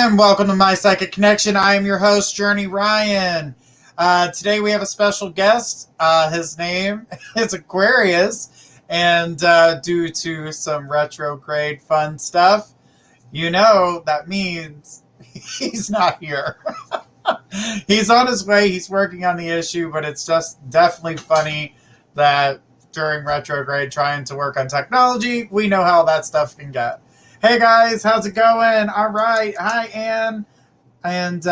And welcome to My Psychic Connection. I am your host, Journey Ryan. Today we have a special guest. His name is Aquarius, and due to some retrograde fun stuff, you know that means he's not here. He's on his way. He's working on the issue, but it's just definitely funny that during retrograde trying to work on technology, we know how that stuff can get. Hey guys, how's it going? All right. Hi, Ann. And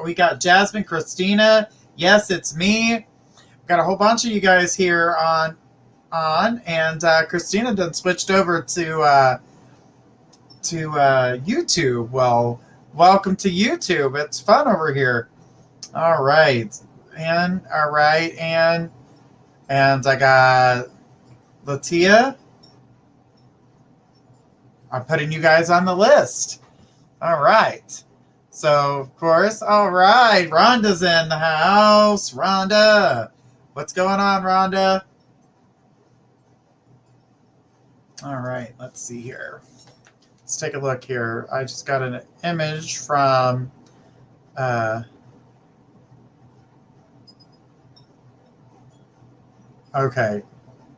we got Jasmine, Christina. Yes, it's me. We've got a whole bunch of you guys here on. And Christina done switched over to YouTube. Well, welcome to YouTube. It's fun over here. All right. And I got Latia. I'm putting you guys on the list. All right. So, of course, all right. Rhonda's in the house. Rhonda. What's going on, Rhonda? All right. Let's see here. Let's take a look here. I just got an image from... okay.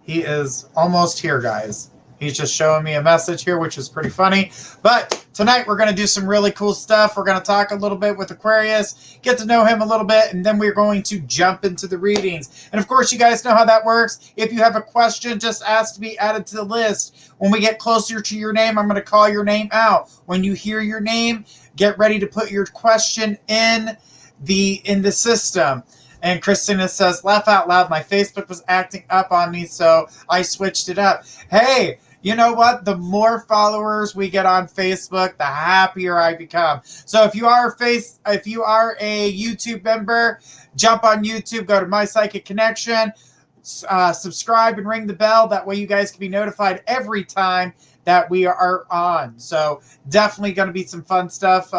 He is almost here, guys. He's just showing me a message here, which is pretty funny. But tonight we're going to do some really cool stuff. We're going to talk a little bit with Aquarius, get to know him a little bit, and then we're going to jump into the readings. And of course, you guys know how that works. If you have a question, just ask to be added to the list. When we get closer to your name, I'm going to call your name out. When you hear your name, get ready to put your question in the system. And Christina says, laugh out loud. My Facebook was acting up on me, so I switched it up. Hey, you know what? The more followers we get on Facebook, the happier I become. So if you are a YouTube member, jump on YouTube, go to My Psychic Connection, subscribe and ring the bell. That way you guys can be notified every time that we are on. So definitely going to be some fun stuff.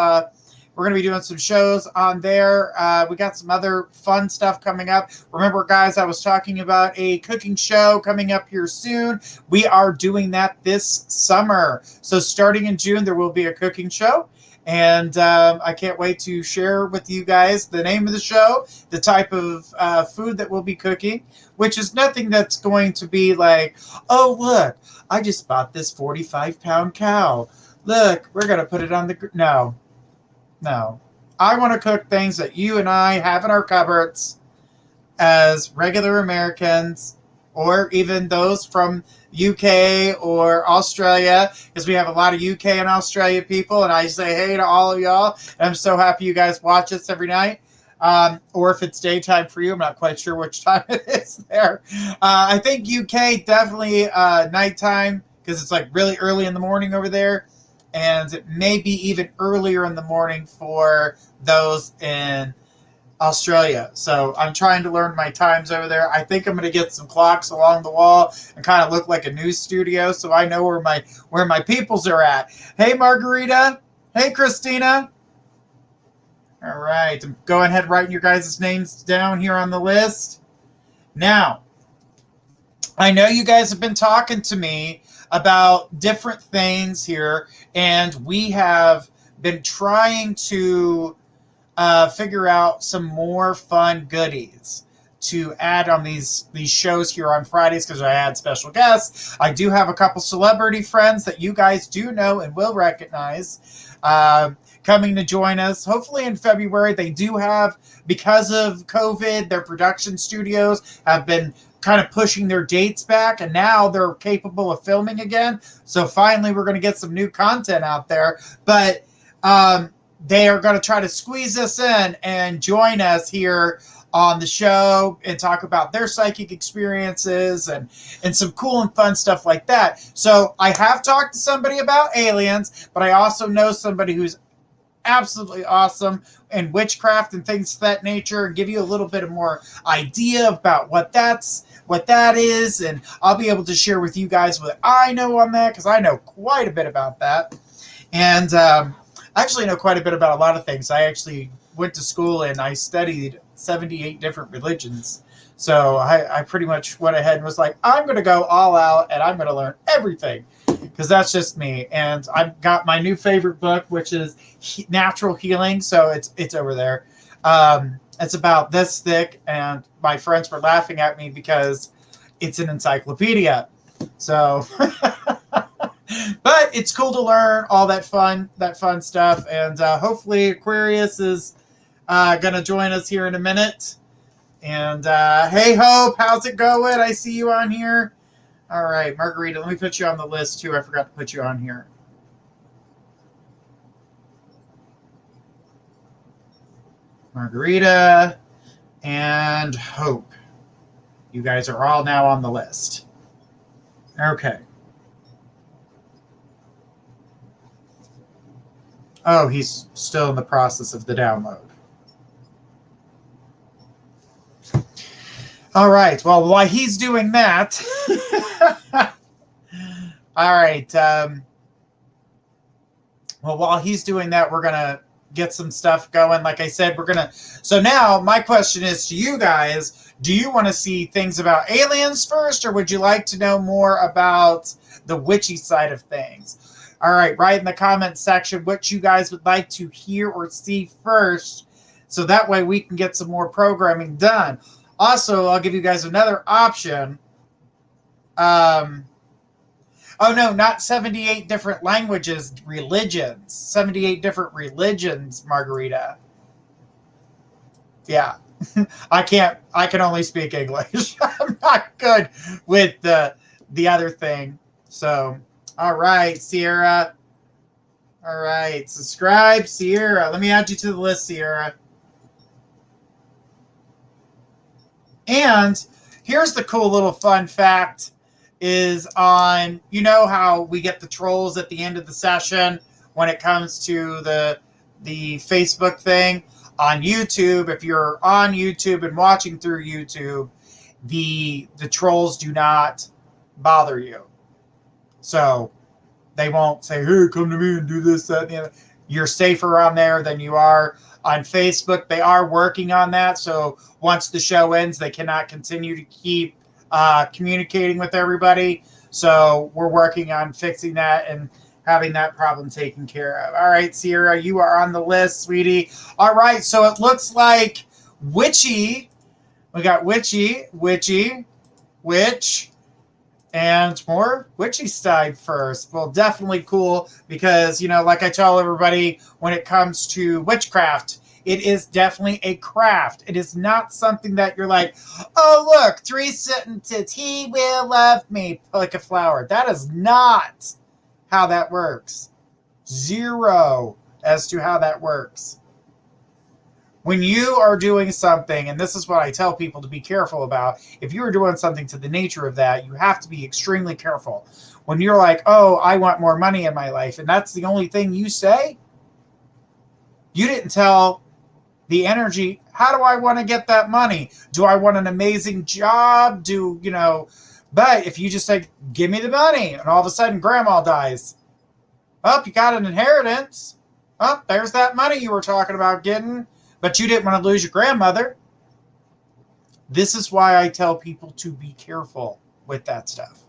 We're going to be doing some shows on there. We got some other fun stuff coming up. Remember, guys, I was talking about a cooking show coming up here soon. We are doing that this summer. So starting in June, there will be a cooking show. And I can't wait to share with you guys the name of the show, the type of food that we'll be cooking, which is nothing that's going to be like, oh, look, I just bought this 45-pound cow. Look, we're going to put it on the... No, I want to cook things that you and I have in our cupboards as regular Americans, or even those from UK or Australia, because we have a lot of UK and Australia people, and I say hey to all of y'all, and I'm so happy you guys watch us every night. Or if it's daytime for you, I'm not quite sure which time it is there. I think UK definitely nighttime, because it's like really early in the morning over there. And it may be even earlier in the morning for those in Australia. So I'm trying to learn my times over there. I think I'm going to get some clocks along the wall and kind of look like a news studio, so I know where my peoples are at. Hey, Margarita. Hey, Christina. All right. I'm going ahead and writing your guys' names down here on the list. Now, I know you guys have been talking to me about different things here, and we have been trying to figure out some more fun goodies to add on these shows here on Fridays, because I had special guests. I do have a couple celebrity friends that you guys do know and will recognize coming to join us, hopefully in February. They do have, because of COVID, their production studios have been kind of pushing their dates back, and now they're capable of filming again. So finally, we're going to get some new content out there. But they are going to try to squeeze us in and join us here on the show and talk about their psychic experiences and some cool and fun stuff like that. So I have talked to somebody about aliens, but I also know somebody who's absolutely awesome in witchcraft and things of that nature, and give you a little bit of more idea about what that is, and I'll be able to share with you guys what I know on that, because I know quite a bit about that. And I actually know quite a bit about a lot of things. I actually went to school and I studied 78 different religions. So I pretty much went ahead and was like, I'm going to go all out and I'm going to learn everything. because that's just me. And I've got my new favorite book, which is Natural Healing. So it's over there. It's about this thick, and my friends were laughing at me because it's an encyclopedia. So, but it's cool to learn all that fun stuff. And hopefully Aquarius is going to join us here in a minute. And hey, Hope, how's it going? I see you on here. All right, Margarita, let me put you on the list too. I forgot to put you on here. Margarita and Hope. You guys are all now on the list. Okay. Oh, he's still in the process of the download. All right. Well, while he's doing that, all right. Well, while he's doing that, we're going to get some stuff going. Like I said, we're going to. So now my question is to you guys, do you want to see things about aliens first, or would you like to know more about the witchy side of things? All right. Write in the comments section what you guys would like to hear or see first. So that way we can get some more programming done. Also, I'll give you guys another option. Oh, no, not 78 different languages, religions. 78 different religions, Margarita. Yeah. I can only speak English. I'm not good with the other thing. So, all right, Sierra. All right, subscribe, Sierra. Let me add you to the list, Sierra. And here's the cool little fun fact is on, you know how we get the trolls at the end of the session when it comes to the Facebook thing? On YouTube, if you're on YouTube and watching through YouTube, the trolls do not bother you. So they won't say, hey, come to me and do this, that, and the other. You're safer on there than you are on Facebook. They are working on that. So once the show ends, they cannot continue to keep communicating with everybody. So we're working on fixing that and having that problem taken care of. All right, Sierra, you are on the list, sweetie. All right, so it looks like witchy. We got witchy, witch, and more witchy side first. Well, definitely cool because, you know, like I tell everybody, when it comes to witchcraft, it is definitely a craft. It is not something that you're like, oh, look, 3 sentences, he will love me like a flower. That is not how that works. 0 as to how that works. When you are doing something, and this is what I tell people to be careful about, if you are doing something to the nature of that, you have to be extremely careful. When you're like, oh, I want more money in my life, and that's the only thing you say, you didn't tell the energy, how do I want to get that money? Do I want an amazing job? But if you just say, give me the money, and all of a sudden grandma dies. Oh, you got an inheritance. Oh, there's that money you were talking about getting, but you didn't want to lose your grandmother. This is why I tell people to be careful with that stuff.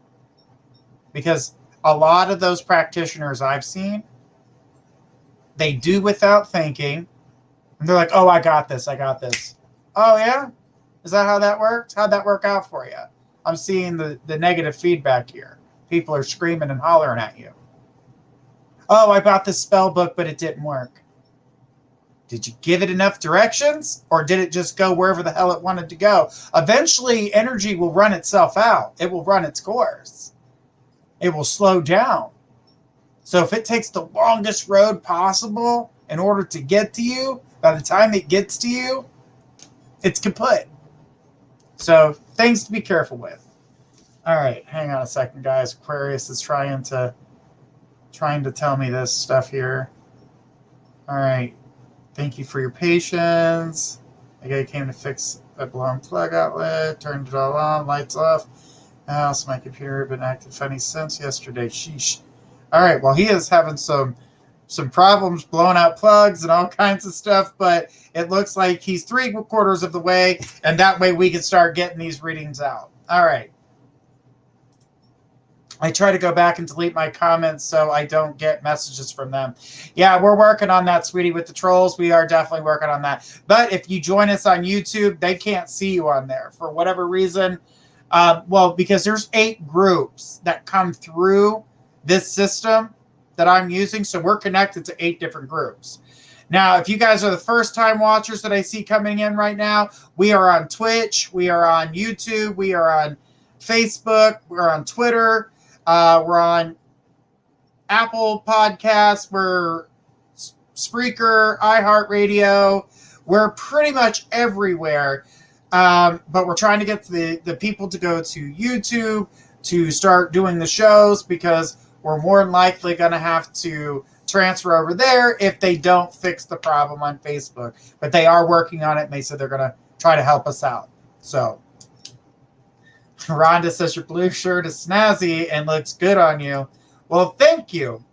Because a lot of those practitioners I've seen, they do without thinking. And they're like, oh, I got this. Oh, yeah? Is that how that worked? How'd that work out for you? I'm seeing the negative feedback here. People are screaming and hollering at you. Oh, I bought this spell book, but it didn't work. Did you give it enough directions? Or did it just go wherever the hell it wanted to go? Eventually, energy will run itself out. It will run its course. It will slow down. So if it takes the longest road possible in order to get to you, by the time it gets to you, it's kaput. So things to be careful with. All right, hang on a second, guys. Aquarius is trying to tell me this stuff here. All right. Thank you for your patience. The guy came to fix a blown plug outlet, turned it all on, lights off. So my computer had been acting funny since yesterday. Sheesh. All right, well, he is having some problems blowing out plugs and all kinds of stuff, but it looks like he's 3/4 of the way, and that way we can start getting these readings out. All right. I try to go back and delete my comments so I don't get messages from them. Yeah, we're working on that, sweetie, with the trolls. We are definitely working on that. But if you join us on YouTube, they can't see you on there for whatever reason. Well, because there's 8 groups that come through this system that I'm using. So we're connected to 8 different groups. Now, if you guys are the first time watchers that I see coming in right now, we are on Twitch, we are on YouTube, we are on Facebook, we're on Twitter, we're on Apple Podcasts, we're Spreaker, iHeartRadio, we're pretty much everywhere. But we're trying to get the people to go to YouTube to start doing the shows, because we're more than likely going to have to transfer over there if they don't fix the problem on Facebook. But they are working on it, and they said they're going to try to help us out. So Rhonda says your blue shirt is snazzy and looks good on you. Well, thank you.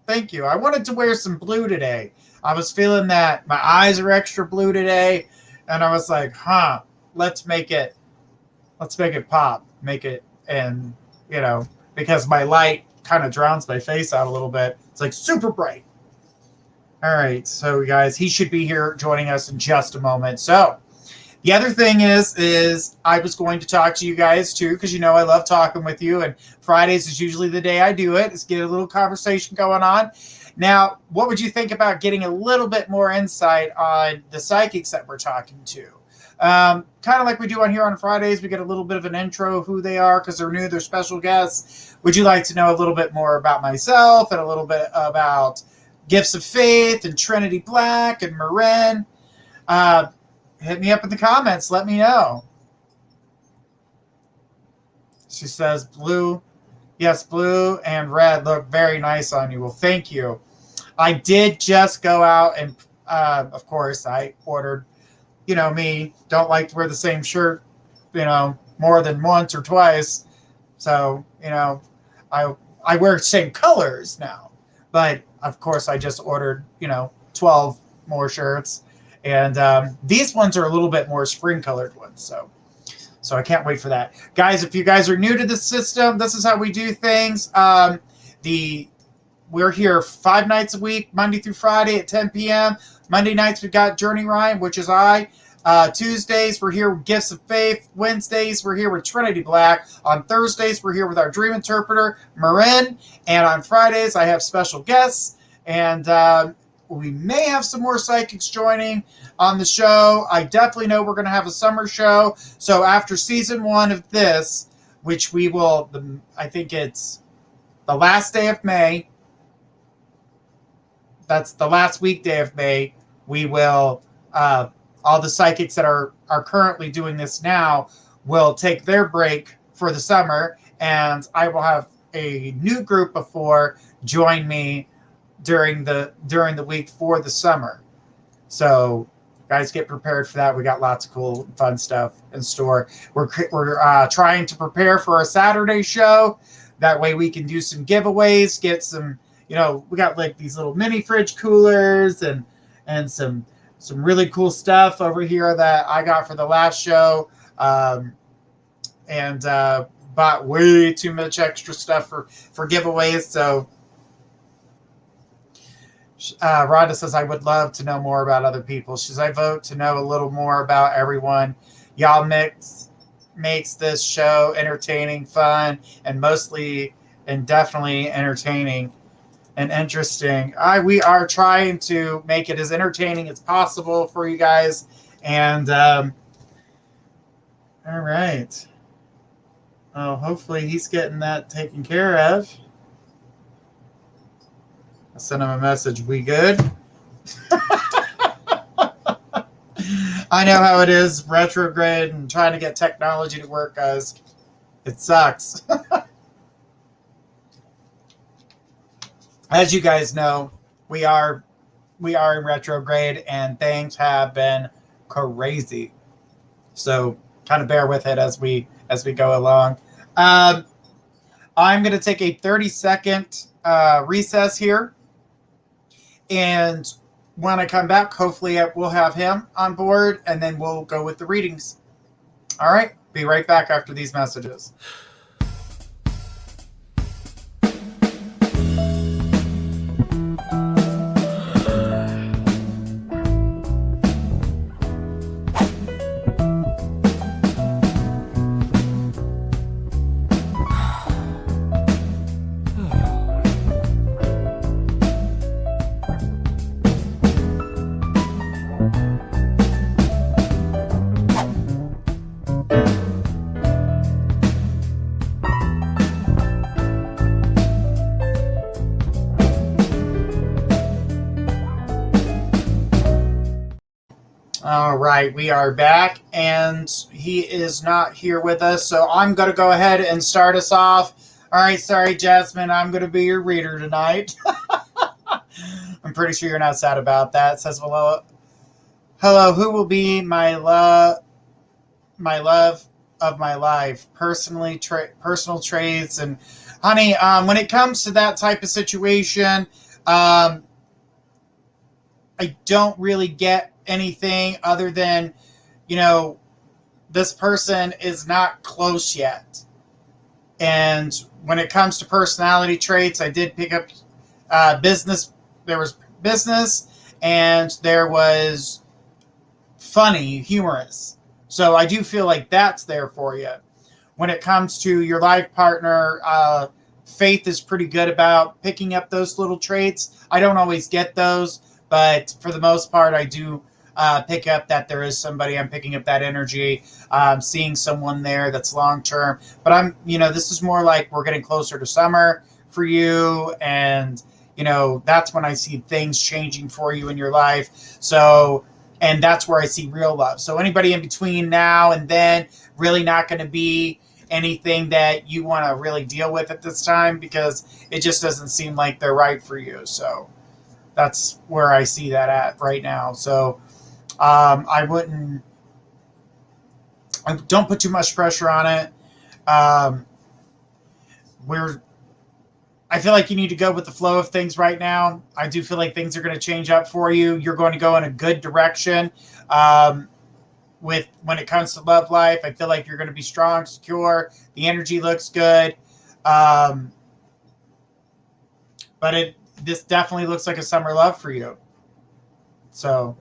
Thank you. I wanted to wear some blue today. I was feeling that my eyes are extra blue today, and I was like, let's make it pop, make it, and because my light kind of drowns my face out a little bit. It's like super bright. All right, so guys, he should be here joining us in just a moment. So the other thing is I was going to talk to you guys too, because I love talking with you, and Fridays is usually the day I do it. Is get a little conversation going on. Now, what would you think about getting a little bit more insight on the psychics that we're talking to? Kind of like we do on here on Fridays, we get a little bit of an intro of who they are because they're new, they're special guests. Would you like to know a little bit more about myself and a little bit about Gifts of Faith and Trinity Black and Marin? Hit me up in the comments. Let me know. She says blue. Yes, blue and red look very nice on you. Well, thank you. I did just go out and, of course, I ordered. Me, don't like to wear the same shirt, more than once or twice. So, I wear the same colors now. But, of course, I just ordered, 12 more shirts. And these ones are a little bit more spring-colored ones. So I can't wait for that. Guys, if you guys are new to this system, this is how we do things. We're here 5 nights a week, Monday through Friday at 10 p.m. Monday nights, we've got Journey Ryan, which is I. Tuesdays, we're here with Gifts of Faith. Wednesdays, we're here with Trinity Black. On Thursdays, we're here with our dream interpreter, Marin. And on Fridays, I have special guests. And we may have some more psychics joining on the show. I definitely know we're going to have a summer show. So after season 1 of this, which we will, I think it's the last day of May. That's the last weekday of May. We will, all the psychics that are currently doing this now will take their break for the summer, and I will have a new group of 4 join me during the week for the summer. So guys, get prepared for that. We got lots of cool, fun stuff in store. We're trying to prepare for a Saturday show. That way we can do some giveaways, get some, we got like these little mini fridge coolers and some really cool stuff over here that I got for the last show. And bought way too much extra stuff for giveaways. So Rhonda says, I would love to know more about other people. She says, I vote to know a little more about everyone. Y'all makes this show entertaining, fun, and mostly and definitely entertaining and interesting. We are trying to make it as entertaining as possible for you guys. And all right. Oh, hopefully he's getting that taken care of. I sent him a message. We good? I know how it is, retrograde and trying to get technology to work, guys. It sucks. As you guys know, we are in retrograde and things have been crazy. So kind of bear with it as we go along. I'm going to take a 30-second recess here. And when I come back, hopefully we'll have him on board, and then we'll go with the readings. All right, be right back after these messages. All right, we are back, and he is not here with us, so I'm going to go ahead and start us off. All right, sorry, Jasmine, I'm going to be your reader tonight. I'm pretty sure you're not sad about that. It says, hello, who will be my love of my life? Personal traits, and honey, when it comes to that type of situation, I don't really get anything other than, this person is not close yet. And when it comes to personality traits, I did pick up business. There was business and there was funny, humorous. So I do feel like that's there for you. When it comes to your life partner, Faith is pretty good about picking up those little traits. I don't always get those, but for the most part, I do pick up that there is somebody. I'm picking up that energy, seeing someone there that's long-term. But this is more like we're getting closer to summer for you. And, that's when I see things changing for you in your life. So, and that's where I see real love. So anybody in between now and then, really not going to be anything that you want to really deal with at this time, because it just doesn't seem like they're right for you. So that's where I see that at right now. So I don't put too much pressure on it. I feel like you need to go with the flow of things right now. I do feel like things are going to change up for you. You're going to go in a good direction. When it comes to love life, I feel like you're going to be strong, secure. The energy looks good. But this definitely looks like a summer love for you. So,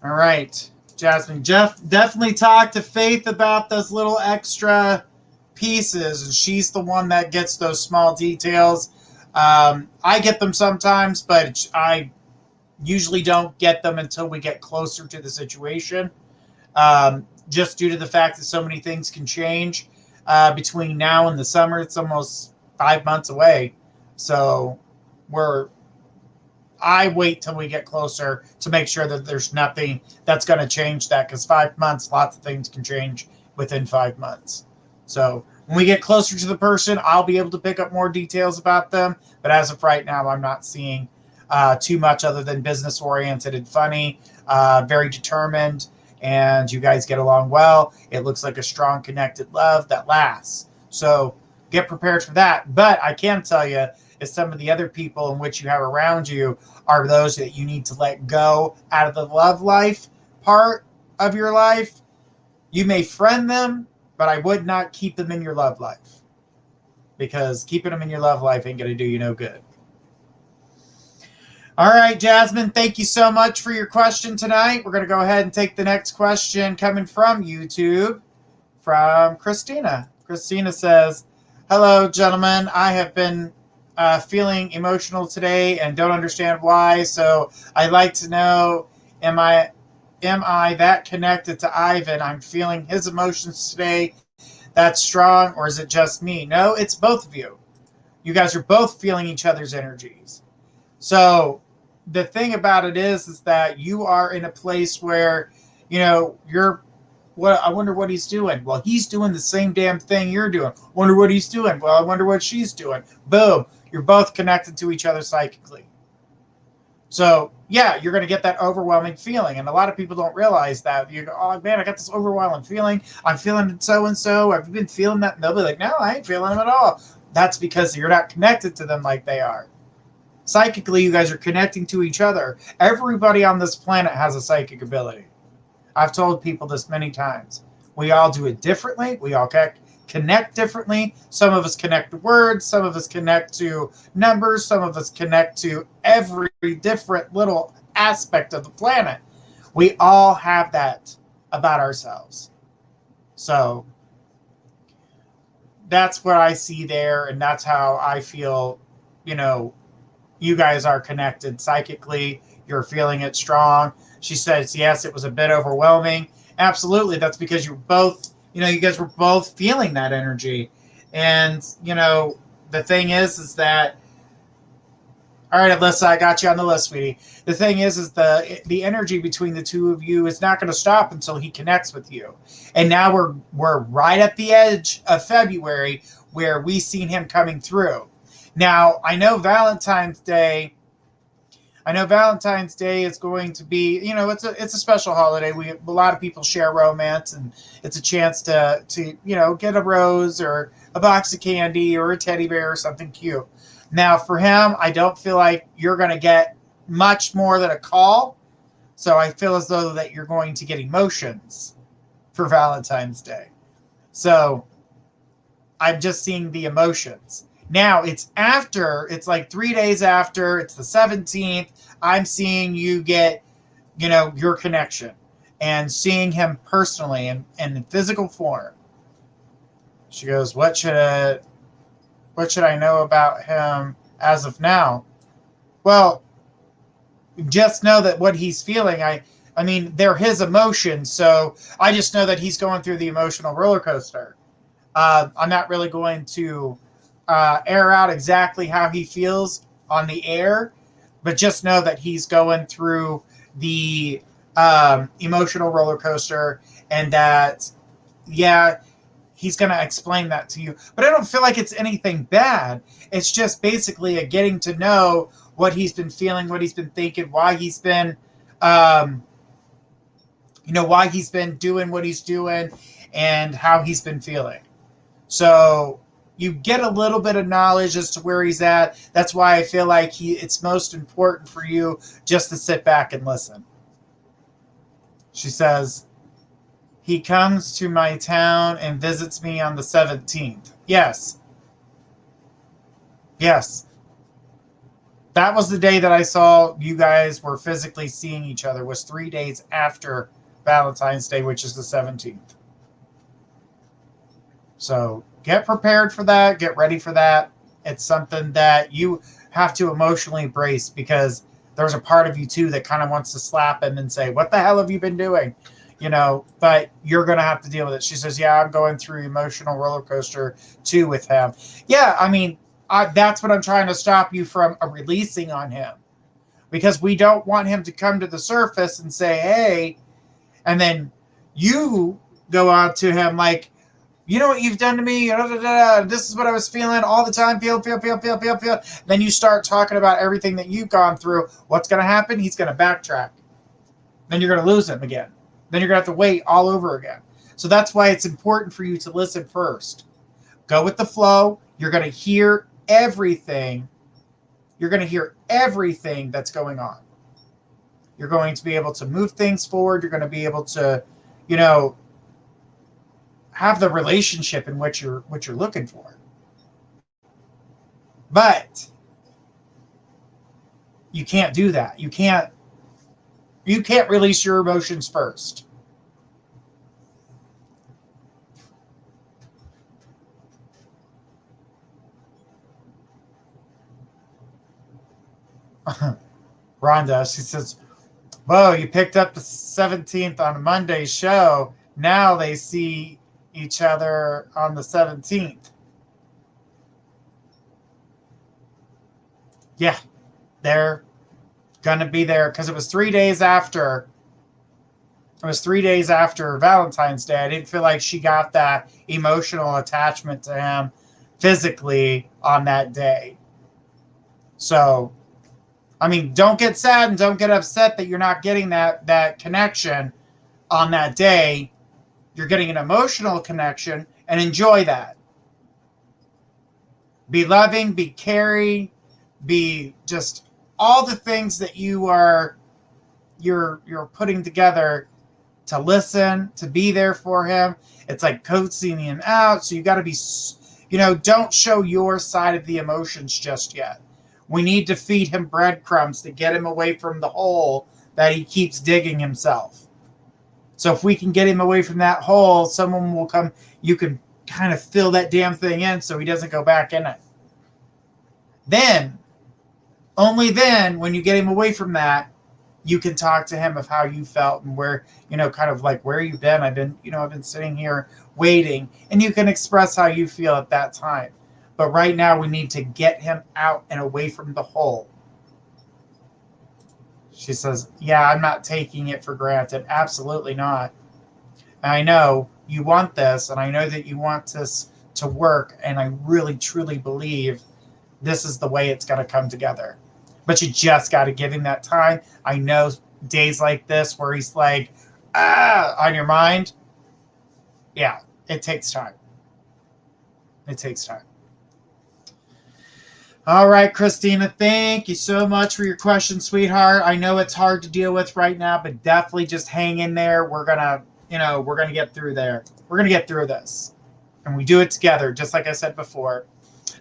all right, Jasmine. Jeff definitely talked to Faith about those little extra pieces, and she's the one that gets those small details. I get them sometimes, but I usually don't get them until we get closer to the situation. Just due to the fact that so many things can change between now and the summer. It's almost 5 months away. So I wait till we get closer to make sure that there's nothing that's going to change that, because 5 months, lots of things can change within 5 months. So when we get closer to the person, I'll be able to pick up more details about them. But as of right now, I'm not seeing too much other than business-oriented and funny, very determined, and you guys get along well. It looks like a strong, connected love that lasts. So get prepared for that. But I can tell you, is some of the other people in which you have around you are those that you need to let go out of the love life part of your life. You may friend them, but I would not keep them in your love life, because keeping them in your love life ain't going to do you no good. All right, Jasmine, thank you so much for your question tonight. We're going to go ahead and take the next question coming from YouTube from Christina. Christina says, hello, gentlemen. I have been feeling emotional today and don't understand why. So I'd like to know, am I that connected to Ivan? I'm feeling his emotions today that strong, or is it just me? No, it's both of you. You guys are both feeling each other's energies. So the thing about it is that you are in a place where, I wonder what he's doing. Well, he's doing the same damn thing you're doing. Wonder what he's doing. Well, I wonder what she's doing. Boom. You're both connected to each other psychically. So, yeah, you're going to get that overwhelming feeling. And a lot of people don't realize that. You go, oh, man, I got this overwhelming feeling. I'm feeling so-and-so. Have you been feeling that? And they'll be like, no, I ain't feeling them at all. That's because you're not connected to them like they are. Psychically, you guys are connecting to each other. Everybody on this planet has a psychic ability. I've told people this many times. We all do it differently. We all connect differently. Some of us connect to words. Some of us connect to numbers. Some of us connect to every different little aspect of the planet. We all have that about ourselves. So that's what I see there, and that's how I feel, you guys are connected psychically. You're feeling it strong. She says, yes, it was a bit overwhelming. Absolutely. That's because you're both, you guys were both feeling that energy. And, the thing is that All right, Alyssa, I got you on the list, sweetie. The thing is the energy between the two of you is not going to stop until he connects with you. And now we're right at the edge of February where we seen him coming through. Now, I know Valentine's Day is going to be, it's a special holiday. A lot of people share romance, and it's a chance to get a rose or a box of candy or a teddy bear or something cute. Now, for him, I don't feel like you're going to get much more than a call. So I feel as though that you're going to get emotions for Valentine's Day. So I'm just seeing the emotions. Now, it's like 3 days after, it's the 17th. I'm seeing you get, your connection and seeing him personally in physical form. She goes, what should I know about him as of now? Well, just know that what he's feeling, I mean, they're his emotions, so I just know that he's going through the emotional roller coaster. I'm not really going to air out exactly how he feels on the air, but just know that he's going through the emotional roller coaster, and that, yeah, he's going to explain that to you. But I don't feel like it's anything bad. It's just basically a getting to know what he's been feeling, what he's been thinking, why he's been, why he's been doing what he's doing, and how he's been feeling. So you get a little bit of knowledge as to where he's at. That's why I feel like it's most important for you just to sit back and listen. She says, he comes to my town and visits me on the 17th. Yes. Yes. That was the day that I saw you guys were physically seeing each other, was 3 days after Valentine's Day, which is the 17th. So get prepared for that. Get ready for that. It's something that you have to emotionally embrace, because there's a part of you too that kind of wants to slap him and say, what the hell have you been doing? But you're going to have to deal with it. She says, yeah, I'm going through emotional roller coaster too with him. Yeah, I mean, that's what I'm trying to stop you from releasing on him, because we don't want him to come to the surface and say, hey, and then you go out to him like, you know what you've done to me? This is what I was feeling all the time. Feel. Then you start talking about everything that you've gone through. What's going to happen? He's going to backtrack. Then you're going to lose him again. Then you're going to have to wait all over again. So that's why it's important for you to listen first. Go with the flow. You're going to hear everything. You're going to hear everything that's going on. You're going to be able to move things forward. You're going to be able to, have the relationship in what you're looking for. But you can't do that. You can't release your emotions first. Rhonda, she says, whoa, you picked up the 17th on a Monday show. Now they see each other on the 17th. Yeah, they're going to be there because it was 3 days after. It was 3 days after Valentine's Day. I didn't feel like she got that emotional attachment to him physically on that day. So, I mean, don't get sad and don't get upset that you're not getting that connection on that day. You're getting an emotional connection, and enjoy that. Be loving, be caring, be just all the things that you're putting together to listen, to be there for him. It's like coaxing him out. So you got to be, don't show your side of the emotions just yet. We need to feed him breadcrumbs to get him away from the hole that he keeps digging himself. So if we can get him away from that hole, someone will come. You can kind of fill that damn thing in so he doesn't go back in it. Then, only then, when you get him away from that, you can talk to him of how you felt and where, kind of like, where you've been. I've been sitting here waiting, and you can express how you feel at that time. But right now, we need to get him out and away from the hole. She says, yeah, I'm not taking it for granted. Absolutely not. And I know you want this, and I know that you want this to work, and I really, truly believe this is the way it's going to come together. But you just got to give him that time. I know days like this where he's like, on your mind. Yeah, it takes time. It takes time. All right, Christina, thank you so much for your question, sweetheart. I know it's hard to deal with right now, but definitely just hang in there. We're going to get through there. We're going to get through this. And we do it together, just like I said before.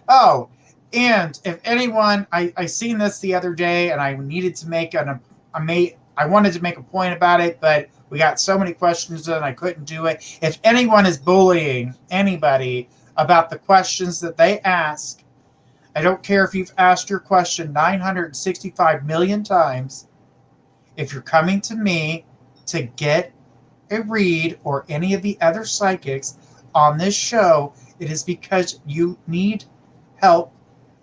Oh, and if anyone, I seen this the other day, and I needed to make I wanted to make a point about it, but we got so many questions and I couldn't do it. If anyone is bullying anybody about the questions that they ask, I don't care if you've asked your question 965 million times. If you're coming to me to get a read or any of the other psychics on this show, it is because you need help.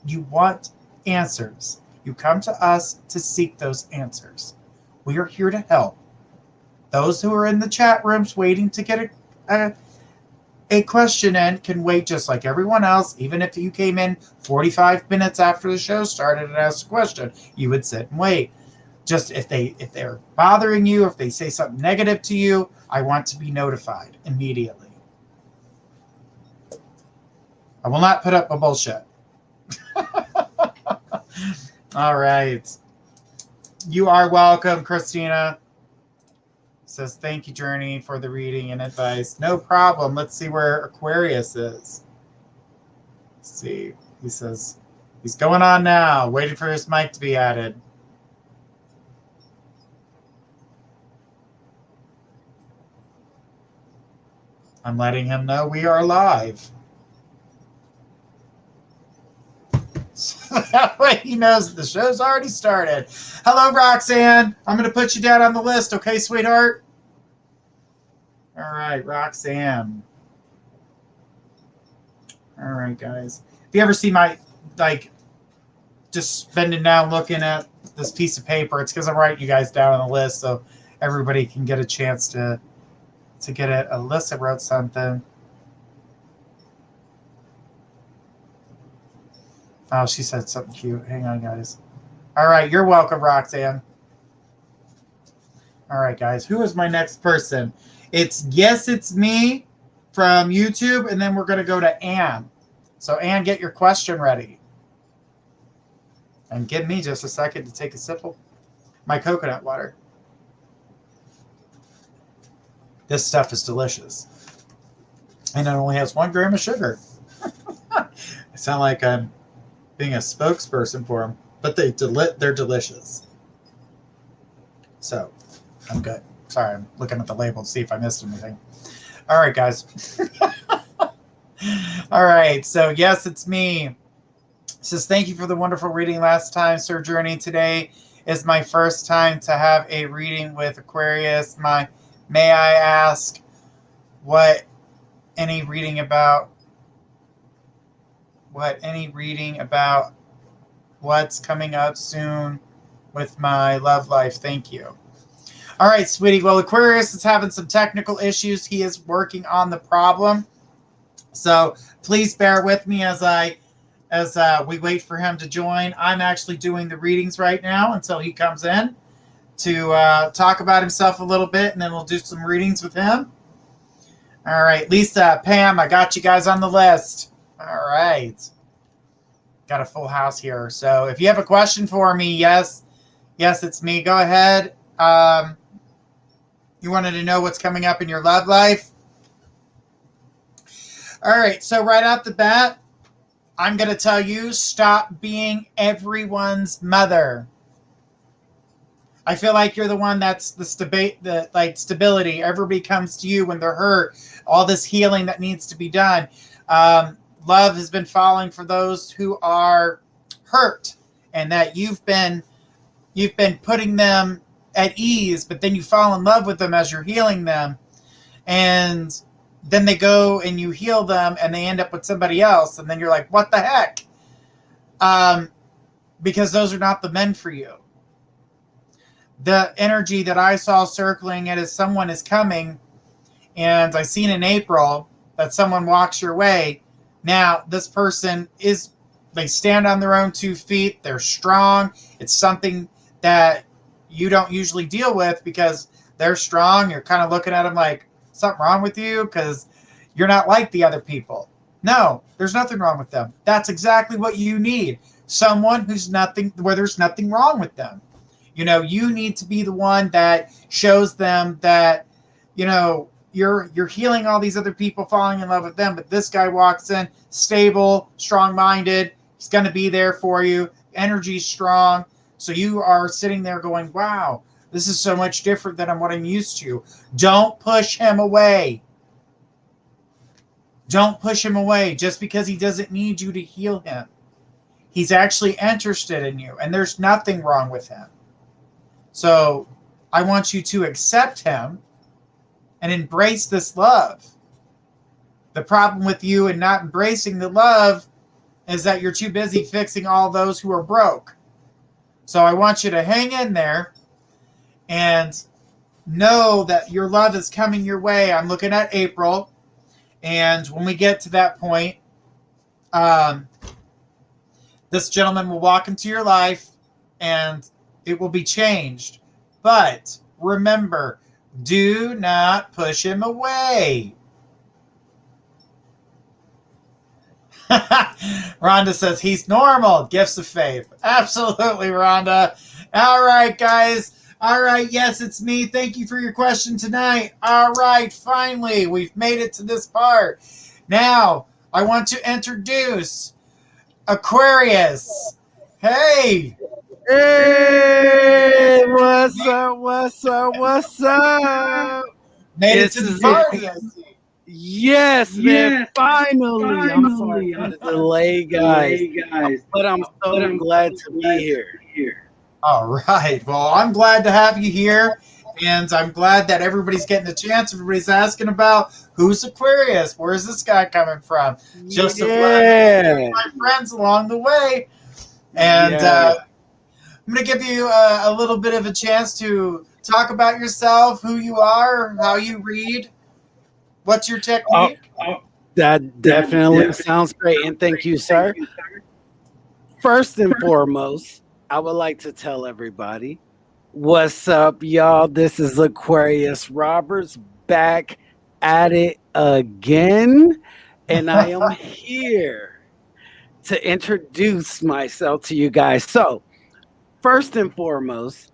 You want answers. You come to us to seek those answers. We are here to help. Those who are in the chat rooms waiting to get a question in can wait just like everyone else. Even if you came in 45 minutes after the show started and asked a question, you would sit and wait. Just if they're bothering you, if they say something negative to you, I want to be notified immediately. I will not put up a bullshit. All right. You are welcome, Christina. Says, thank you, Journey, for the reading and advice. No problem. Let's see where Aquarius is. Let's see. He says, he's going on now, waiting for his mic to be added. I'm letting him know we are live. So that way he knows the show's already started. Hello, Roxanne. I'm going to put you down on the list, okay, sweetheart? All right, Roxanne. All right, guys. If you ever see my, just bending down looking at this piece of paper, it's because I'm writing you guys down on the list so everybody can get a chance to get it. Alyssa wrote something. Oh, she said something cute. Hang on, guys. All right, you're welcome, Roxanne. All right, guys. Who is my next person? It's Yes, It's Me from YouTube, and then we're going to go to Anne. So, Anne, get your question ready. And give me just a second to take a sip of my coconut water. This stuff is delicious. And it only has 1 gram of sugar. I sound like I'm being a spokesperson for them, but they're delicious. So, I'm good. Sorry, I'm looking at the label to see if I missed anything. All right, guys. All right, so yes, it's me. It says, thank you for the wonderful reading last time, Sir Journey. Today is my first time to have a reading with Aquarius. May I ask what any reading about what's coming up soon with my love life? Thank you. All right, sweetie. Well, Aquarius is having some technical issues. He is working on the problem. So please bear with me as we wait for him to join. I'm actually doing the readings right now until he comes in to talk about himself a little bit, and then we'll do some readings with him. All right, Lisa, Pam, I got you guys on the list. All right. Got a full house here. So if you have a question for me, yes, it's me. Go ahead. You wanted to know what's coming up in your love life? All right, so right out the bat, I'm going to tell you, stop being everyone's mother. I feel like you're the one that's the stability. Everybody comes to you when they're hurt. All this healing that needs to be done. Love has been falling for those who are hurt, and that you've been putting them at ease, but then you fall in love with them as you're healing them, and then they go and you heal them and they end up with somebody else, and then you're like, what the heck? Because those are not the men for you. the energy that I saw circling it is someone is coming, and I seen in April that someone walks your way. Now, this person they stand on their own 2 feet. They're strong. It's something that you don't usually deal with because they're strong. You're kind of looking at them like, something wrong with you because you're not like the other people. No, there's nothing wrong with them. That's exactly what you need. Someone where there's nothing wrong with them. You need to be the one that shows them that, you're healing all these other people, falling in love with them. But this guy walks in stable, strong-minded. He's going to be there for you. Energy's strong. So you are sitting there going, wow, this is so much different than what I'm used to. Don't push him away. Don't push him away just because he doesn't need you to heal him. He's actually interested in you, and there's nothing wrong with him. So I want you to accept him and embrace this love. The problem with you and not embracing the love is that you're too busy fixing all those who are broke. So I want you to hang in there and know that your love is coming your way. I'm looking at April. And when we get to that point, this gentleman will walk into your life and it will be changed. But remember, do not push him away. Rhonda says he's normal. Gifts of faith. Absolutely, Rhonda. All right, guys. All right, yes, it's me. Thank you for your question tonight. All right, finally, we've made it to this part. Now, I want to introduce Aquarius. Hey. Hey, what's up? Made it to the party, I see. Yes, man, finally. I'm sorry for the delay, guys. But I'm so glad to be here. All right. Well, I'm glad to have you here, and I'm glad that everybody's getting a chance. Everybody's asking about who's Aquarius. Where's this guy coming from? Just to learn my friends along the way. And I'm going to give you a little bit of a chance to talk about yourself, who you are, how you read, what's your technique. That definitely sounds great, and thank you, sir. First and foremost, I would like to tell everybody, what's up, y'all? This is Aquarius Roberts back at it again, and I am here to introduce myself to you guys. So, first and foremost,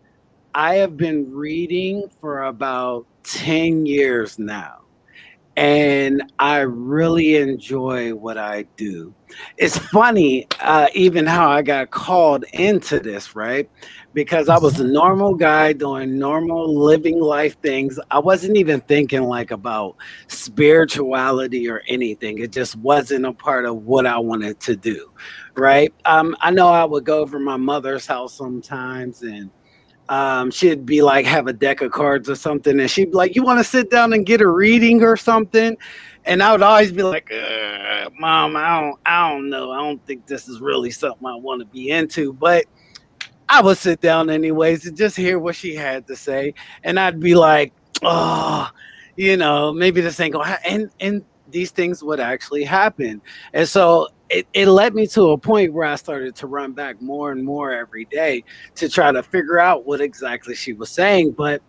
I have been reading for about 10 years now. And I really enjoy what I do. It's funny, even how I got called into this, right? Because I was a normal guy doing normal living life things. I wasn't even thinking like about spirituality or anything. It just wasn't a part of what I wanted to do, right? I know I would go over my mother's house sometimes, and she'd be like, have a deck of cards or something, and she'd be like, you want to sit down and get a reading or something? And I would always be like, Mom, I don't know. I don't think this is really something I want to be into. But I would sit down anyways and just hear what she had to say. And I'd be like, oh, maybe this ain't gonna happen. And these things would actually happen. And so it led me to a point where I started to run back more and more every day to try to figure out what exactly she was saying. But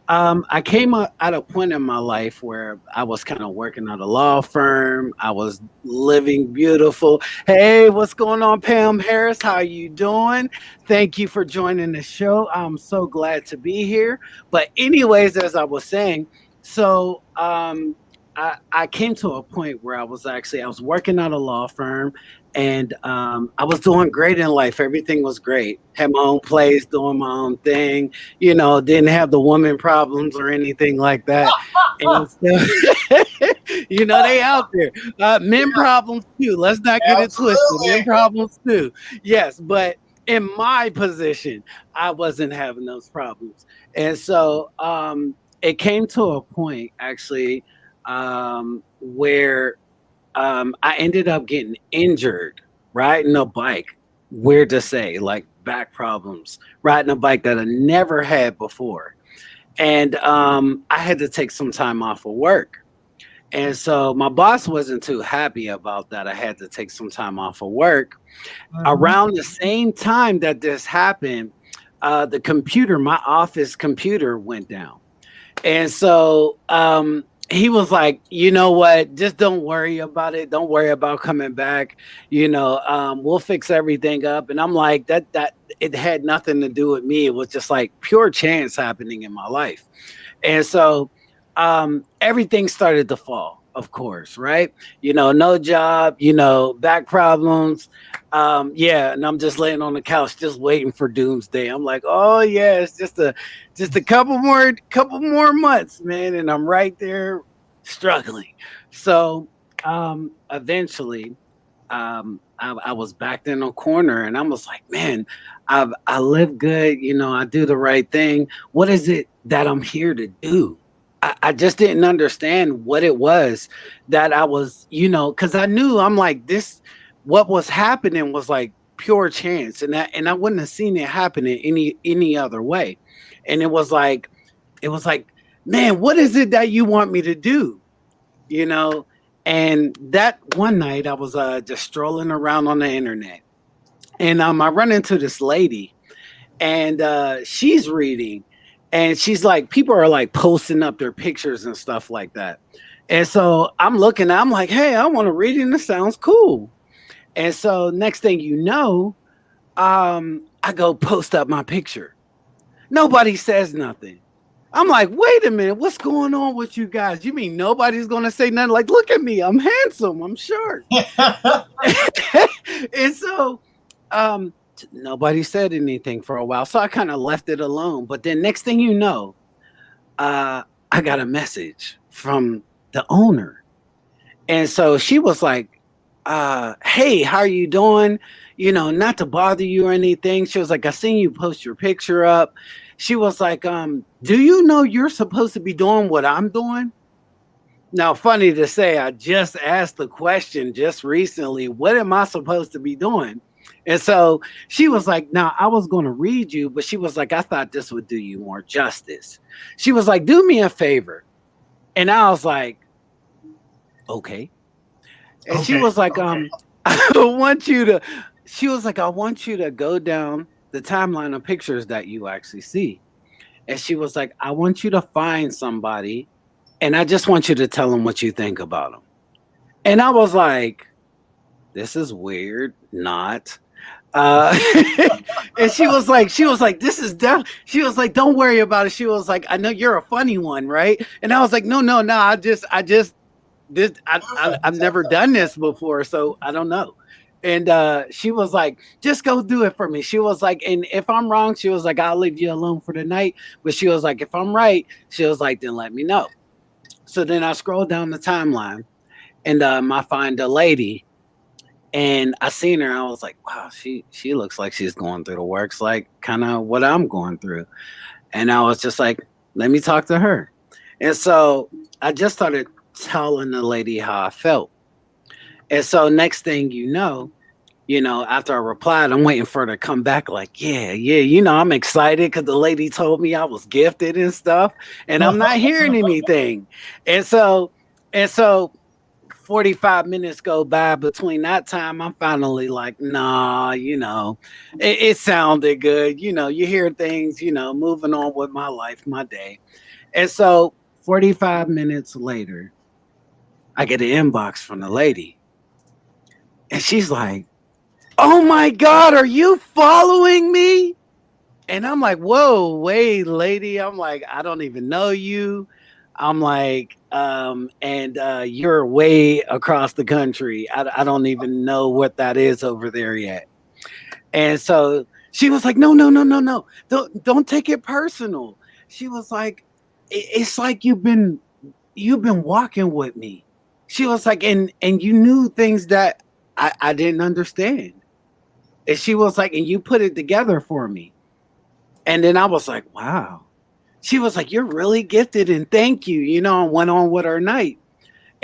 I came at a point in my life where I was kind of working at a law firm. I was living beautiful. Hey, what's going on, Pam Harris? How you doing? Thank you for joining the show. I'm so glad to be here. But anyways, as I was saying, so I came to a point where I was working at a law firm, and I was doing great in life. Everything was great. Had my own place, doing my own thing. Didn't have the woman problems or anything like that. And still, they out there. Men problems too. Let's not get it twisted. Men problems too. Yes, but in my position, I wasn't having those problems. And so it came to a point, actually, where I ended up getting injured riding a bike. Weird to say, like back problems, riding a bike that I never had before. And I had to take some time off of work. And so my boss wasn't too happy about that. I had to take some time off of work. Around the same time that this happened, the computer, my office computer went down. And so he was like, you know what, just don't worry about it. Don't worry about coming back. We'll fix everything up. And I'm like, that it had nothing to do with me. It was just like pure chance happening in my life. And so everything started to fall, of course, right? No job, back problems. And I'm just laying on the couch, just waiting for doomsday. I'm like, oh yeah, it's just a couple more months, man, and I'm right there struggling. So eventually, I was backed in a corner, and I was like, man, I live good, I do the right thing. What is it that I'm here to do? I just didn't understand what it was that I was, because I knew, I'm like, this, what was happening was like pure chance, and I wouldn't have seen it happen in any other way. And it was like, man, what is it that you want me to do? And that one night I was just strolling around on the internet, and I run into this lady, and she's reading. And she's like, people are like posting up their pictures and stuff like that. And so I'm looking, I'm like, hey, I want to read it, and it sounds cool. And so next thing you know, I go post up my picture. Nobody says nothing. I'm like, wait a minute, what's going on with you guys? You mean nobody's going to say nothing? Like, look at me, I'm handsome, I'm short. And so nobody said anything for a while, so I kind of left it alone. But then next thing you know, I got a message from the owner, and so she was like, hey, how are you doing? Not to bother you or anything. She was like, I seen you post your picture up. She was like, do you know you're supposed to be doing what I'm doing? Now, funny to say, I just asked the question just recently, what am I supposed to be doing? And so she was like, now I was going to read you, but she was like, I thought this would do you more justice. She was like, do me a favor. And I was like, okay. And she was like, I want you to go down the timeline of pictures that you actually see. And she was like, I want you to find somebody, and I just want you to tell them what you think about them. And I was like, this is weird, not. And she was like, this is she was like, don't worry about it. She was like, I know you're a funny one, right? And I was like, no, I've never done this before, so I don't know. And she was like, just go do it for me. She was like, and if I'm wrong, she was like, I'll leave you alone for the night. But she was like, if I'm right, she was like, then let me know. So then I scrolled down the timeline, and I find a lady. And I seen her, I was like, wow, she looks like she's going through the works, like kind of what I'm going through. And I was just like, let me talk to her. And so I just started telling the lady how I felt. And so next thing you know, after I replied, I'm waiting for her to come back like, yeah, I'm excited because the lady told me I was gifted and stuff, and I'm not hearing anything. And so 45 minutes go by. Between that time, I'm finally like, nah, it sounded good. You hear things, moving on with my life, my day. And so 45 minutes later, I get an inbox from the lady. And she's like, oh my God, are you following me? And I'm like, whoa, wait, lady. I'm like, I don't even know you. I'm like, you're way across the country. I don't even know what that is over there yet. And so she was like, no. Don't take it personal. She was like, it's like you've been walking with me. She was like, and you knew things that I didn't understand. And she was like, and you put it together for me. And then I was like, wow. She was like, you're really gifted, and thank you. And went on with her night.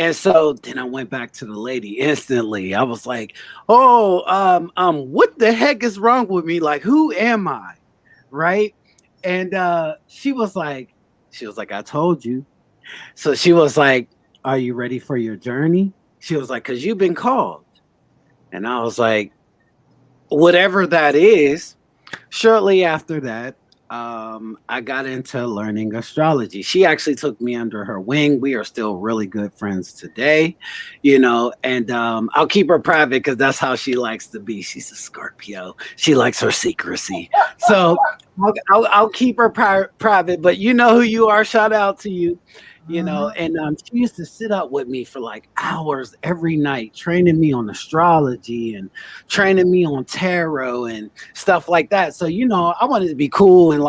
And so then I went back to the lady instantly. I was like, "Oh, what the heck is wrong with me? Like, who am I?" Right? And she was like, "I told you." So she was like, "Are you ready for your journey?" She was like, "Cause you've been called." And I was like, "Whatever that is." Shortly after that, I got into learning astrology. She actually took me under her wing. We are still really good friends today, and I'll keep her private because that's how she likes to be. She's a Scorpio. She likes her secrecy. So I'll keep her private, but you know who you are. Shout out to you. And she used to sit up with me for like hours every night, training me on astrology and training me on tarot and stuff like that. So, I wanted to be cool and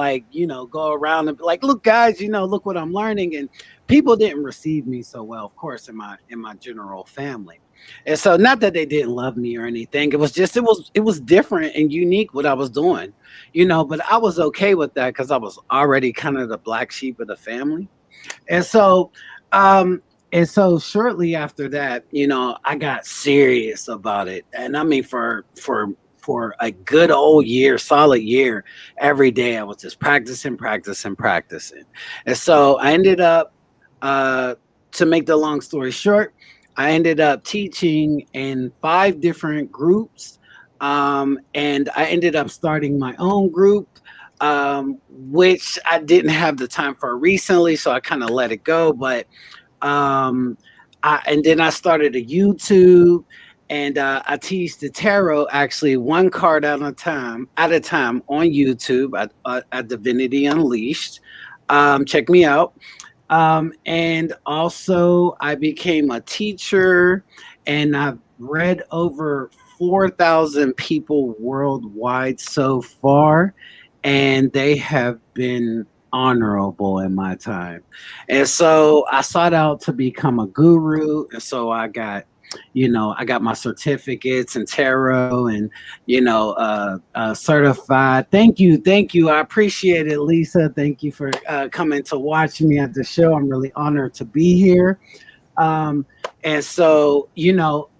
go around and be like, look, guys, look what I'm learning. And people didn't receive me so well, of course, in my general family. And so not that they didn't love me or anything. It was just, it was different and unique what I was doing, but I was okay with that because I was already kind of the black sheep of the family. And so, shortly after that, I got serious about it. And I mean, for a good old year, solid year, every day I was just practicing. And so I ended up, to make the long story short, I ended up teaching in 5 different groups. And I ended up starting my own group, which I didn't have the time for recently, so I kind of let it go. But and then I started a YouTube, and I teach the tarot actually 1 card at a time on YouTube at Divinity Unleashed. Check me out. And also I became a teacher, and I've read over 4,000 people worldwide so far, and they have been honorable in my time. And so I sought out to become a guru, and so I got my certificates in tarot and certified. Thank you, I appreciate it, Lisa. Thank you for coming to watch me at the show. I'm really honored to be here. And so,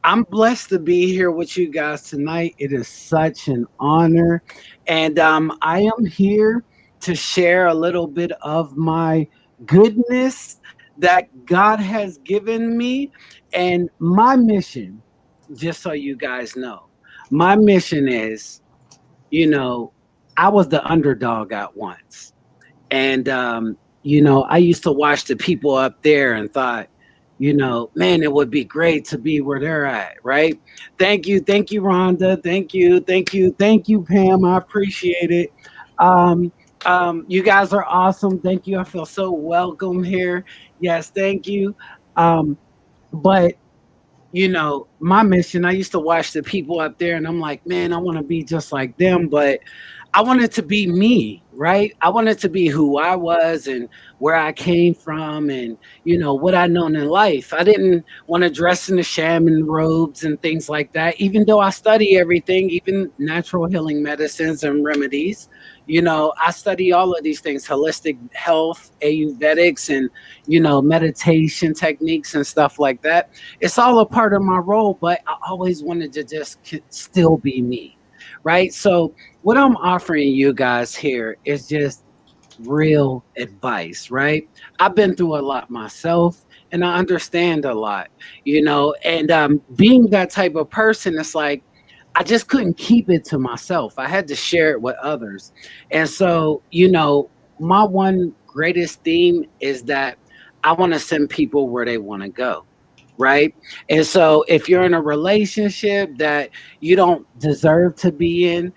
I'm blessed to be here with you guys tonight. It is such an honor. And I am here to share a little bit of my goodness that God has given me. And my mission, just so you guys know, my mission is, I was the underdog at once. And, I used to watch the people up there and thought, man, it would be great to be where they're at, right? Thank you, Rhonda. Thank you, Pam. I appreciate it. You guys are awesome. Thank you. I feel so welcome here. Yes, thank you. But my mission, I used to watch the people up there and I'm like, man, I want to be just like them, but I wanted to be me, right? I wanted to be who I was and where I came from and, what I known in life. I didn't want to dress in the shaman robes and things like that, even though I study everything, even natural healing medicines and remedies. I study all of these things, holistic health, Ayurvedics, and, meditation techniques and stuff like that. It's all a part of my role, but I always wanted to just still be me. Right. So what I'm offering you guys here is just real advice. Right. I've been through a lot myself and I understand a lot, and being that type of person, it's like I just couldn't keep it to myself. I had to share it with others. And so, my one greatest theme is that I want to send people where they want to go. Right. And so if you're in a relationship that you don't deserve to be in,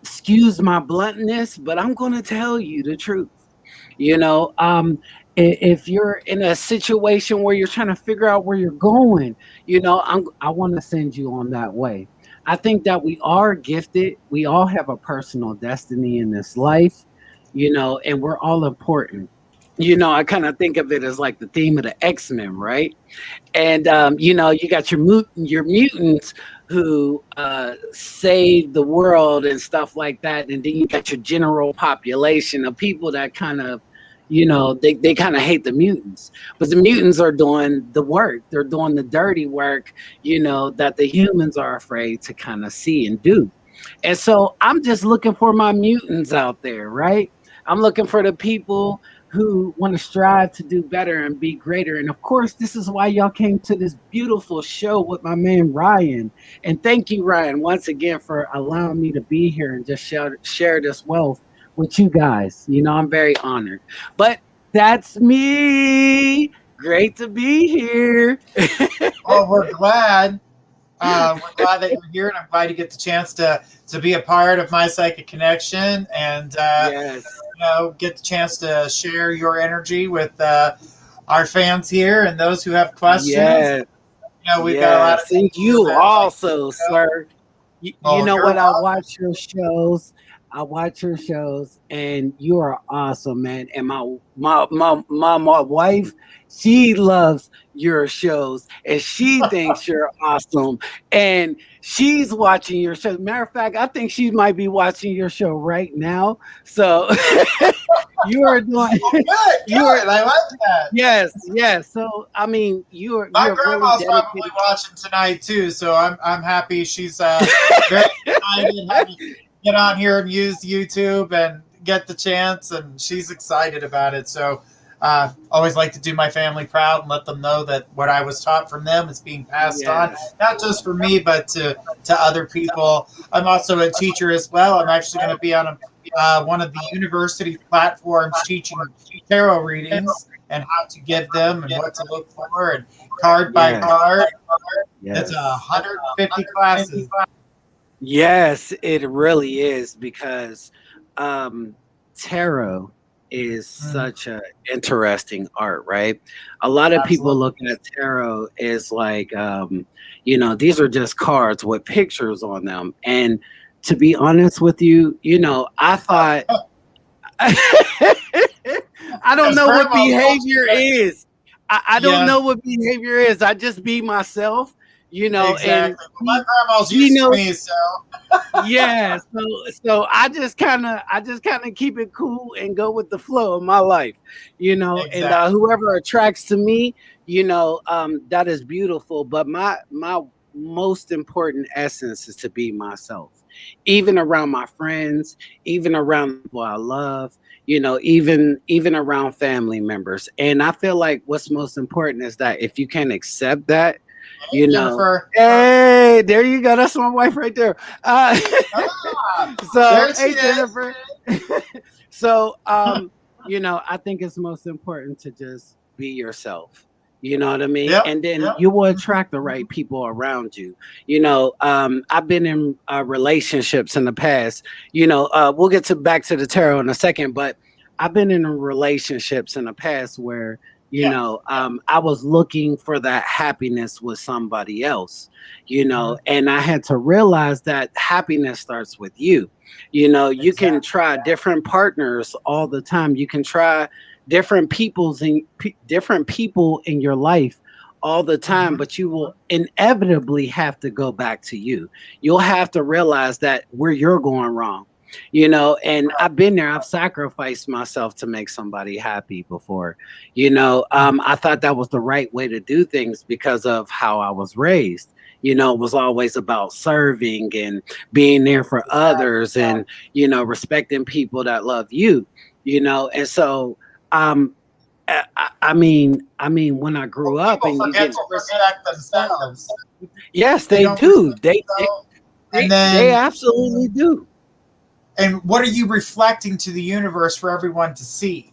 excuse my bluntness, but I'm going to tell you the truth. If you're in a situation where you're trying to figure out where you're going, I want to send you on that way. I think that we are gifted. We all have a personal destiny in this life, and we're all important. I kind of think of it as like the theme of the X-Men, right? And you got your mutants who save the world and stuff like that, and then you got your general population of people that kind of, you know, they kind of hate the mutants, but the mutants are doing the work. They're doing the dirty work, you know, that the humans are afraid to kind of see and do. And so I'm just looking for my mutants out there, right? I'm looking for the people who want to strive to do better and be greater. And of course, this is why y'all came to this beautiful show with my man Ryan. And thank you, Ryan, once again for allowing me to be here and just share this wealth with you guys. You know, I'm very honored. But that's me. Great to be here. Oh, we're glad. We're glad that you're here, and I'm glad you get the chance to be a part of my psychic connection, and Yes. you know, get the chance to share your energy with our fans here and those who have questions. Yes. You know, we've got a lot of And you also, sir. You Oh, know you're what? I welcome. watch your shows. I watch your shows, and you are awesome, man. And my wife, she loves your shows, and she thinks you're awesome. And she's watching your show. Matter of fact, I think she might be watching your show right now. So you are doing. Good, I like that. Yes. So I mean, My you're grandma's really probably dedicated. watching tonight too, so I'm happy she's very excited to get on here and use YouTube and get the chance, and she's excited about it. So always like to do my family proud and let them know that what I was taught from them is being passed on, not just for me, but to other people. I'm also a teacher as well. I'm actually going to be on one of the university platforms teaching tarot readings and how to give them and what to look for, and card by card. It's 150 classes. Yes, it really is, because tarot is such an interesting art, right? A lot of people look at tarot as like, you know, these are just cards with pictures on them. And to be honest with you, you know, I thought, I don't know what behavior is. I don't know what behavior is. I just be myself, you know. Exactly. And my grandma's used to me, so yeah. So I just kind of keep it cool and go with the flow of my life, you know. Exactly. And whoever attracts to me, you know, that is beautiful. But my most important essence is to be myself, even around my friends, even around people I love, you know, even around family members. And I feel like what's most important is that if you can accept that, you know, Jennifer. Hey, there you go. That's my wife right there. So, hey, Jennifer. So, you know, I think it's most important to just be yourself. You know what I mean? Yep, And then you will attract the right people around you. You know, I've been in relationships in the past. You know, we'll get back to the tarot in a second, but I've been in relationships in the past where, you know, I was looking for that happiness with somebody else, you know, and I had to realize that happiness starts with you. You know, you can try different partners all the time. You can try different people in your life all the time, but you will inevitably have to go back to you. You'll have to realize that where you're going wrong, you know. And I've been there. I've sacrificed myself to make somebody happy before, you know. I thought that was the right way to do things because of how I was raised. You know, it was always about serving and being there for others, and, you know, respecting people that love you, you know. And so I mean, when I grew up, and you get to respect themselves. Yes, they do. They absolutely do. And what are you reflecting to the universe for everyone to see?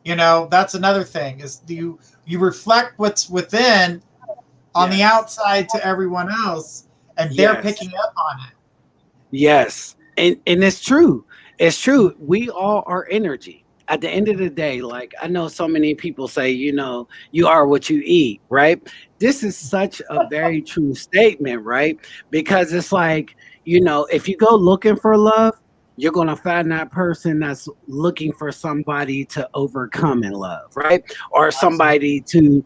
You know, that's another thing, is you reflect what's within on the outside to everyone else, and they're picking up on it. Yes. And it's true. It's true. We all are energy. At the end of the day, like, I know so many people say, you know, you are what you eat, right? This is such a very true statement, right? Because it's like, you know, if you go looking for love, you're going to find that person that's looking for somebody to overcome in love, right? Or somebody to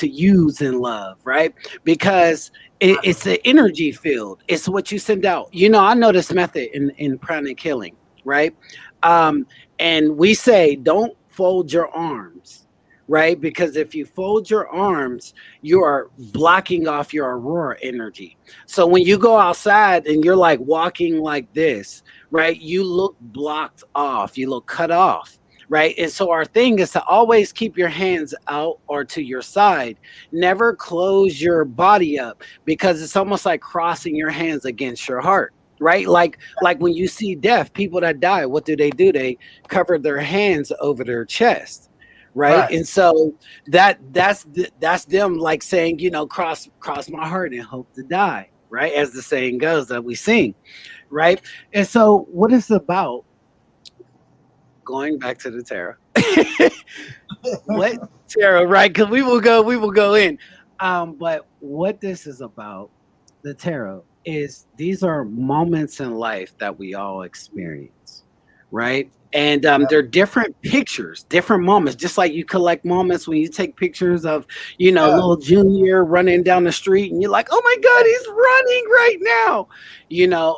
use in love, right? Because it's an energy field. It's what you send out. You know, I know this method in pranic healing, right? And we say, don't fold your arms, right? Because if you fold your arms, you are blocking off your aurora energy. So when you go outside and you're like walking like this, right, you look blocked off, you look cut off. Right. And so our thing is to always keep your hands out or to your side. Never close your body up, because it's almost like crossing your hands against your heart. Right. Like when you see death, people that die, what do? They cover their hands over their chest. Right. And so that's them like saying, cross my heart and hope to die. Right. As the saying goes that we sing. Right. And so what it's about, going back to the tarot, what tarot, right? Because we will go in. But what this is about, the tarot, is these are moments in life that we all experience, right? And they're different pictures, different moments, just like you collect moments when you take pictures of, little Junior running down the street and you're like, oh my God, he's running right now,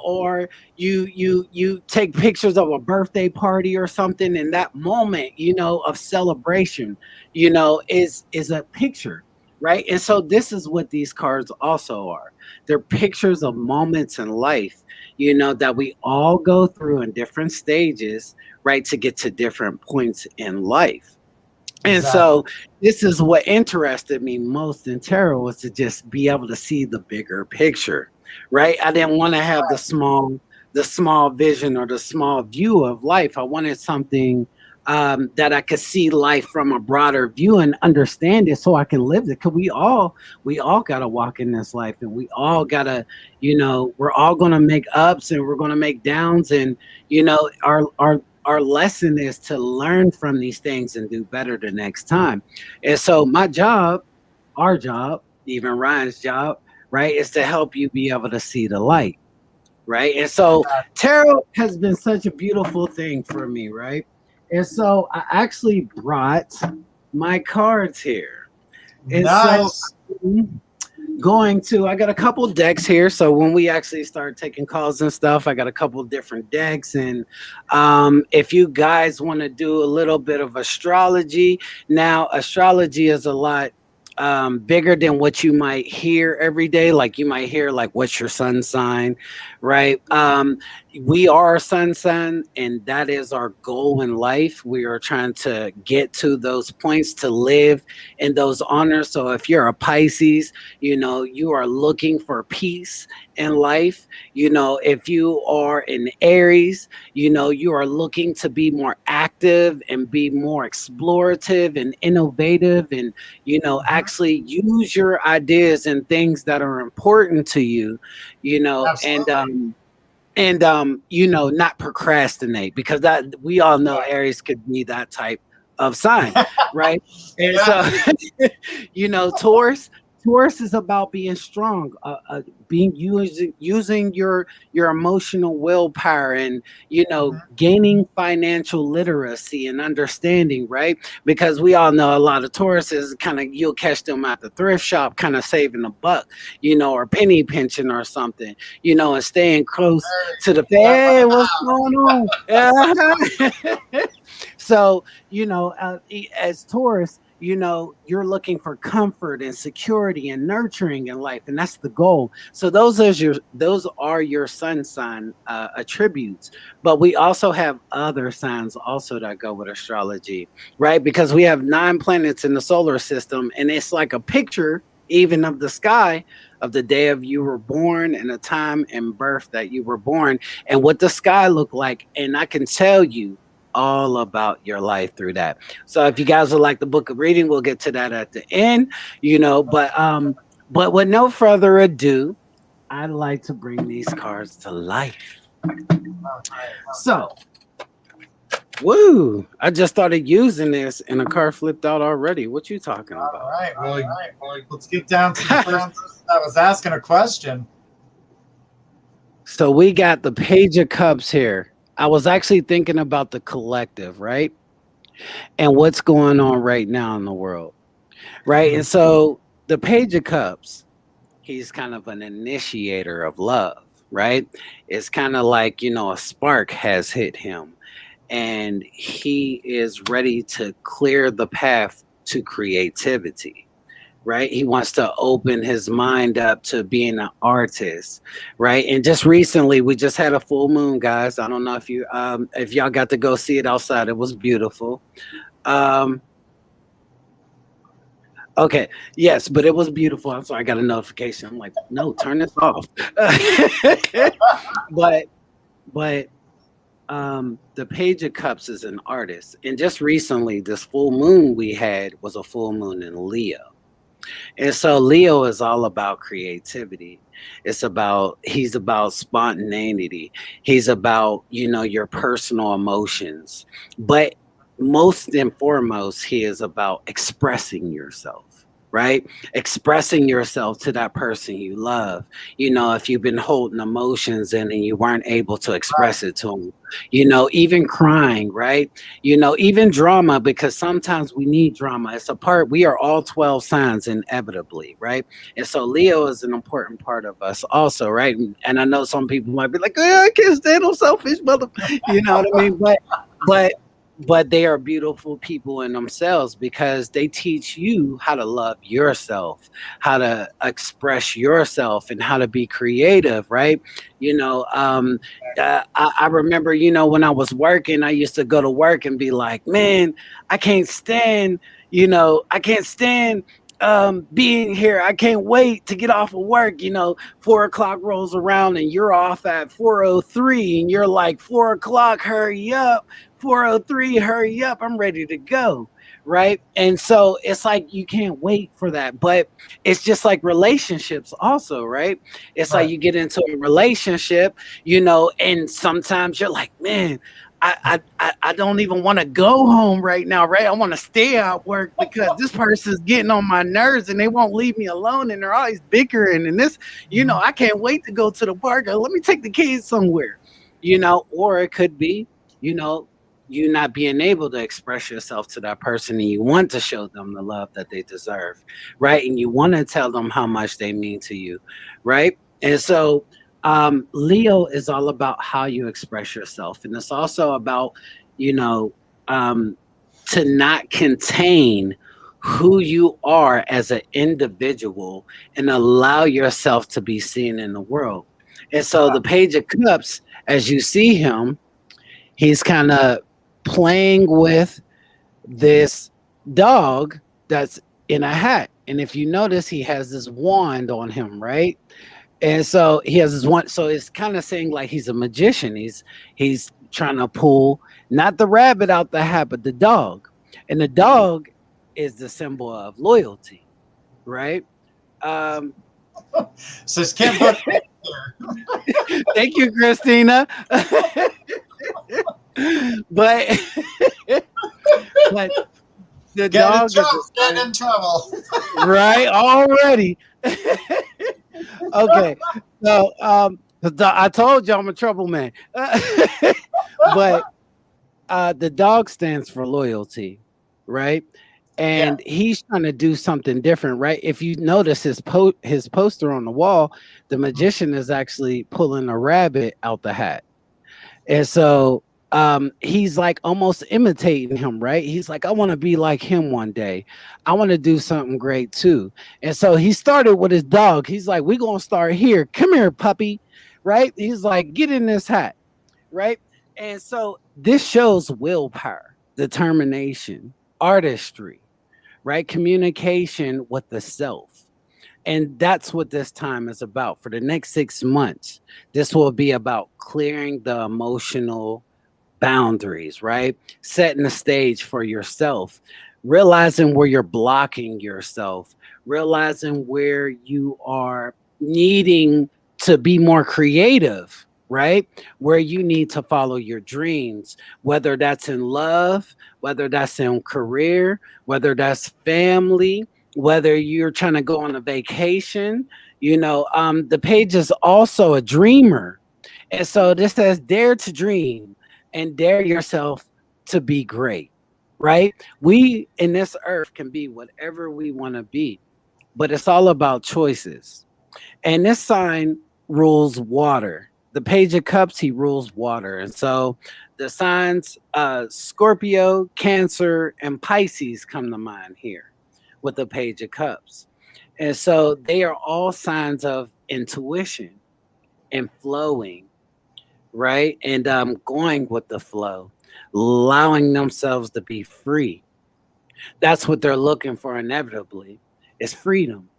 or you take pictures of a birthday party or something, and that moment, of celebration, is a picture, right? And so this is what these cards also are. They're pictures of moments in life, that we all go through in different stages, right, to get to different points in life. And so this is what interested me most in tarot, was to just be able to see the bigger picture, right? I didn't want to have the small vision or the small view of life. I wanted something that I could see life from a broader view and understand it, so I can live it. Because we all got to walk in this life, and we all got to, we're all going to make ups and we're going to make downs. And, our lesson is to learn from these things and do better the next time. And so my job, our job, even Ryan's job, right, is to help you be able to see the light, right? And so tarot has been such a beautiful thing for me, right? And so I actually brought my cards here. And nice. So I got a couple decks here. So when we actually start taking calls and stuff, I got a couple different decks. And if you guys want to do a little bit of astrology, now astrology is a lot bigger than what you might hear every day. Like you might hear like, what's your sun sign, right? We are a sun sign, and that is our goal in life. We are trying to get to those points to live in those honors. So if you're a Pisces, you are looking for peace in life. If you are an Aries, you are looking to be more active and be more explorative and innovative, and actually use your ideas and things that are important to you, and not procrastinate, because that we all know Aries could be that type of sign, right? And so Taurus is about being strong, using your emotional willpower, and gaining financial literacy and understanding, right? Because we all know a lot of Tauruses kind of, you'll catch them at the thrift shop, kind of saving a buck, or penny pinching or something, and staying close to the hey, what's going on? So as Taurus, you're looking for comfort and security and nurturing in life, and that's the goal. So those are your sun sign attributes. But we also have other signs also that go with astrology, right? Because we have 9 planets in the solar system, and it's like a picture even of the sky of the day of you were born and the time and birth that you were born, and what the sky looked like. And I can tell you all about your life through that. So if you guys would like the book of reading, we'll get to that at the end, but with no further ado, I'd like to bring these cards to life. So I just started using this and a card flipped out already. What you talking about? All right, well, let's get down to the first person that was asking a question. So we got the Page of Cups here. I was actually thinking about the collective, right? And what's going on right now in the world, right? And so the Page of Cups, he's kind of an initiator of love, right? It's kind of like, a spark has hit him. and he is ready to clear the path to creativity. Right, he wants to open his mind up to being an artist, right? And just recently, we just had a full moon, guys. I don't know if y'all got to go see it outside. It was beautiful. Okay, yes, but it was beautiful. I'm sorry, I got a notification. I'm like, no, turn this off. but the Page of Cups is an artist, and just recently, this full moon we had was a full moon in Leo. And so Leo is all about creativity. He's about spontaneity. He's about, your personal emotions. But most and foremost, he is about expressing yourself, right? Expressing yourself to that person you love. If you've been holding emotions in and you weren't able to express it to them, even crying, right? Even drama, because sometimes we need drama. We are all 12 signs inevitably, right? And so Leo is an important part of us also, right? And I know some people might be like, oh, I can't stand them selfish mother, you know what I mean? But they are beautiful people in themselves, because they teach you how to love yourself, how to express yourself, and how to be creative, right? I remember, when I was working, I used to go to work and be like, man, I can't stand being here. I can't wait to get off of work. 4:00 rolls around and you're off at 4:03 and you're like, 4:00, hurry up. 4:03, hurry up. I'm ready to go. Right. And so it's like you can't wait for that. But it's just like relationships also, right? It's like you get into a relationship, and sometimes you're like, man, I don't even want to go home right now, right? I want to stay at work because this person's getting on my nerves and they won't leave me alone and they're always bickering and this, I can't wait to go to the park. Let me take the kids somewhere, or it could be, you not being able to express yourself to that person and you want to show them the love that they deserve, right? And you want to tell them how much they mean to you, right? And so Leo is all about how you express yourself. And it's also about, to not contain who you are as an individual and allow yourself to be seen in the world. And so the Page of Cups, as you see him, he's kind of playing with this dog that's in a hat. And if you notice, he has this wand on him, right? And so he has this wand. So it's kind of saying like he's a magician. He's trying to pull not the rabbit out the hat, but the dog. And the dog is the symbol of loyalty, right? So it's can't put it here. Thank you, Christina. but the dog is getting in trouble. Right already. Okay, so I told you I'm a trouble man. But the dog stands for loyalty, right? And he's trying to do something different, right? If you notice his poster on the wall, the magician is actually pulling a rabbit out the hat. And so he's like almost imitating him, right? He's like, I want to be like him one day. I want to do something great too. And so he started with his dog. He's like, we're going to start here. Come here, puppy. Right? He's like, get in this hat. Right? And so this shows willpower, determination, artistry, right? Communication with the self. And that's what this time is about. For the next 6 months, this will be about clearing the emotional boundaries, right? Setting the stage for yourself, realizing where you're blocking yourself, realizing where you are needing to be more creative, right? Where you need to follow your dreams, whether that's in love, whether that's in career, whether that's family, whether you're trying to go on a vacation. The page is also a dreamer. And so this says dare to dream and dare yourself to be great, right? We in this earth can be whatever we want to be, but it's all about choices. And this sign rules water. The Page of Cups, he rules water. And so the signs Scorpio, Cancer, and Pisces come to mind here with the Page of Cups. And so they are all signs of intuition and flowing, right? And going with the flow, allowing themselves to be free. That's what they're looking for inevitably, is freedom,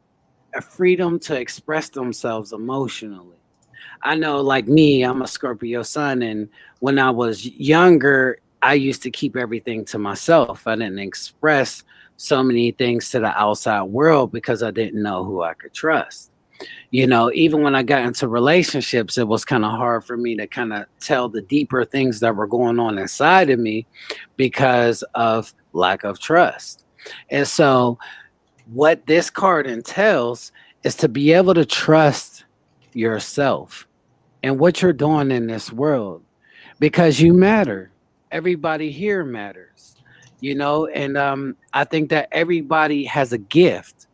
a freedom to express themselves emotionally. I know, like me, I'm a Scorpio sun, and when I was younger, I used to keep everything to myself. I didn't express so many things to the outside world because I didn't know who I could trust. You know, even when I got into relationships, it was kind of hard for me to kind of tell the deeper things that were going on inside of me because of lack of trust. And so, what this card entails is to be able to trust yourself and what you're doing in this world, because you matter. Everybody here matters, you know, and I think that everybody has a gift,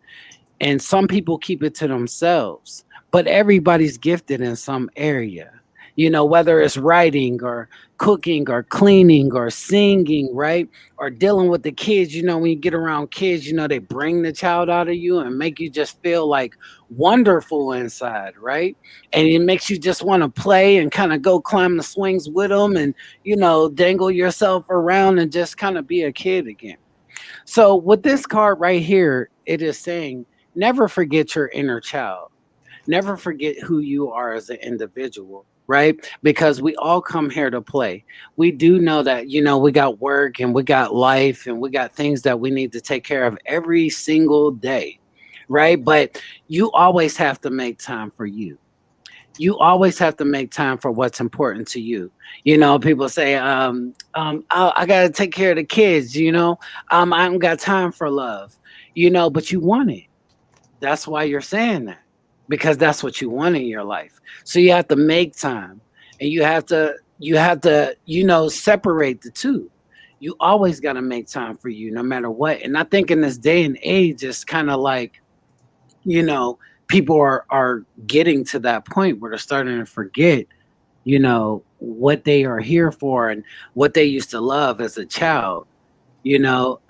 and some people keep it to themselves, but everybody's gifted in some area, you know, whether it's writing or cooking or cleaning or singing, right? Or dealing with the kids. You know, when you get around kids, you know, they bring the child out of you and make you just feel like wonderful inside, right? And it makes you just want to play and kind of go climb the swings with them and, you know, dangle yourself around and just kind of be a kid again. So with this card right here, it is saying, never forget your inner child. Never forget who you are as an individual, right? Because we all come here to play. We do know that, you know, we got work and we got life and we got things that we need to take care of every single day, right? But you always have to make time for you. You always have to make time for what's important to you. You know, people say, I got to take care of the kids, you know, I don't got time for love, you know, but you want it. That's why you're saying that, because that's what you want in your life. So you have to make time, and you have to, you know, separate the two. You always got to make time for you no matter what. And I think in this day and age, it's kind of like, you know, people are getting to that point where they're starting to forget, you know, what they are here for and what they used to love as a child, you know.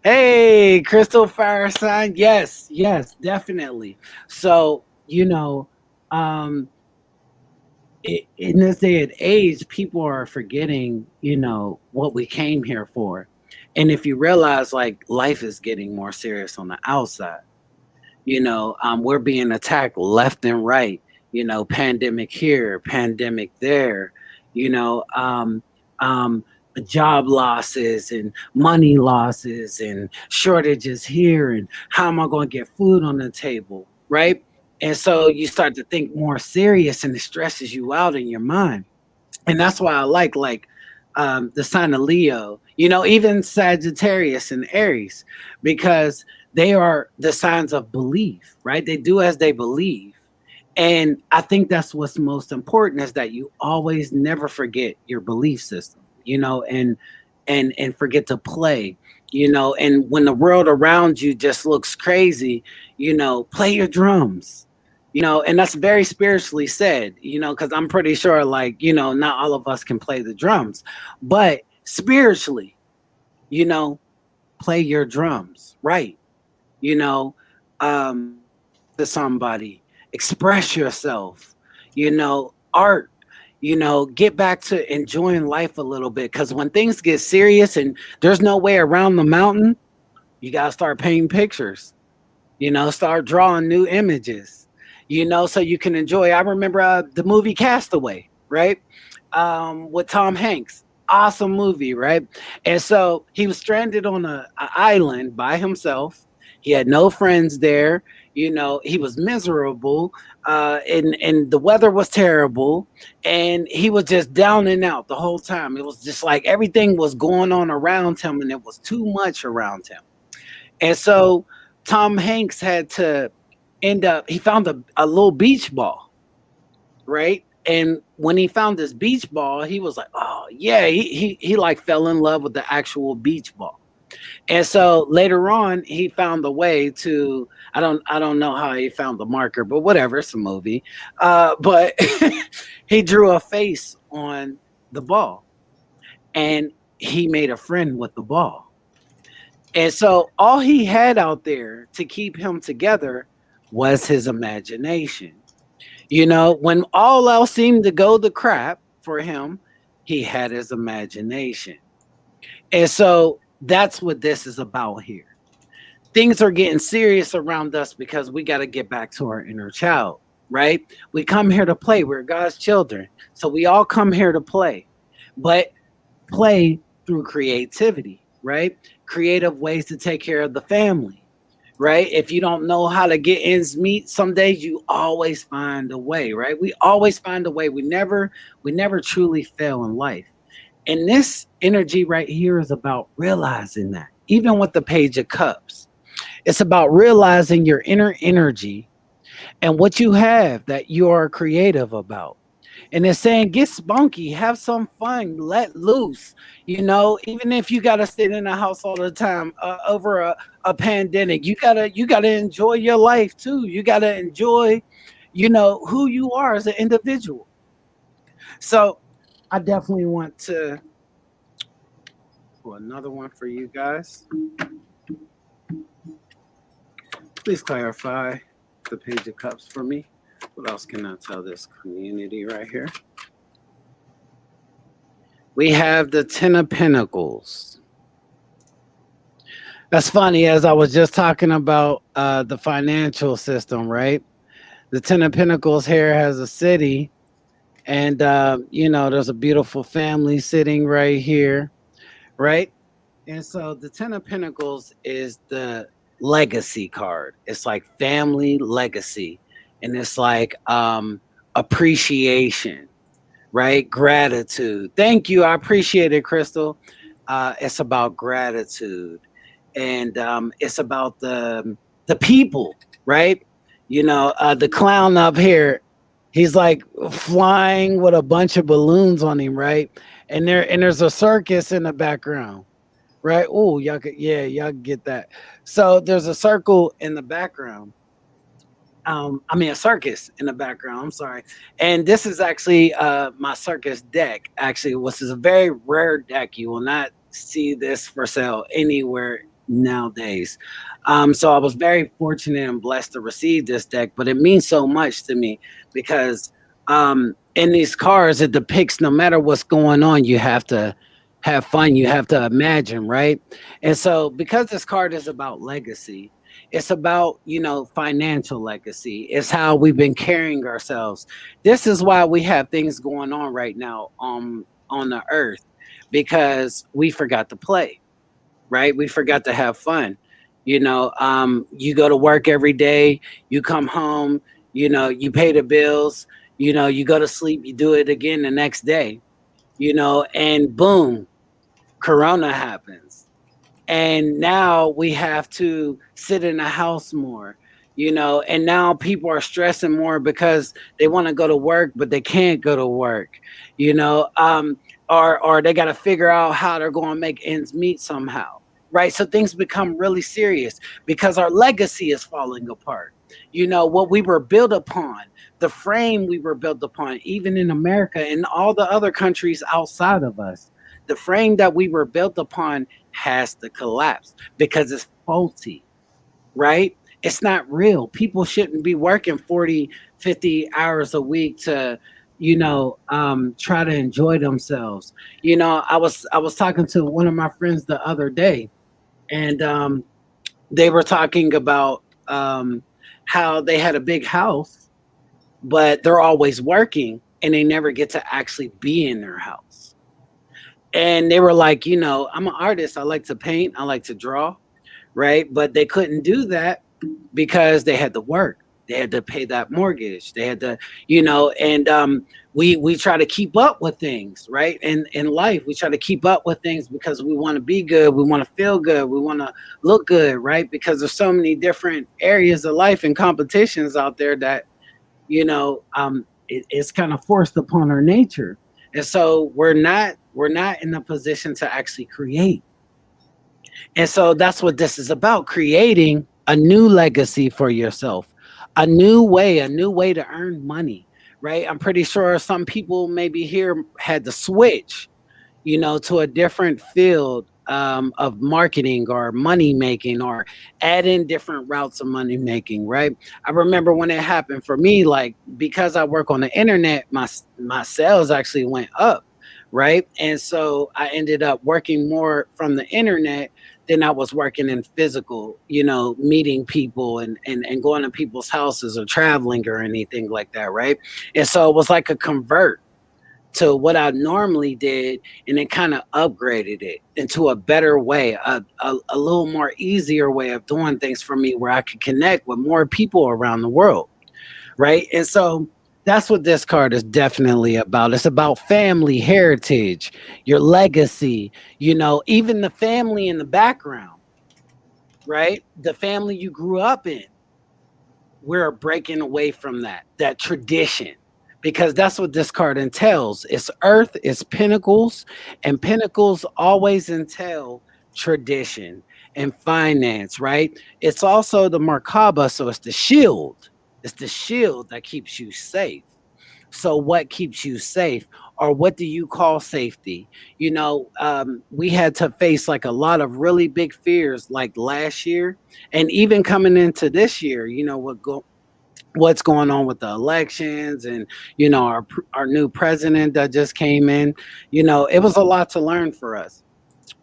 Hey, Crystal Fire Sign. Yes, yes, definitely. So, you know, um, in this day and age, people are forgetting, you know, what we came here for. And if you realize, like, life is getting more serious on the outside, you know, we're being attacked left and right, you know, pandemic here, pandemic there, you know, job losses and money losses and shortages here, and how am I going to get food on the table, right? And so you start to think more serious, and it stresses you out in your mind. And that's why I like the sign of Leo, you know, even Sagittarius and Aries, because they are the signs of belief, right? They do as they believe. And I think that's what's most important, is that you always never forget your belief system, you know, and forget to play, you know. And when the world around you just looks crazy, you know, play your drums, you know. And that's very spiritually said, you know, because I'm pretty sure, like, you know, not all of us can play the drums, but spiritually, you know, play your drums, right? You know, to somebody, express yourself, you know, art, you know, get back to enjoying life a little bit. Because when things get serious and there's no way around the mountain, you got to start painting pictures, you know, start drawing new images, you know, so you can enjoy. I remember the movie Castaway, right? With Tom Hanks. Awesome movie, right? And so he was stranded on a island by himself. He had no friends there. You know, he was miserable, and the weather was terrible, and he was just down and out the whole time. It was just like everything was going on around him, and it was too much around him. And so Tom Hanks had to he found a little beach ball, right? And when he found this beach ball, he was like, oh yeah, he like fell in love with the actual beach ball. And so later on, he found the way to, I don't know how he found the marker, but whatever, it's a movie. But he drew a face on the ball, and he made a friend with the ball. And so all he had out there to keep him together was his imagination. You know, when all else seemed to go to crap for him, he had his imagination. And so that's what this is about here. Things are getting serious around us because we got to get back to our inner child, right? We come here to play. We're God's children. So we all come here to play, but play through creativity, right? Creative ways to take care of the family, right? If you don't know how to get ends meet, some days you always find a way, right? We always find a way. We never truly fail in life. And this energy right here is about realizing that. Even with the Page of Cups, it's about realizing your inner energy and what you have that you are creative about. And it's saying, get spunky, have some fun, let loose. You know, even if you got to sit in the house all the time over a pandemic, you gotta enjoy your life too. You gotta enjoy, you know, who you are as an individual. So I definitely want to pull another one for you guys. Please clarify the Page of Cups for me. What else can I tell this community right here? We have the Ten of Pentacles. That's funny, as I was just talking about the financial system, right? The Ten of Pentacles here has a city, and you know, there's a beautiful family sitting right here, right? And so the Ten of Pentacles is the legacy card. It's like family legacy, and it's like appreciation, right? Gratitude. Thank you. I appreciate it, Crystal. It's about gratitude, and it's about the people, right? You know, the clown up here, he's like flying with a bunch of balloons on him, right? And there's a circus in the background, right? Oh, y'all could, yeah, y'all get that. So there's a circle in the background. I mean, a circus in the background. I'm sorry. And this is actually my circus deck. Actually, which is a very rare deck. You will not see this for sale anywhere nowadays. So I was very fortunate and blessed to receive this deck, but it means so much to me because in these cards, it depicts no matter what's going on, you have to have fun. You have to imagine, right? And so because this card is about legacy, it's about, you know, financial legacy. It's how we've been carrying ourselves. This is why we have things going on right now on the earth, because we forgot to play, right? We forgot to have fun. You know, you go to work every day, you come home, you know, you pay the bills, you know, you go to sleep, you do it again the next day, you know, and boom, Corona happens. And now we have to sit in the house more, you know, and now people are stressing more because they want to go to work, but they can't go to work, you know, or they got to figure out how they're going to make ends meet somehow, right? So things become really serious because our legacy is falling apart. You know, what we were built upon, the frame we were built upon, even in America and all the other countries outside of us, the frame that we were built upon has to collapse because it's faulty, right? It's not real. People shouldn't be working 40, 50 hours a week to, you know, try to enjoy themselves. You know, I was talking to one of my friends the other day, and they were talking about how they had a big house, but they're always working and they never get to actually be in their house. And they were like, you know, I'm an artist. I like to paint. I like to draw. Right. But they couldn't do that because they had to work. They had to pay that mortgage. They had to, you know, and we try to keep up with things, right? In life, we try to keep up with things because we want to be good. We want to feel good. We want to look good, right? Because there's so many different areas of life and competitions out there that, you know, it's kind of forced upon our nature. And so we're not in a position to actually create. And so that's what this is about, creating a new legacy for yourself, a new way to earn money, right? I'm pretty sure some people maybe here had to switch, to a different field of marketing or money making, or add in different routes of money making, right? I remember when it happened for me, like, because I work on the internet, my sales actually went up, right? And so I ended up working more from the internet than I was working in physical, meeting people and going to people's houses or traveling or anything like that, right? And so it was like a convert to what I normally did, and then kind of upgraded it into a better way, a little more easier way of doing things for me, where I could connect with more people around the world, right? And so that's what this card is definitely about. It's about family, heritage, your legacy, even the family in the background, right? The family you grew up in. We're breaking away from that tradition, because that's what this card entails. It's earth, it's pinnacles, and pinnacles always entail tradition and finance, right? It's also the Merkaba, so it's the shield. It's the shield that keeps you safe. So what keeps you safe, or what do you call safety? We had to face like a lot of really big fears, like last year, and even coming into this year, what's going on with the elections, and our new president that just came in. It was a lot to learn for us.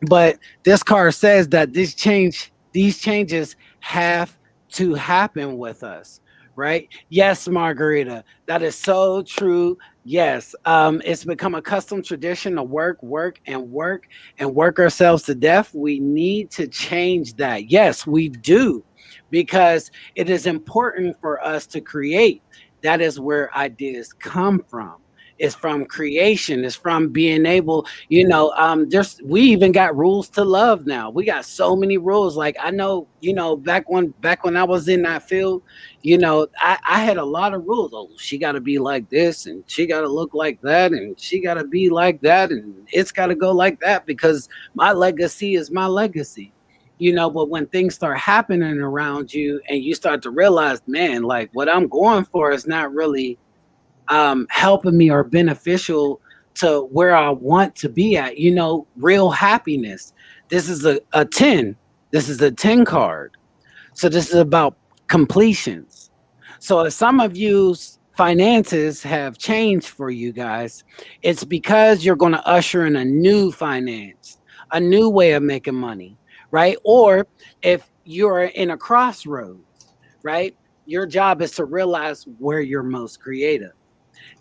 But this card says that these changes have to happen with us, right? Yes, Margarita, that is so true. Yes, it's become a custom tradition to work and work ourselves to death. We need to change that. Yes, we do, because it is important for us to create. That is where ideas come from. It's from creation. It's from being able, we even got rules to love now. We got so many rules. Like, I know, back when I was in that field, I had a lot of rules. Oh, she got to be like this, and she got to look like that, and she got to be like that, and it's got to go like that, because my legacy is my legacy. But when things start happening around you, and you start to realize, man, like, what I'm going for is not really helping me or beneficial to where I want to be at, real happiness. This is a 10. This is a 10 card. So this is about completions. So if some of you's finances have changed for you guys, it's because you're going to usher in a new finance, a new way of making money, right? Or if you're in a crossroads, right? Your job is to realize where you're most creative.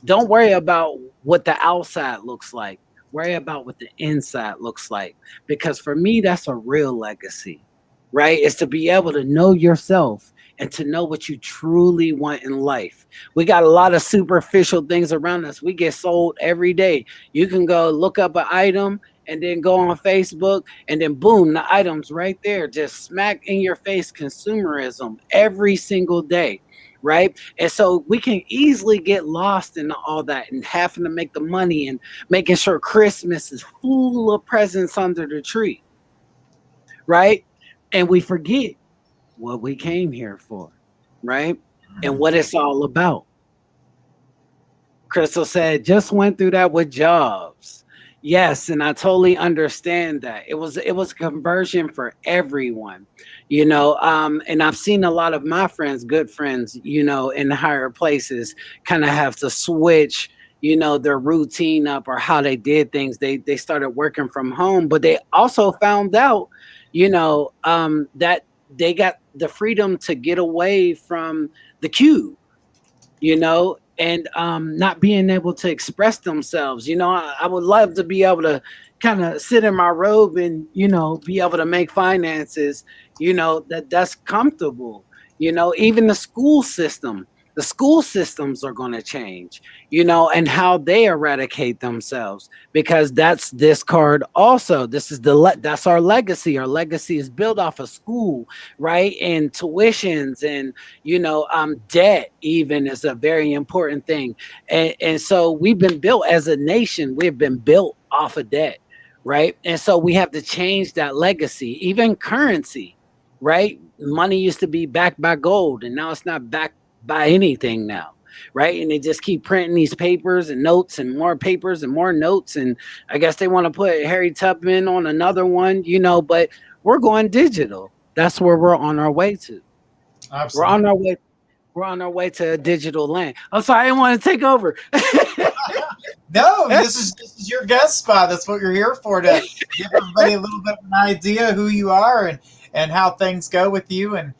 Don't worry about what the outside looks like. Worry about what the inside looks like. Because for me, that's a real legacy, right? It's to be able to know yourself and to know what you truly want in life. We got a lot of superficial things around us. We get sold every day. You can go look up an item and then go on Facebook, and then boom, the item's right there, just smack in your face, consumerism every single day. Right. And so we can easily get lost in all that, and having to make the money, and making sure Christmas is full of presents under the tree. Right. And we forget what we came here for. Right. And what it's all about. Crystal said, just went through that with jobs. Yes, and I totally understand that. It was conversion for everyone, and I've seen a lot of my friends, good friends, in higher places, kind of have to switch, their routine up, or how they did things. They started working from home, but they also found out, that they got the freedom to get away from the cube, and not being able to express themselves. I would love to be able to kind of sit in my robe and, be able to make finances, that's comfortable. Even the school systems are going to change, and how they eradicate themselves, because that's this card also. This is that's our legacy. Our legacy is built off of school, right? And tuitions, and debt even is a very important thing. And so we've been built as a nation. We've been built off of debt, right? And so we have to change that legacy, even currency, right? Money used to be backed by gold, and now it's not backed by anything now, right? And they just keep printing these papers and notes and more papers and more notes. And I guess they want to put Harry Tubman on another one, but we're going digital. That's where we're on our way to. Absolutely. We're on our way. We're on our way to a digital land. I'm sorry, I didn't want to take over. No, this is your guest spot. That's what you're here for, to give everybody a little bit of an idea who you are and how things go with you. And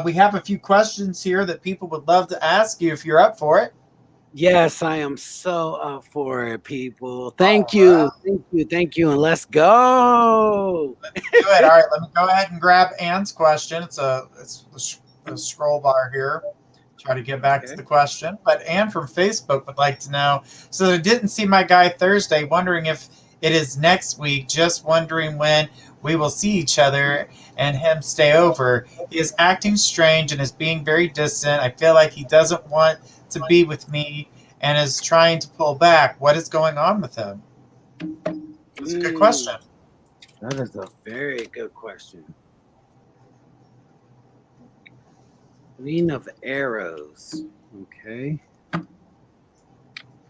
we have a few questions here that people would love to ask you if you're up for it. Yes, I am so up for it, people. Thank you. Thank you. And let's go. Let's do it. All right, let me go ahead and grab Anne's question. It's a scroll bar here. Try to get back to the question. But Anne from Facebook would like to know, so I didn't see my guy Thursday, wondering if it is next week, just wondering when we will see each other and him stay over. He is acting strange and is being very distant. I feel like he doesn't want to be with me and is trying to pull back. What is going on with him? That's a good question. That is a very good question. Queen of Arrows. Okay.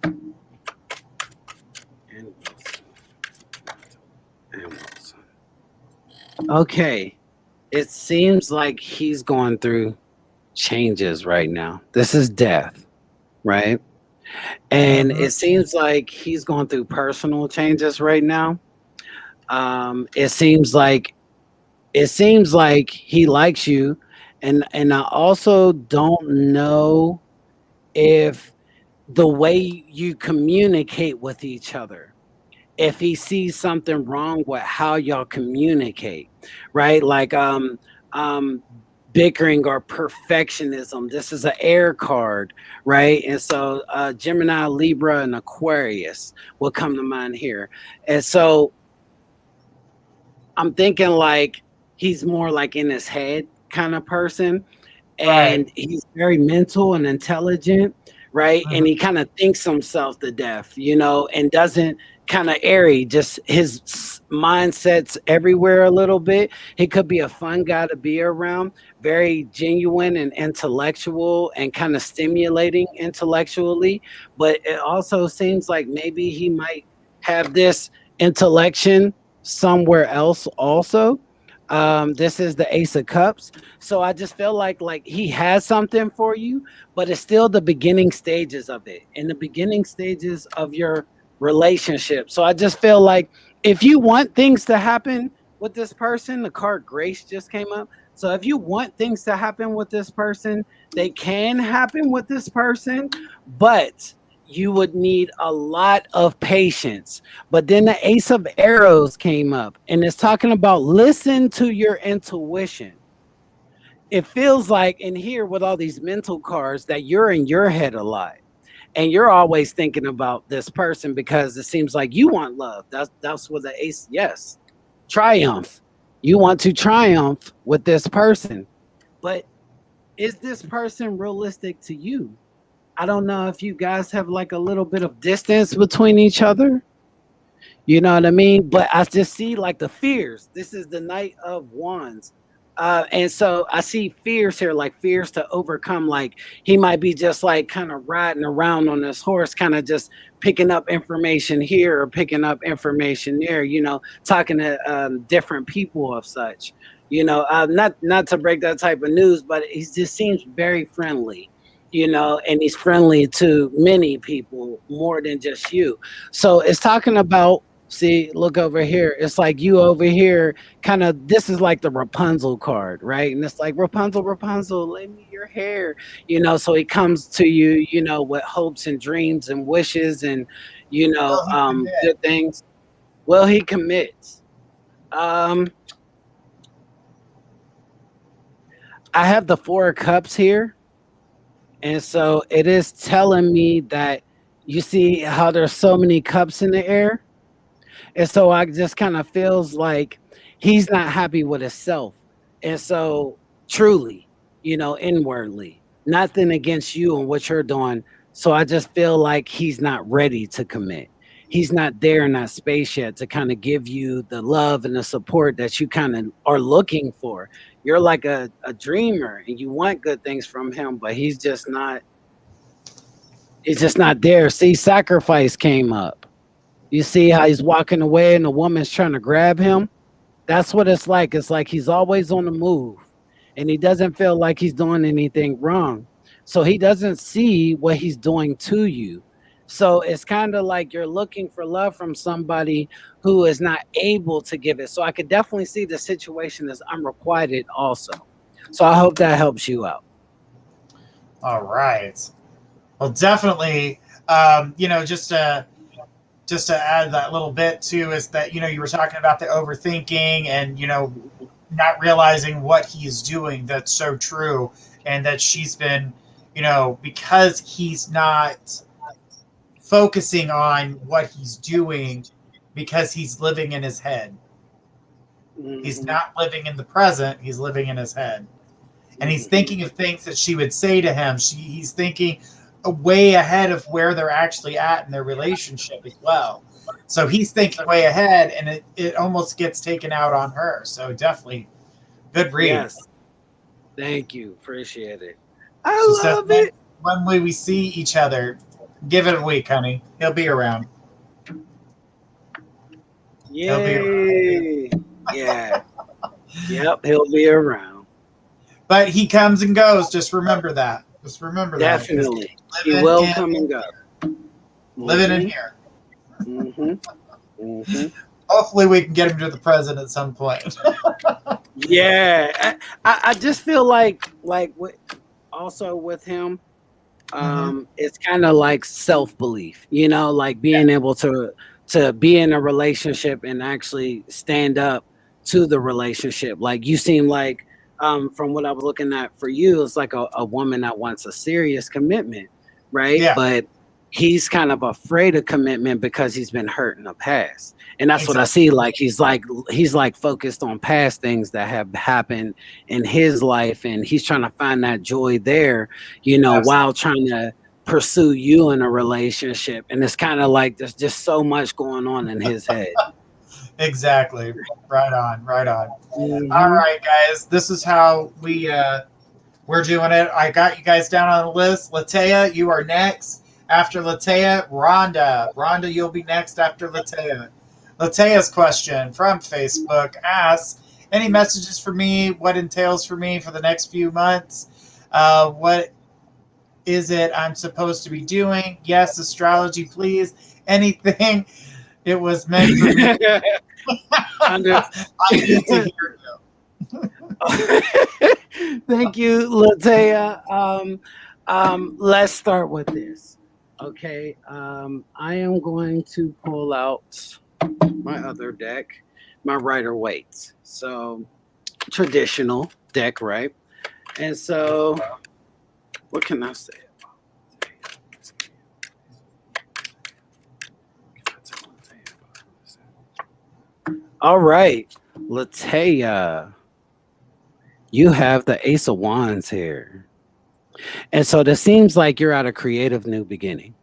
And Wilson. Okay. It seems like he's going through changes right now. This is death, right? And it seems like he's going through personal changes right now. It seems like he likes you. And I also don't know if the way you communicate with each other, if he sees something wrong with how y'all communicate, right? Like bickering or perfectionism. This is an air card, right? And so Gemini, Libra, and Aquarius will come to mind here. And so I'm thinking like he's more like in his head kind of person, and he's very mental and intelligent, right? And he kind of thinks himself to death, and doesn't kind of airy, just his mindset's everywhere a little bit. He could be a fun guy to be around, very genuine and intellectual and kind of stimulating intellectually, but it also seems like maybe he might have this intellection somewhere else also. This is the Ace of Cups. So I just feel like he has something for you, but it's still the beginning stages of it, in the beginning stages of your relationship. So I just feel like if you want things to happen with this person, the card Grace just came up. So if you want things to happen with this person, they can happen with this person, but you would need a lot of patience. But then the Ace of Arrows came up, and it's talking about listen to your intuition. It feels like in here with all these mental cards that you're in your head a lot, and you're always thinking about this person because it seems like you want love. That's what the Ace, yes, triumph. You want to triumph with this person, but is this person realistic to you? I don't know if you guys have like a little bit of distance between each other. You know what I mean? But I just see like the fears. This is the Knight of Wands. And so I see fears here, like fears to overcome. Like he might be just like kind of riding around on this horse, kind of just picking up information here or picking up information there, talking to different people of such. Not to break that type of news, but he just seems very friendly. And he's friendly to many people more than just you. So it's talking about, see, look over here. It's like you over here, kind of, this is like the Rapunzel card, right? And it's like, Rapunzel, lend me your hair. So he comes to you, with hopes and dreams and wishes and, good things. Will he commit? I have the Four of Cups here. And so it is telling me that you see how there's so many cups in the air. And so I just kind of feels like he's not happy with himself. And so truly, inwardly, nothing against you and what you're doing. So I just feel like he's not ready to commit. he's not there in that space yet to kind of give you the love and the support that you kind of are looking for. You're like a dreamer and you want good things from him, but he's just not there. See, sacrifice came up. You see how he's walking away and the woman's trying to grab him? That's what it's like. It's like he's always on the move and he doesn't feel like he's doing anything wrong. So he doesn't see what he's doing to you. So it's kind of like you're looking for love from somebody who is not able to give it. So I could definitely see the situation as unrequited also. So I hope that helps you out. All right. Well, definitely, just to add that little bit too, is that, you were talking about the overthinking and, not realizing what he's doing. That's so true. And that she's been, because he's not focusing on what he's doing, because he's living in his head. Mm-hmm. He's not living in the present. He's living in his head. And he's thinking of things that she would say to him. He's thinking way ahead of where they're actually at in their relationship as well. So he's thinking way ahead, and it almost gets taken out on her. So definitely good read. Yes. Thank you. Appreciate it. I love it. When we see each other, give it a week, honey. He'll be around. Yay. He'll be around. Yeah. Yep, he'll be around. But he comes and goes. Just remember that. Just remember that. Definitely. He will come and go. Living in here. Mm-hmm. Mm-hmm. Hopefully we can get him to the present at some point. Yeah. I just feel like also with him, it's kind of like self-belief, like being able to be in a relationship and actually stand up to the relationship. Like you seem like, from what I was looking at for you, it's like a woman that wants a serious commitment, right? Yeah. But he's kind of afraid of commitment because he's been hurt in the past. And that's what I see. Like he's like focused on past things that have happened in his life, and he's trying to find that joy there, while trying to pursue you in a relationship. And it's kind of like there's just so much going on in his head. Exactly. Right on. Mm-hmm. All right, guys. This is how we're doing it. I got you guys down on the list. Latea, you are next. After Latea, Rhonda. Rhonda, you'll be next after Latea. Latea's question from Facebook asks, any messages for me? What entails for me for the next few months? What is it I'm supposed to be doing? Yes, astrology, please. Anything. It was meant for me. I need to hear you. Thank you, Latea. Let's start with this. Okay. I am going to pull out my other deck, my Rider-Waite. So traditional deck, right? And so what can I say? All right, Latea, you have the Ace of Wands here. And so this seems like you're at a creative new beginning.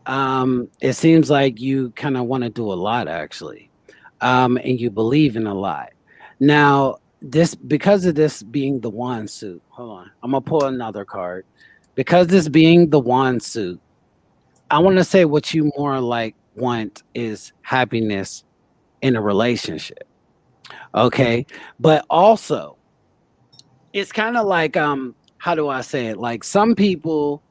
It seems like you kind of want to do a lot, actually, and you believe in a lot. Now, because of this being the Wand suit, hold on, I'm going to pull another card. Because this being the Wand suit, I want to say what you more like want is happiness in a relationship. Okay. But also it's kind of like, how do I say it? Like some people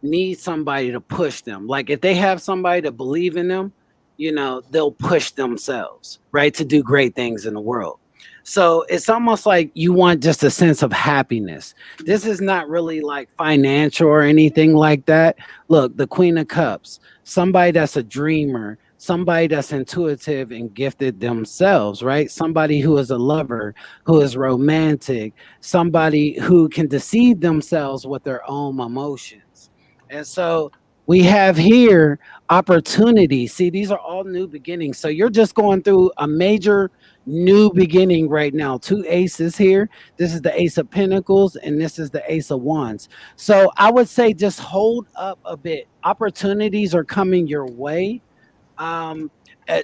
need somebody to push them. Like if they have somebody to believe in them, they'll push themselves, right, to do great things in the world. So it's almost like you want just a sense of happiness. This is not really like financial or anything like that. Look, the Queen of Cups, somebody that's a dreamer, somebody that's intuitive and gifted themselves, right? Somebody who is a lover, who is romantic, somebody who can deceive themselves with their own emotions. And so we have here opportunity. See, these are all new beginnings. So you're just going through a major new beginning right now. Two aces here. This is the Ace of Pentacles and this is the Ace of Wands. So I would say just hold up a bit. Opportunities are coming your way.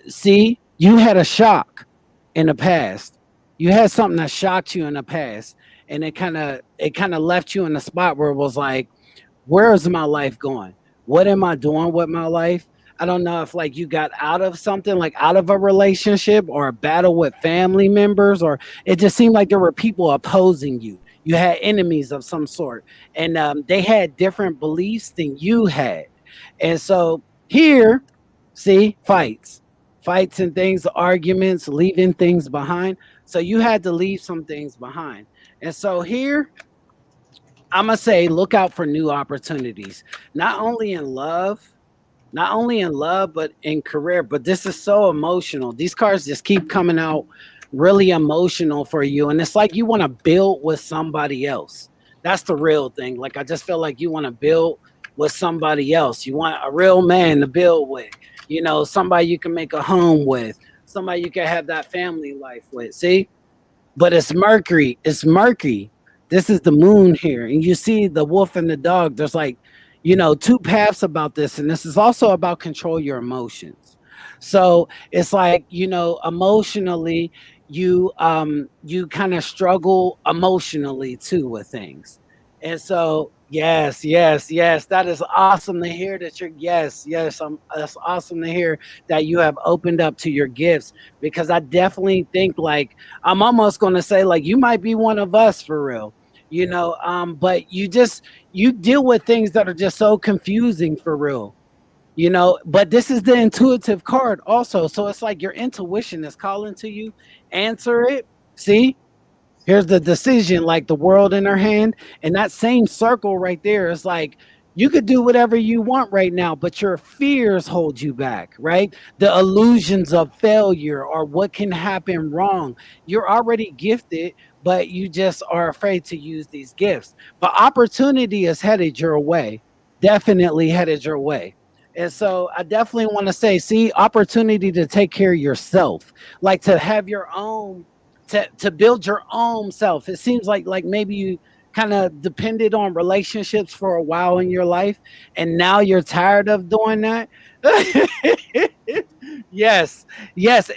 See, you had a shock in the past. You had something that shocked you in the past, and it kind of left you in a spot where it was like, where is my life going? What am I doing with my life? I don't know if like you got out of something, like out of a relationship or a battle with family members, or it just seemed like there were people opposing you. You had enemies of some sort, and they had different beliefs than you had. And so here, see, fights and things, arguments, leaving things behind. So you had to leave some things behind. And so here, I'm gonna say look out for new opportunities, not only in love, but in career. But this is so emotional. These cards just keep coming out really emotional for you, and it's like you want to build with somebody else. That's the real thing. Like I just feel like you want to build with somebody else. You want a real man to build with. You know, somebody you can make a home with, somebody you can have that family life with. See, but it's Mercury. It's murky. This is the moon here. And you see the wolf and the dog. There's like, two paths about this. And this is also about control your emotions. So it's like, emotionally, you kind of struggle emotionally too with things. And so yes, that is awesome to hear that you're that's awesome to hear that you have opened up to your gifts, because I definitely think like I'm almost going to say like you might be one of us for real, but you deal with things that are just so confusing for real, but this is the intuitive card also. So it's like your intuition is calling to you. Answer it. See, here's the decision, like the world in her hand. And that same circle right there is like, you could do whatever you want right now, but your fears hold you back, right? The illusions of failure or what can happen wrong. You're already gifted, but you just are afraid to use these gifts. But opportunity is headed your way, definitely headed your way. And so I definitely want to say, see, opportunity to take care of yourself, like to have your own, to build your own self. It seems like maybe you kind of depended on relationships for a while in your life, and now you're tired of doing that. Yes,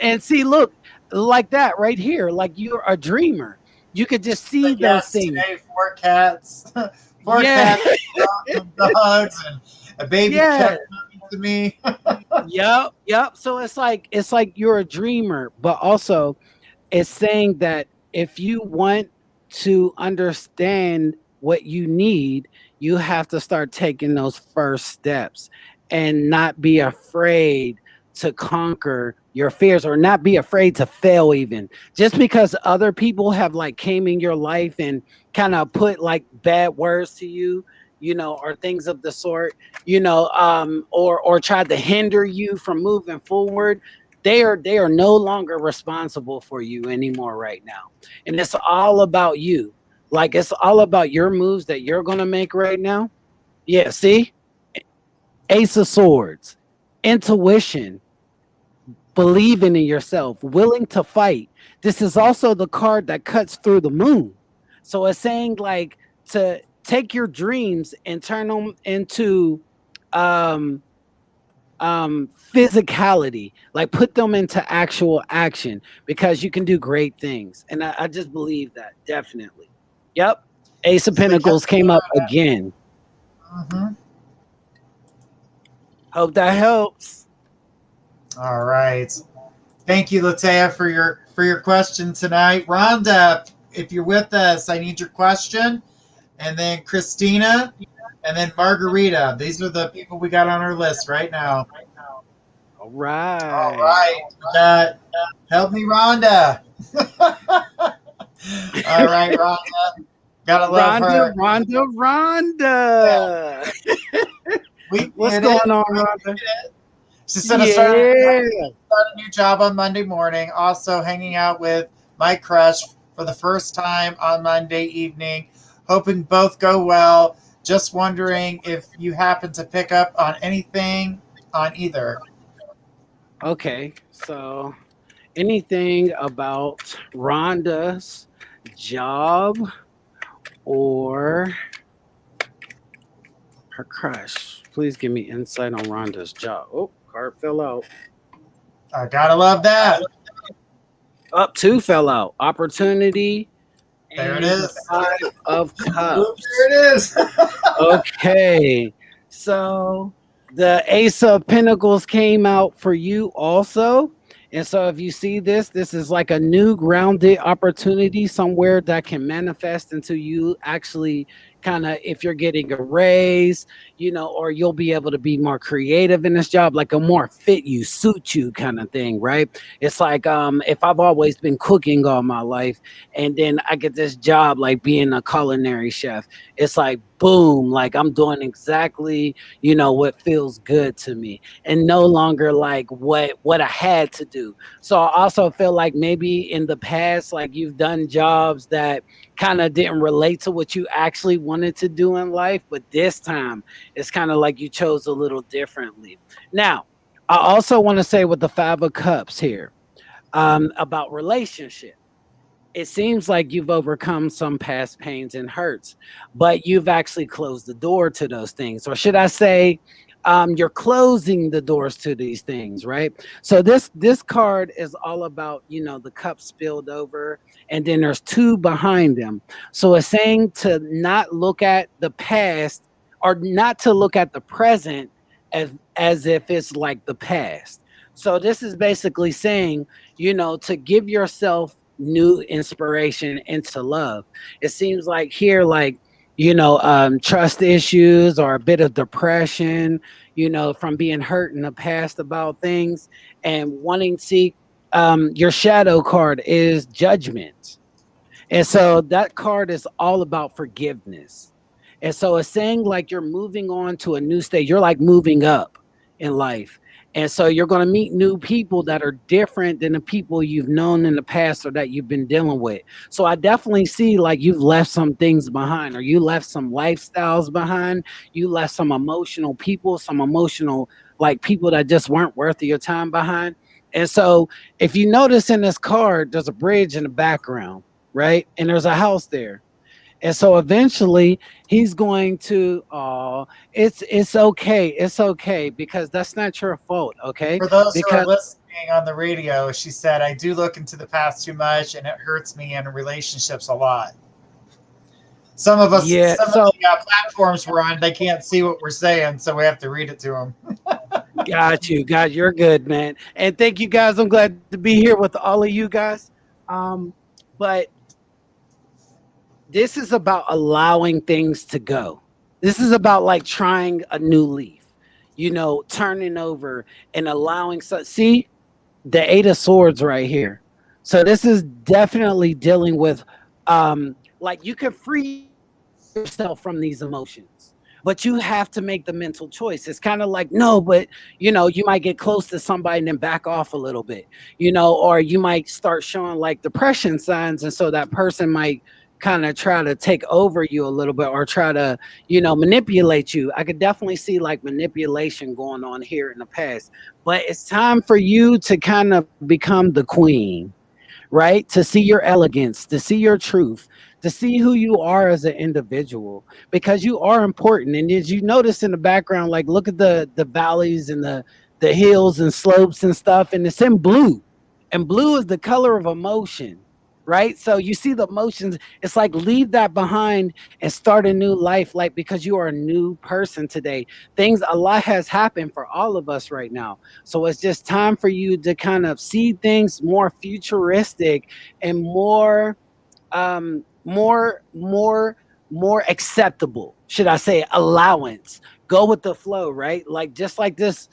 and see, look, like that right here, like you're a dreamer. You could just see But those yes, things. today 4 cats, four Yeah, cats, and dogs, and a baby yeah. cat coming to me. Yep. So it's like you're a dreamer, but also it's saying that if you want to understand what you need, you have to start taking those first steps and not be afraid to conquer your fears, or not be afraid to fail. Even just because other people have like came in your life and kind of put like bad words to you, or things of the sort, or tried to hinder you from moving forward. They are no longer responsible for you anymore right now. And it's all about you. Like it's all about your moves that you're gonna make right now. Yeah, see? Ace of Swords, intuition, believing in yourself, willing to fight. This is also the card that cuts through the moon. So it's saying like to take your dreams and turn them into um physicality, like put them into actual action, because you can do great things. And I just believe that, definitely. Yep. Ace of So Pentacles yes, came up again. mhm. Hope that helps. All right. Thank you, Latea, for your question tonight. Rhonda, if you're with us, I need your question. And then Christina, and then Margarita. These are the people we got on our list right now. All All right. right. We got Help Me, Rhonda. All right, Rhonda. Gotta love Rhonda, her. Rhonda, Yeah, Rhonda. we What's get it. going on, We Rhonda? get it. She said I Yeah. start a new job on Monday morning. Also hanging out with my crush for the first time on Monday evening. Hoping both go well. Just wondering if you happen to pick up on anything on either. Okay. So anything about Rhonda's job or her crush? Please give me insight on Rhonda's job. Oh, Card fell out. I gotta love that. Up two fell out. Opportunity There it and the is. 5 of Oop, Cups. there it is. Okay. So the Ace of Pentacles came out for you also. And so if you see this, this is like a new grounded opportunity somewhere that can manifest into you actually kind of, if you're getting a raise, you know, or you'll be able to be more creative in this job, like a more fit you, suit you kind of thing, right? It's like if I've always been cooking all my life and then I get this job like being a culinary chef, it's like boom, like I'm doing exactly, you know, what feels good to me and no longer like what I had to do. So I also feel like maybe in the past, like you've done jobs that kind of didn't relate to what you actually wanted to do in life, but this time it's kind of like you chose a little differently. Now, I also want to say with the 5 of Cups here, about relationship, it seems like you've overcome some past pains and hurts, but you've actually closed the door to those things. Or should I say, you're closing the doors to these things, right? So this card is all about, you know, the cup spilled over, and then there's 2 behind them. So it's saying to not look at the past or not to look at the present as if it's like the past. So this is basically saying, you know, to give yourself new inspiration into love. It seems like here, like, you know, trust issues or a bit of depression, you know, from being hurt in the past about things and wanting to see, your shadow card is judgment. And so that card is all about forgiveness. And so it's saying like you're moving on to a new stage. You're like moving up in life. And so you're going to meet new people that are different than the people you've known in the past or that you've been dealing with. So I definitely see like you've left some things behind, or you left some lifestyles behind. You left some emotional people, some emotional like people that just weren't worth your time behind. And so if you notice in this card, there's a bridge in the background, right? And there's a house there. And so eventually he's going to, oh, it's okay. It's okay because that's not your fault, okay? For those who are Because listening on the radio, she said, I do look into the past too much and it hurts me in relationships a lot. Some of us, yeah, some of so the platforms we're on, they can't see what we're saying, so we have to read it to them. you're good, man. And thank you guys. I'm glad to be here with all of you guys. But this is about allowing things to go. This is about like trying a new leaf, you know, turning over and allowing. So, see the 8 of Swords right here. So this is definitely dealing with, like you can free yourself from these emotions, but you have to make the mental choice. It's kind of like, no, but you know, you might get close to somebody and then back off a little bit, you know, or you might start showing like depression signs. And so that person might kind of try to take over you a little bit or try to, you know, manipulate you. I could definitely see like manipulation going on here in the past, but it's time for you to kind of become the queen, right? To see your elegance, to see your truth, to see who you are as an individual, because you are important. And as you notice in the background, like look at the valleys and the hills and slopes and stuff, and it's in blue. And blue is the color of emotion, right? So you see the emotions, it's like leave that behind and start a new life, like because you are a new person today. Things, a lot has happened for all of us right now. So it's just time for you to kind of see things more futuristic and more more acceptable, should I say, allowance. Go with the flow, right? Like just like this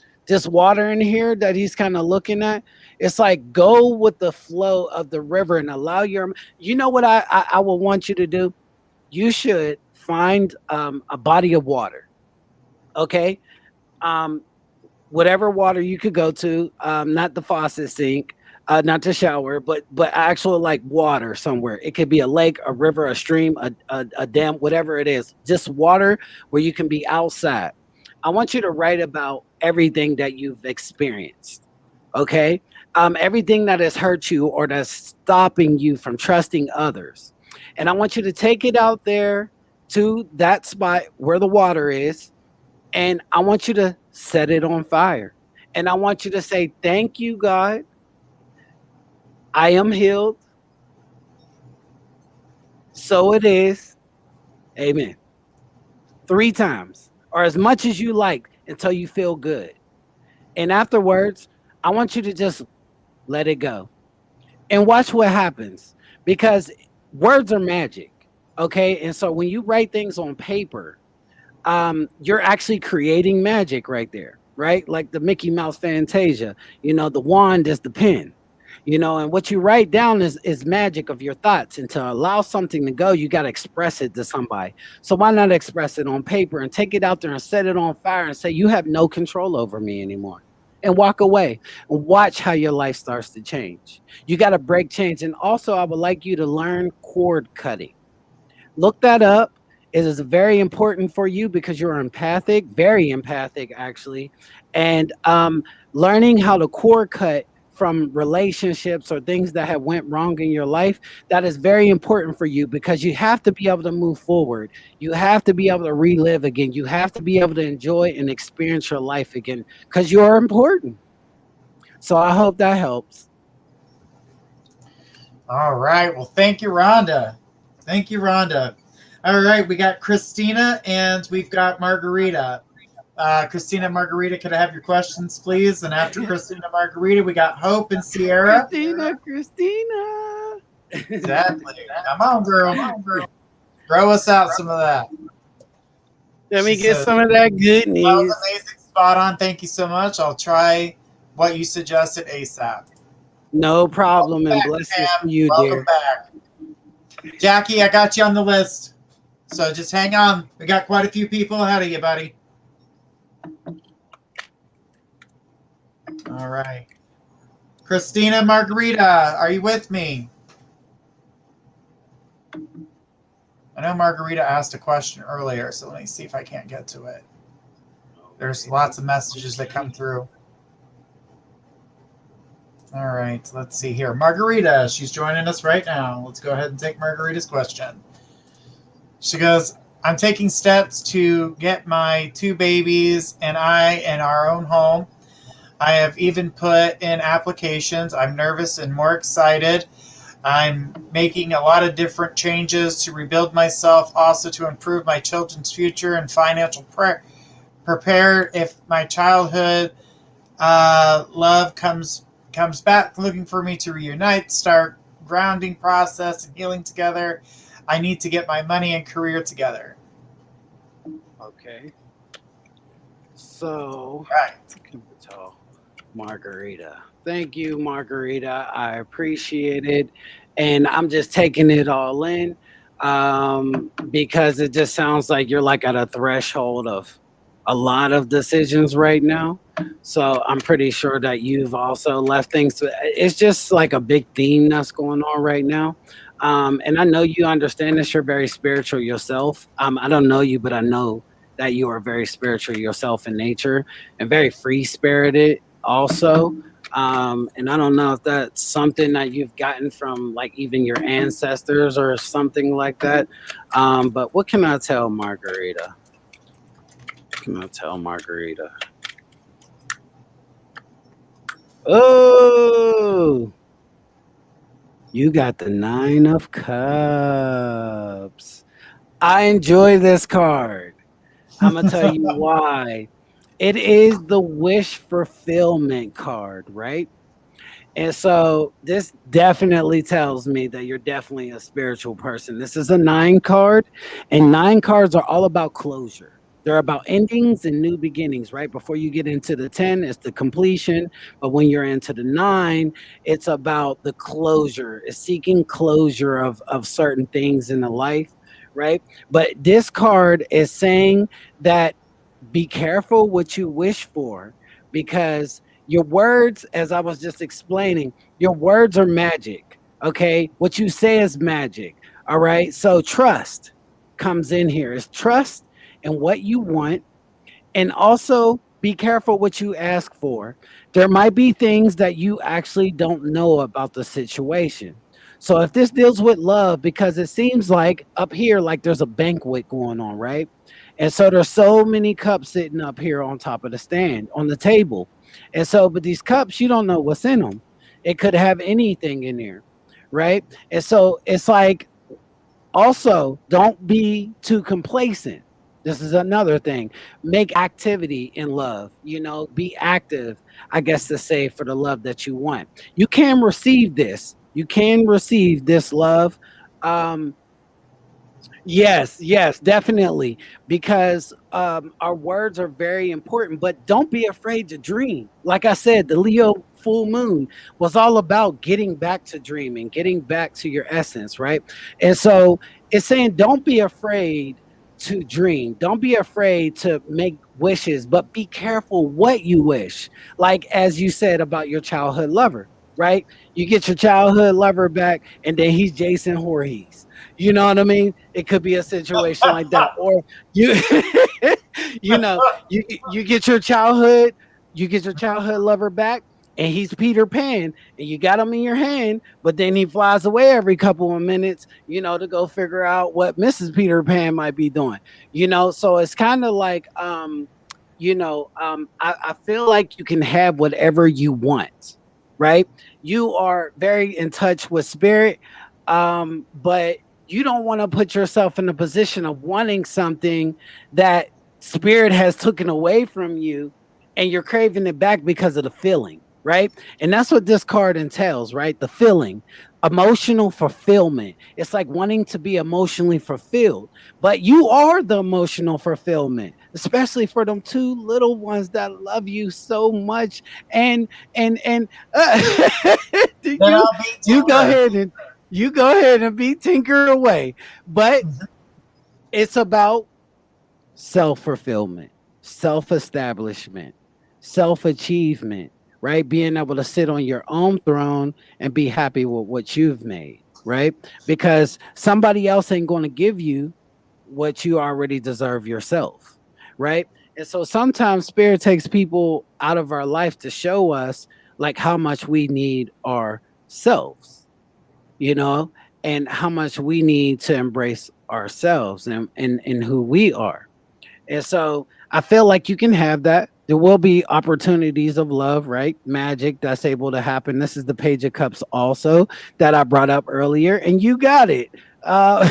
water in here that he's kind of looking at, it's like go with the flow of the river and allow your, you know what I will want you to do. You should find a body of water, okay? um Whatever water you could go to, not the faucet sink, not the shower, but actual like water somewhere. It could be a lake, a river, a stream, a dam, whatever it is. Just water where you can be outside. I want you to write about everything that you've experienced. Okay, everything that has hurt you or that's stopping you from trusting others, and I want you to take it out there to that spot where the water is, and I want you to set it on fire. And I want you to say, thank you, God. I am healed. So it is. Amen. 3 times or as much as you like until you feel good. And afterwards, I want you to just let it go and watch what happens, because words are magic. Okay. And so when you write things on paper, you're actually creating magic right there, right? Like the Mickey Mouse Fantasia, the wand is the pen, and what you write down is magic of your thoughts. And to allow something to go, you got to express it to somebody. So why not express it on paper and take it out there and set it on fire and say, you have no control over me anymore, and walk away and watch how your life starts to change. You got to break change. And also, I would like you to learn cord cutting. Look that up. It is very important for you because you're empathic, very empathic actually, and learning how to cord cut from relationships or things that have went wrong in your life, that is very important for you, because you have to be able to move forward. You have to be able to relive again. You have to be able to enjoy and experience your life again, because you're important. So I hope that helps. All right. Well, thank you, Rhonda. Thank you, Rhonda. All right. We got Christina and we've got Margarita. Christina and Margarita, could I have your questions, please? And after Christina and Margarita, we got Hope and Sierra. Christina. Exactly. Come on, girl. Come on, girl. Throw us out some of that. Let me get some of that good news. That was amazing. Spot on. Thank you so much. I'll try what you suggested ASAP. No problem. And blessings to you, Welcome back. Jackie, I got you on the list. So just hang on. We got quite a few people ahead of you, buddy. All right. Christina Margarita, are you with me? I know Margarita asked a question earlier, so let me see if I can't get to it. There's lots of messages that come through. All right, let's see here. Margarita, she's joining us right now. Let's go ahead and take Margarita's question. She goes, I'm taking steps to get my 2 babies and I in our own home. I have even put in applications. I'm nervous and more excited. I'm making a lot of different changes to rebuild myself, also to improve my children's future and financial prepare if my childhood love comes back looking for me to reunite, start grounding process and healing together. I need to get my money and career together. Okay. So, right. Margarita. Thank you, Margarita. I appreciate it. And I'm just taking it all in because it just sounds like you're like at a threshold of a lot of decisions right now. So I'm pretty sure that you've also left things. It's just like a big theme that's going on right now. And I know you understand this. You're very spiritual yourself. I don't know you, but I know that you are very spiritual yourself in nature and very free-spirited also. And I don't know if that's something that you've gotten from like even your ancestors or something like that. But what can I tell Margarita? Oh, you got the 9 of Cups. I enjoy this card. I'm going to tell you why. It is the wish fulfillment card, right? And so this definitely tells me that you're definitely a spiritual person. This is a 9 card, and 9 cards are all about closure. They're about endings and new beginnings, right? Before you get into the 10, it's the completion. But when you're into the 9, it's about the closure. It's seeking closure of certain things in the life, right? But this card is saying that be careful what you wish for, because your words, as I was just explaining, your words are magic, okay? What you say is magic, all right? So trust comes in here. It's trust in what you want, and also be careful what you ask for. There might be things that you actually don't know about the situation. So if this deals with love, because it seems like up here, like there's a banquet going on, right? And so there's so many cups sitting up here on top of the stand, on the table. And so, but these cups, you don't know what's in them. It could have anything in there, right? And so it's like, also, don't be too complacent. This is another thing. Make activity in love. You know, be active, I guess to say, for the love that you want. You can receive this. You can receive this love. Um, Yes, yes, definitely. Because our words are very important, but don't be afraid to dream. Like I said, the Leo full moon was all about getting back to dreaming, getting back to your essence, right? And so it's saying don't be afraid to dream. Don't be afraid to make wishes, but be careful what you wish. Like as you said about your childhood lover, right? You get your childhood lover back, and then he's Jason Voorhees. You know what I mean? It could be a situation like that, or you, you know, you get your childhood lover back, and he's Peter Pan, and you got him in your hand, but then he flies away every couple of minutes, you know, to go figure out what Mrs. Peter Pan might be doing, you know. So it's kind of like, I feel like you can have whatever you want, right? You are very in touch with spirit, but you don't want to put yourself in a position of wanting something that spirit has taken away from you, and you're craving it back because of the feeling, right? And that's what this card entails, right? The feeling, emotional fulfillment. It's like wanting to be emotionally fulfilled, but you are the emotional fulfillment, especially for them two little ones that love you so much. And Then I'll be you go Tinker. ahead and be tinkered away. But it's about self-fulfillment, self-establishment, self-achievement, right? Being able to sit on your own throne and be happy with what you've made, right? Because somebody else ain't going to give you what you already deserve yourself, right? And so sometimes spirit takes people out of our life to show us like how much we need ourselves, you know, and how much we need to embrace ourselves and who we are. And so I feel like you can have that. There will be opportunities of love, right? Magic that's able to happen. This is the Page of Cups also that I brought up earlier, and you got it. Uh,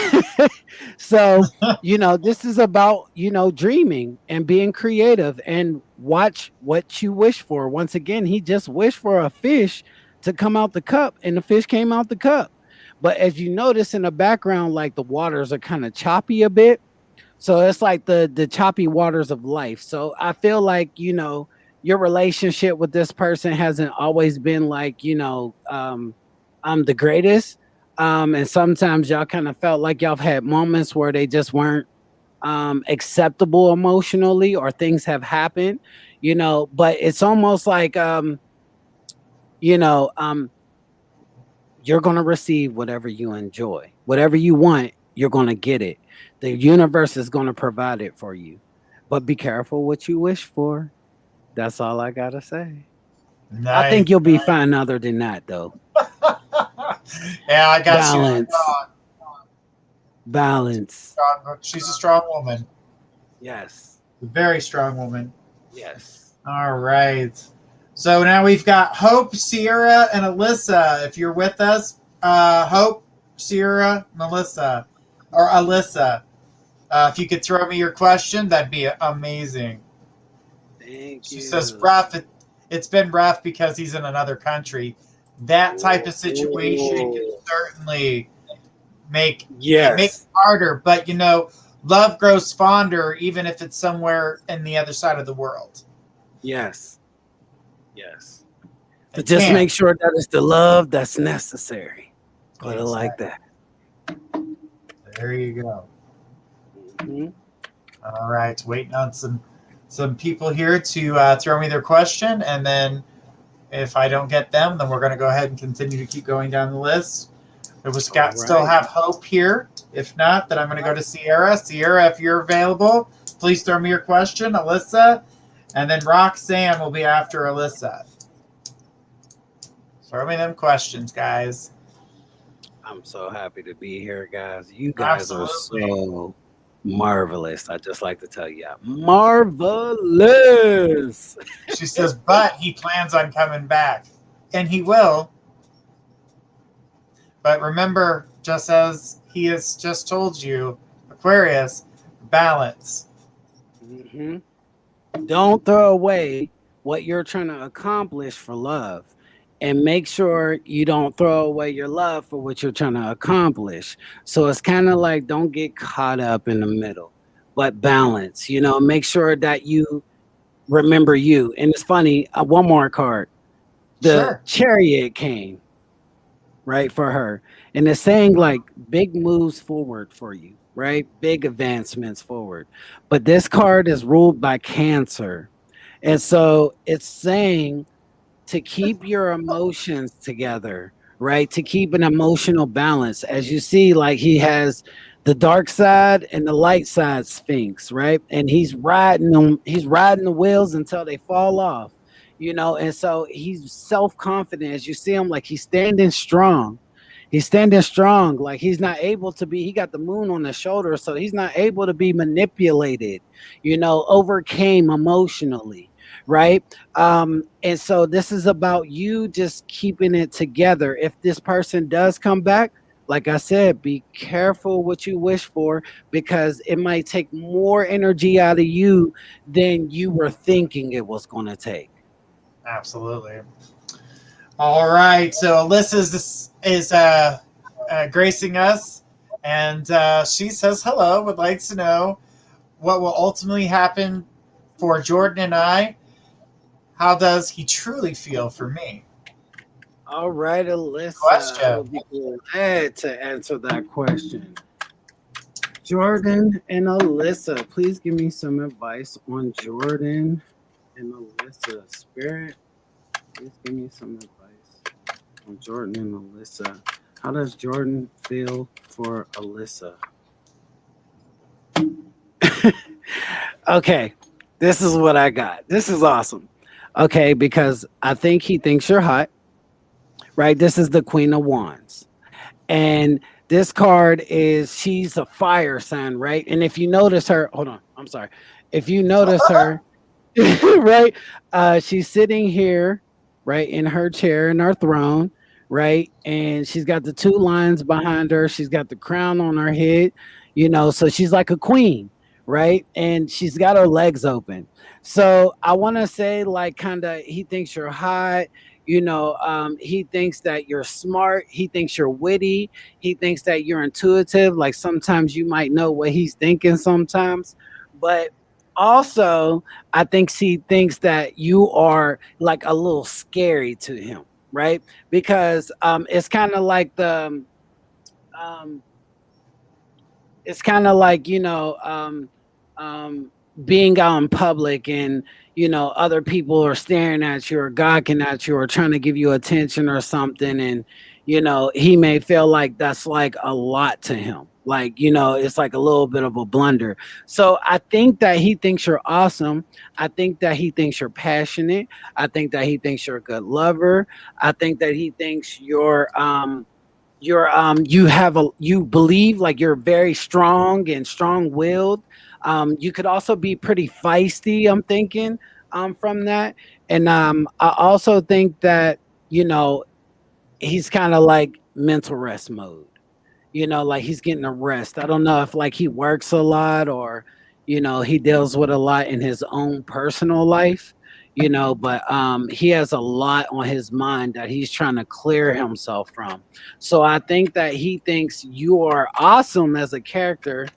so, you know, this is about, you know, dreaming and being creative and watch what you wish for. Once again, he just wished for a fish to come out the cup, and the fish came out the cup. But as you notice in the background, like the waters are kind of choppy a bit, so it's like the choppy waters of life. So I feel like, you know, your relationship with this person hasn't always been like, you know, I'm the greatest. And sometimes y'all kind of felt like y'all have had moments where they just weren't acceptable emotionally, or things have happened, you know, but it's almost like you know, you're gonna receive whatever you enjoy. Whatever you want, you're gonna get it. The universe is going to provide it for you. But be careful what you wish for. That's all I got to say. I Nice. think you'll be fine other than that, though. Yeah, I got you. Balance. Balance. She's a strong woman. Yes. A very strong woman. Yes. All right. So now we've got Hope, Sierra, and Alyssa. If you're with us, Hope, Sierra, Melissa, or Alyssa. If you could throw me your question, that'd be amazing. Thank you. She says, rough. It's been rough because he's in another country. That type of situation can certainly make it harder. But, you know, love grows fonder even if it's somewhere in the other side of the world. Yes. Yes. But just make sure that it's the love that's necessary. Put it like that. There you go. Mm-hmm. All right, waiting on some people here to throw me their question, and then if I don't get them, then we're going to go ahead and continue to keep going down the list. If we still have Hope here. If not, then I'm going to go to Sierra. Sierra, if you're available, please throw me your question. Alyssa, and then Roxanne will be after Alyssa. Throw me them questions, guys. I'm so happy to be here, guys. You guys are so Marvelous. I just like to tell you, marvelous. She says, but he plans on coming back. And he will. But remember, just as he has just told you, Aquarius, balance. Mm-hmm. Don't throw away what you're trying to accomplish for love. And make sure you don't throw away your love for what you're trying to accomplish. So it's kind of like don't get caught up in the middle, but balance. Make sure that you remember you. And it's funny, one more card. The Chariot came, right, for her. And it's saying like big moves forward for you, right? Big advancements forward. But this card is ruled by Cancer. And so it's saying to keep your emotions together, right? To keep an emotional balance. As you see, like he has the dark side and the light side Sphinx, right? And he's riding them, he's riding the wheels until they fall off, and so he's self-confident. As you see him, like he's standing strong. He's standing strong, like he's not able to be, he got the moon on his shoulder, so he's not able to be manipulated, overcame emotionally, right? And so this is about you just keeping it together. If this person does come back, like I said, be careful what you wish for, because it might take more energy out of you than you were thinking it was going to take. Absolutely. All right. So Alyssa is gracing us, and she says hello, would like to know what will ultimately happen for Jordan and I. How does he truly feel for me? All right, Alyssa. Question. I would be glad to answer that question. Jordan and Alyssa, please give me some advice on Jordan and Alyssa. Spirit, please give me some advice on Jordan and Alyssa. How does Jordan feel for Alyssa? Okay, this is what I got. This is awesome. Okay, because I think he thinks you're hot. Right, this is the Queen of Wands, and this card she's a fire sign, right? And if you notice her, hold on, I'm sorry. If you notice her, right, she's sitting here, right, in her chair, in her throne, right, and she's got the two lions behind her. She's got the crown on her head, so she's like a queen, right? And she's got her legs open. So I want to say, like, kind of, he thinks you're hot. He thinks that you're smart. He thinks you're witty. He thinks that you're intuitive. Like sometimes you might know what he's thinking sometimes. But also, I think he thinks that you are like a little scary to him, right? Because it's kind of like it's kind of like, being out in public and other people are staring at you or gawking at you or trying to give you attention or something, and he may feel like that's like a lot to him, like it's like a little bit of a blunder. So I think that he thinks you're awesome. I think that he thinks you're passionate. I think that he thinks you're a good lover. I think that he thinks you believe, like you're very strong and strong-willed. You could also be pretty feisty, I'm thinking, from that. And I also think that, he's kind of like mental rest mode, like he's getting a rest. I don't know if like he works a lot or, he deals with a lot in his own personal life, but he has a lot on his mind that he's trying to clear himself from. So I think that he thinks you are awesome as a character.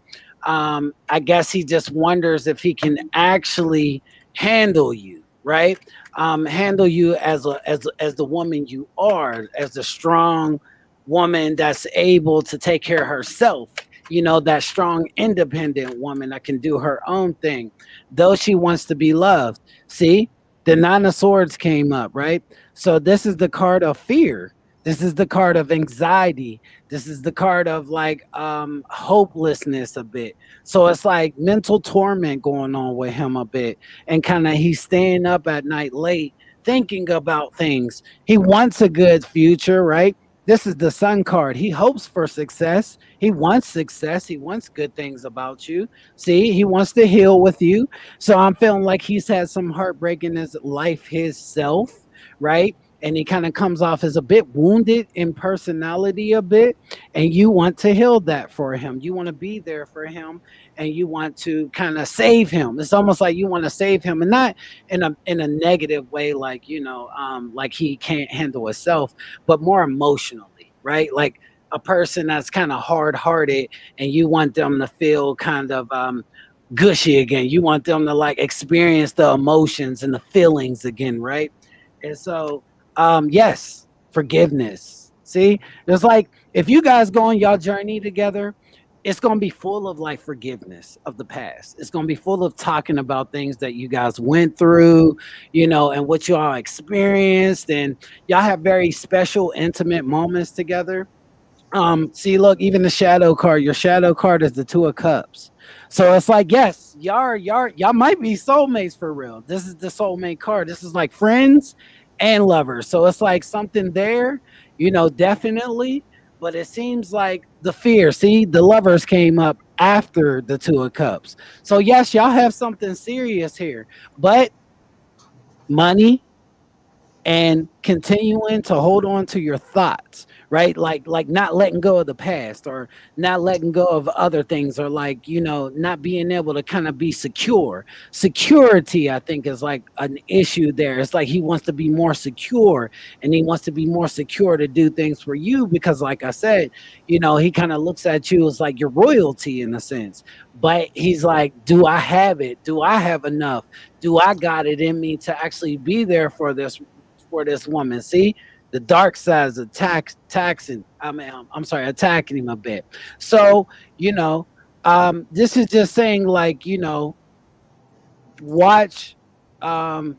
I guess he just wonders if he can actually handle you, right? Handle you as the woman you are, as a strong woman that's able to take care of herself. That strong, independent woman that can do her own thing, though she wants to be loved. See, the Nine of Swords came up, right? So this is the card of fear. This is the card of anxiety. This is the card of like hopelessness a bit. So it's like mental torment going on with him a bit. And kind of he's staying up at night late thinking about things. He wants a good future, right? This is the Sun card. He hopes for success. He wants success. He wants good things about you. See, he wants to heal with you. So I'm feeling like he's had some heartbreak in his life himself, right? And he kind of comes off as a bit wounded in personality a bit, and you want to heal that for him. You want to be there for him, and you want to kind of save him. It's almost like you want to save him, and not in a negative way, like, like he can't handle himself, but more emotionally, right? Like a person that's kind of hard-hearted, and you want them to feel kind of gushy again. You want them to like experience the emotions and the feelings again, right? And so yes, forgiveness. See, there's like, if you guys go on y'all journey together, it's going to be full of like forgiveness of the past. It's going to be full of talking about things that you guys went through, and what you all experienced, and y'all have very special, intimate moments together. See, look, even the shadow card, your shadow card is the Two of Cups. So it's like, yes, y'all might be soulmates for real. This is the soulmate card. This is like friends and lovers. So it's like something there, definitely. But it seems like the fear. See, the lovers came up after the Two of Cups. So yes, y'all have something serious here, but money and continuing to hold on to your thoughts, right? Like not letting go of the past, or not letting go of other things, or like, not being able to kind of be secure. Security, I think, is like an issue there. It's like he wants to be more secure, and he wants to be more secure to do things for you, because like I said, he kind of looks at you as like your royalty in a sense. But he's like, do I have it? Do I have enough? Do I got it in me to actually be there for this woman? See, the dark side is attacking him a bit. So, this is just saying, like, watch. So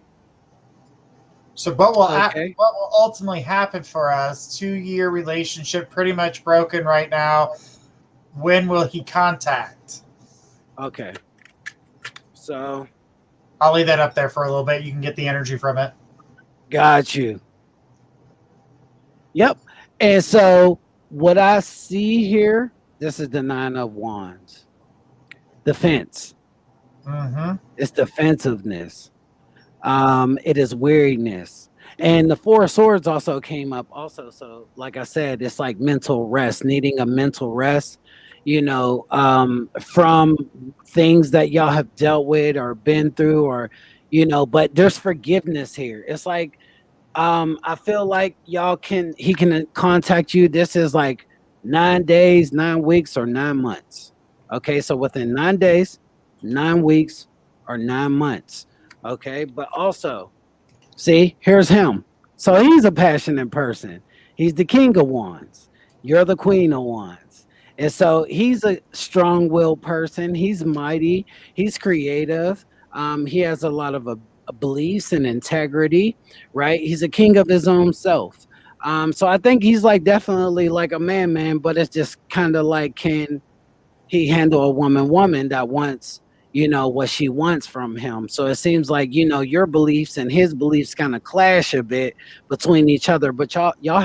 what will ultimately happen for us? 2-year relationship, pretty much broken right now. When will he contact? Okay. So I'll leave that up there for a little bit. You can get the energy from it. Got you. Yep. And so what I see here, this is the Nine of Wands. Defense. Mm-hmm. It's defensiveness. It is weariness. And the Four of Swords also came up also. So like I said, it's like mental rest, needing a mental rest, from things that y'all have dealt with or been through, or, but there's forgiveness here. It's like, I feel like he can contact you. This is like 9 days, 9 weeks, or 9 months. Okay. So within 9 days, 9 weeks, or 9 months. Okay. But also, see, here's him. So he's a passionate person. He's the King of Wands. You're the Queen of Wands. And so he's a strong-willed person. He's mighty. He's creative. He has a lot of beliefs and integrity, right? He's a king of his own self. So I think he's like definitely like a man, but it's just kind of like, can he handle a woman that wants, what she wants from him? So it seems like, your beliefs and his beliefs kind of clash a bit between each other, but y'all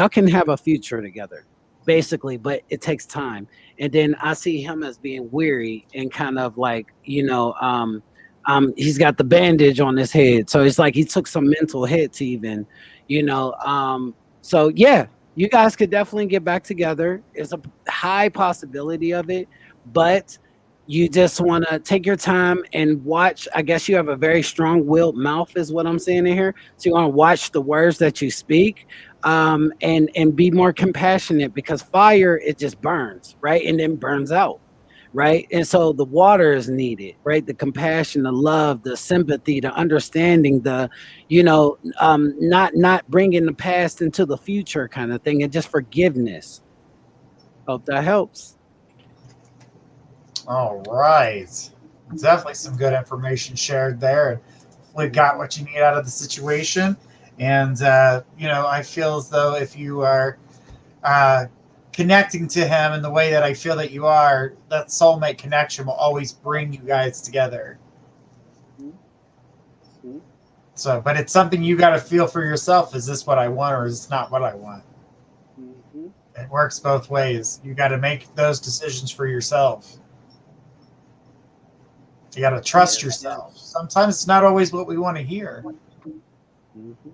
can have a future together, basically, but it takes time. And then I see him as being weary and kind of like, he's got the bandage on his head. So it's like he took some mental hits even, so yeah, you guys could definitely get back together. It's a high possibility of it, but you just want to take your time and watch. I guess you have a very strong-willed mouth is what I'm saying in here. So you want to watch the words that you speak, and be more compassionate, because fire, it just burns, right? And then burns out, right? And so the water is needed, right? The compassion, the love, the sympathy, the understanding, the, not bringing the past into the future kind of thing, and just forgiveness. Hope that helps. All right. Definitely some good information shared there. And hopefully got what you need out of the situation. And, I feel as though if you are connecting to him in the way that I feel that you are, that soulmate connection will always bring you guys together. So, but it's something you got to feel for yourself. Is this what I want, or is this not what I want? It works both ways. You got to make those decisions for yourself. You got to trust yourself. Sometimes it's not always what we want to hear. Mm-hmm.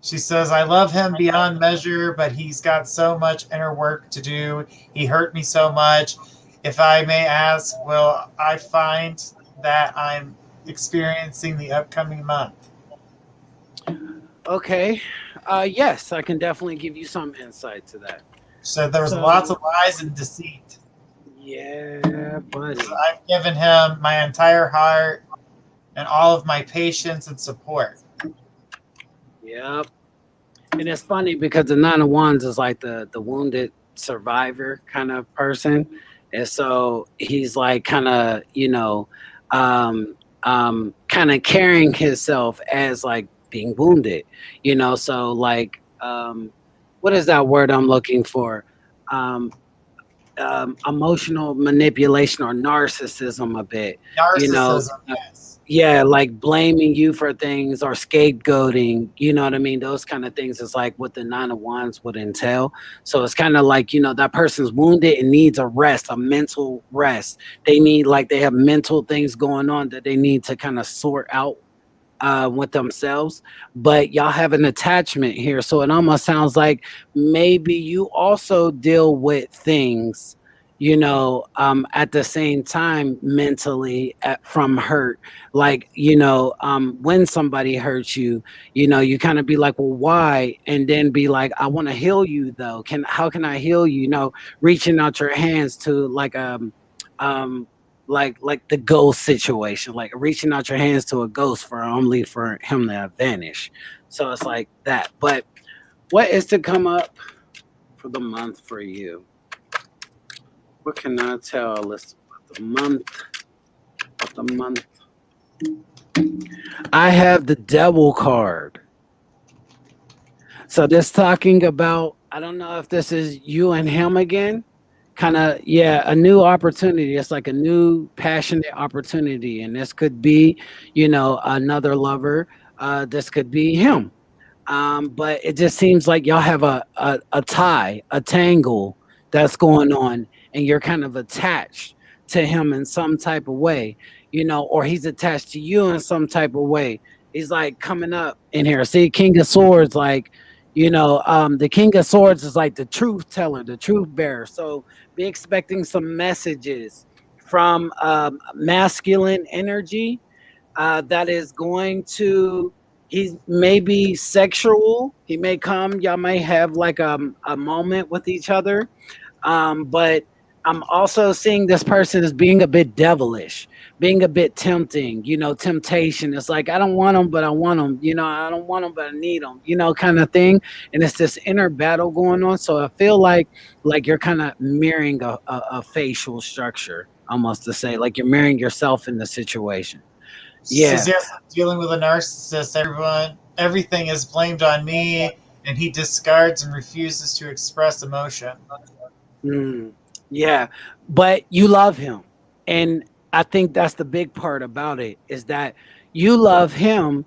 She says, I love him beyond measure, but he's got so much inner work to do. He hurt me so much. If I may ask, will I find that I'm experiencing the upcoming month? Okay. Yes, I can definitely give you some insight to that. So there was lots of lies and deceit. Yeah, buddy. So I've given him my entire heart and all of my patience and support. Yep. And it's funny because the Nine of Wands is like the wounded survivor kind of person. And so he's like kind of, kind of carrying himself as like being wounded, so like, what is that word I'm looking for? Emotional manipulation or narcissism a bit. Narcissism, yes. Yeah, like blaming you for things or scapegoating, you know what I mean? Those kind of things is like what the Nine of Wands would entail. So it's kind of like, that person's wounded and needs a rest, a mental rest. They have mental things going on that they need to kind of sort out with themselves. But y'all have an attachment here. So it almost sounds like maybe you also deal with things, at the same time mentally from hurt. Like, when somebody hurts you, you kind of be like, well, why? And then be like, I want to heal you though. How can I heal you? Reaching out your hands to like the ghost situation, like reaching out your hands to a ghost only for him to vanish. So it's like that. But what is to come up for the month for you? What can I tell? Let's the month. I have the Devil card. So this talking about, I don't know if this is you and him again. Kind of, a new opportunity. It's like a new passionate opportunity. And this could be, another lover. This could be him. But it just seems like y'all have a tie, a tangle that's going on, and you're kind of attached to him in some type of way, or he's attached to you in some type of way. He's like coming up in here. See, King of Swords, like, the King of Swords is like the truth teller, the truth bearer. So be expecting some messages from masculine energy that is going to, he may be sexual. He may come, y'all may have like a moment with each other. But I'm also seeing this person as being a bit devilish, being a bit tempting, temptation. It's like, I don't want them, but I want them, I don't want them, but I need them, kind of thing. And it's this inner battle going on. So I feel like you're kind of mirroring a facial structure, almost to say, like you're mirroring yourself in the situation. Yeah. Says, yes, I'm dealing with a narcissist. Everything is blamed on me, and he discards and refuses to express emotion. Yeah, but you love him. And I think that's the big part about it, is that you love him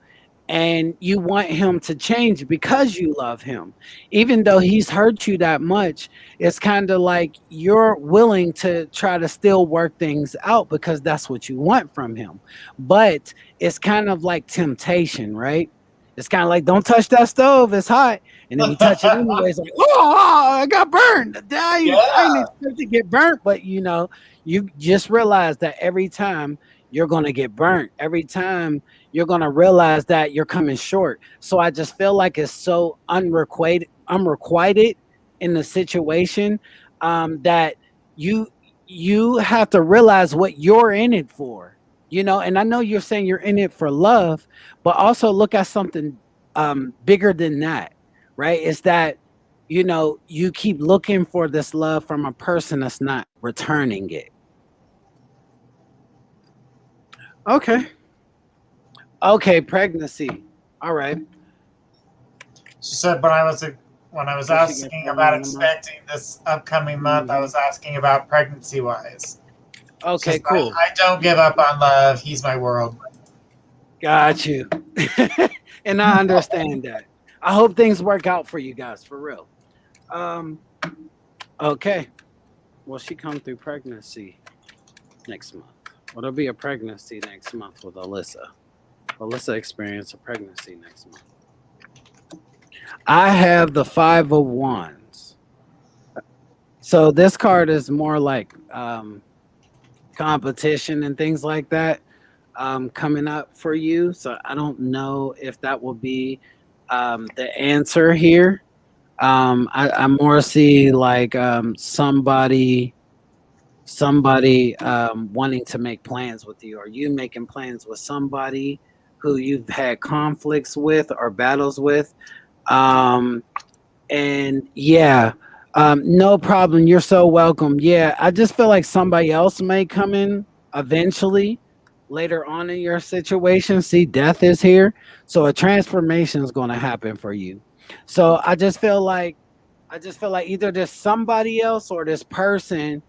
and you want him to change because you love him. Even though he's hurt you that much, it's kind of like you're willing to try to still work things out because that's what you want from him. But it's kind of like temptation, right? It's kind of like, don't touch that stove, it's hot. And then you touch it anyway. It's like, oh, I got burned. I didn't expect to get burnt. But, you just realize that every time you're going to get burnt. Every time you're going to realize that you're coming short. So I just feel like it's so unrequited in the situation that you have to realize what you're in it for. And I know you're saying you're in it for love, but also look at something bigger than that, right? It's that, you keep looking for this love from a person that's not returning it. Okay, pregnancy. All right. She said, when I was asking about expecting this upcoming month, I was asking about pregnancy-wise. Okay, cool. I don't give up on love. He's my world. Got you. And I understand that. I hope things work out for you guys, for real. Okay. Will she come through pregnancy next month? Will there be a pregnancy next month with Alyssa? Will Alyssa experience a pregnancy next month? I have the Five of Wands. So this card is more like competition and things like that coming up for you. So I don't know if that will be the answer here. I more see like somebody wanting to make plans with you, or you making plans with somebody who you've had conflicts with or battles with. And yeah, no problem. You're so welcome. Yeah, I just feel like somebody else may come in eventually later on in your situation. See, death is here. So a transformation is going to happen for you. So I just feel like either there's somebody else or this person,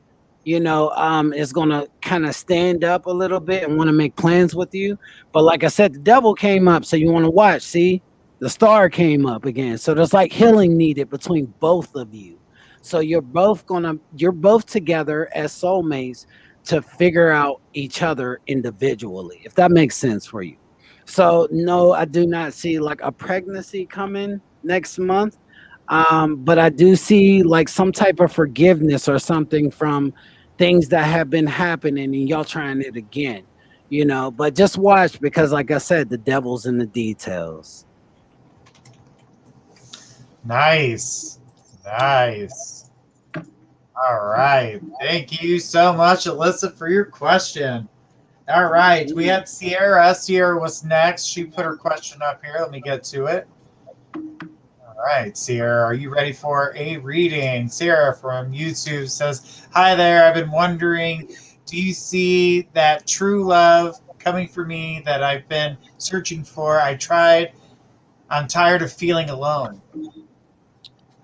is gonna kind of stand up a little bit and want to make plans with you. But like I said, the devil came up, so you want to watch. See, the star came up again. So there's like healing needed between both of you. So you're both together as soulmates to figure out each other individually, if that makes sense for you. So no, I do not see like a pregnancy coming next month. But I do see like some type of forgiveness or something from things that have been happening and y'all trying it again, but just watch because like I said, the devil's in the details. Nice. Nice. All right. Thank you so much, Alyssa, for your question. All right. We had Sierra. Sierra was next. She put her question up here. Let me get to it. All right, Sierra, are you ready for a reading? Sierra from YouTube says, "Hi there. I've been wondering, do you see that true love coming for me that I've been searching for? I'm tired of feeling alone."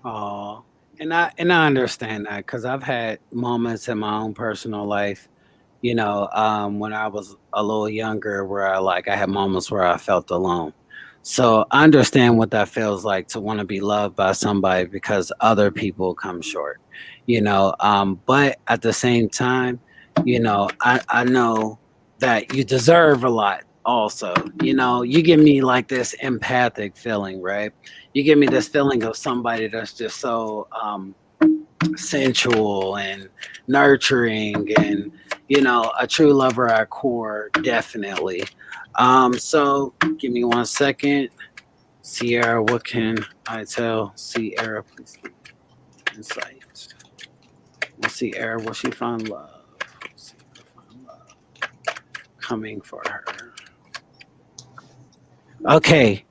Oh, and I understand that because I've had moments in my own personal life, when I was a little younger, where I had moments where I felt alone. So I understand what that feels like to want to be loved by somebody because other people come short, but at the same time, I know that you deserve a lot also. You give me like this empathic feeling, right? You give me this feeling of somebody that's just so sensual and nurturing and, a true lover at core, definitely. So give me 1 second. Sierra, what can I tell Sierra? Please insight. Let's see, Sierra, will she find love? Let's see if I find love coming for her. Okay,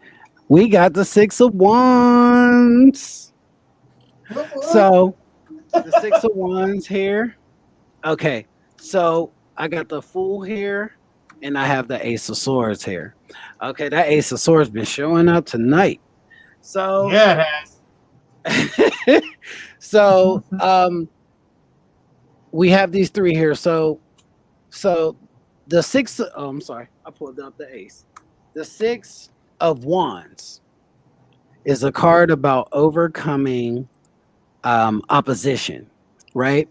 we got the Six of Wands. So the Six of Wands here. Okay, so I got the Fool here. And I have the Ace of Swords here. Okay, that Ace of Swords been showing up tonight. So yeah, so we have these three here. So the six. Oh, I'm sorry, I pulled up the Ace. The Six of Wands is a card about overcoming opposition, right?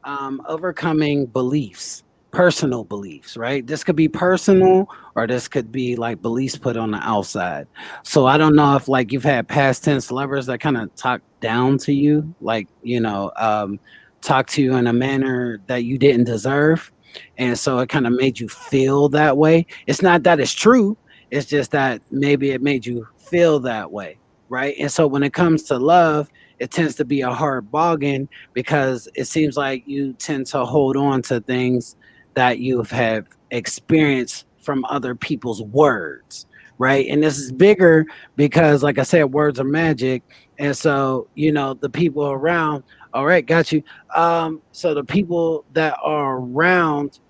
Overcoming beliefs. Personal beliefs, right? This could be personal or this could be like beliefs put on the outside. So I don't know if like you've had past tense lovers that kind of talk down to you, like, talk to you in a manner that you didn't deserve. And so it kind of made you feel that way. It's not that it's true. It's just that maybe it made you feel that way. Right. And so when it comes to love, it tends to be a hard bargain because it seems like you tend to hold on to things that you have experienced from other people's words, right? And this is bigger because, like I said, words are magic. And so, the people around, all right, got you. So the people that are around,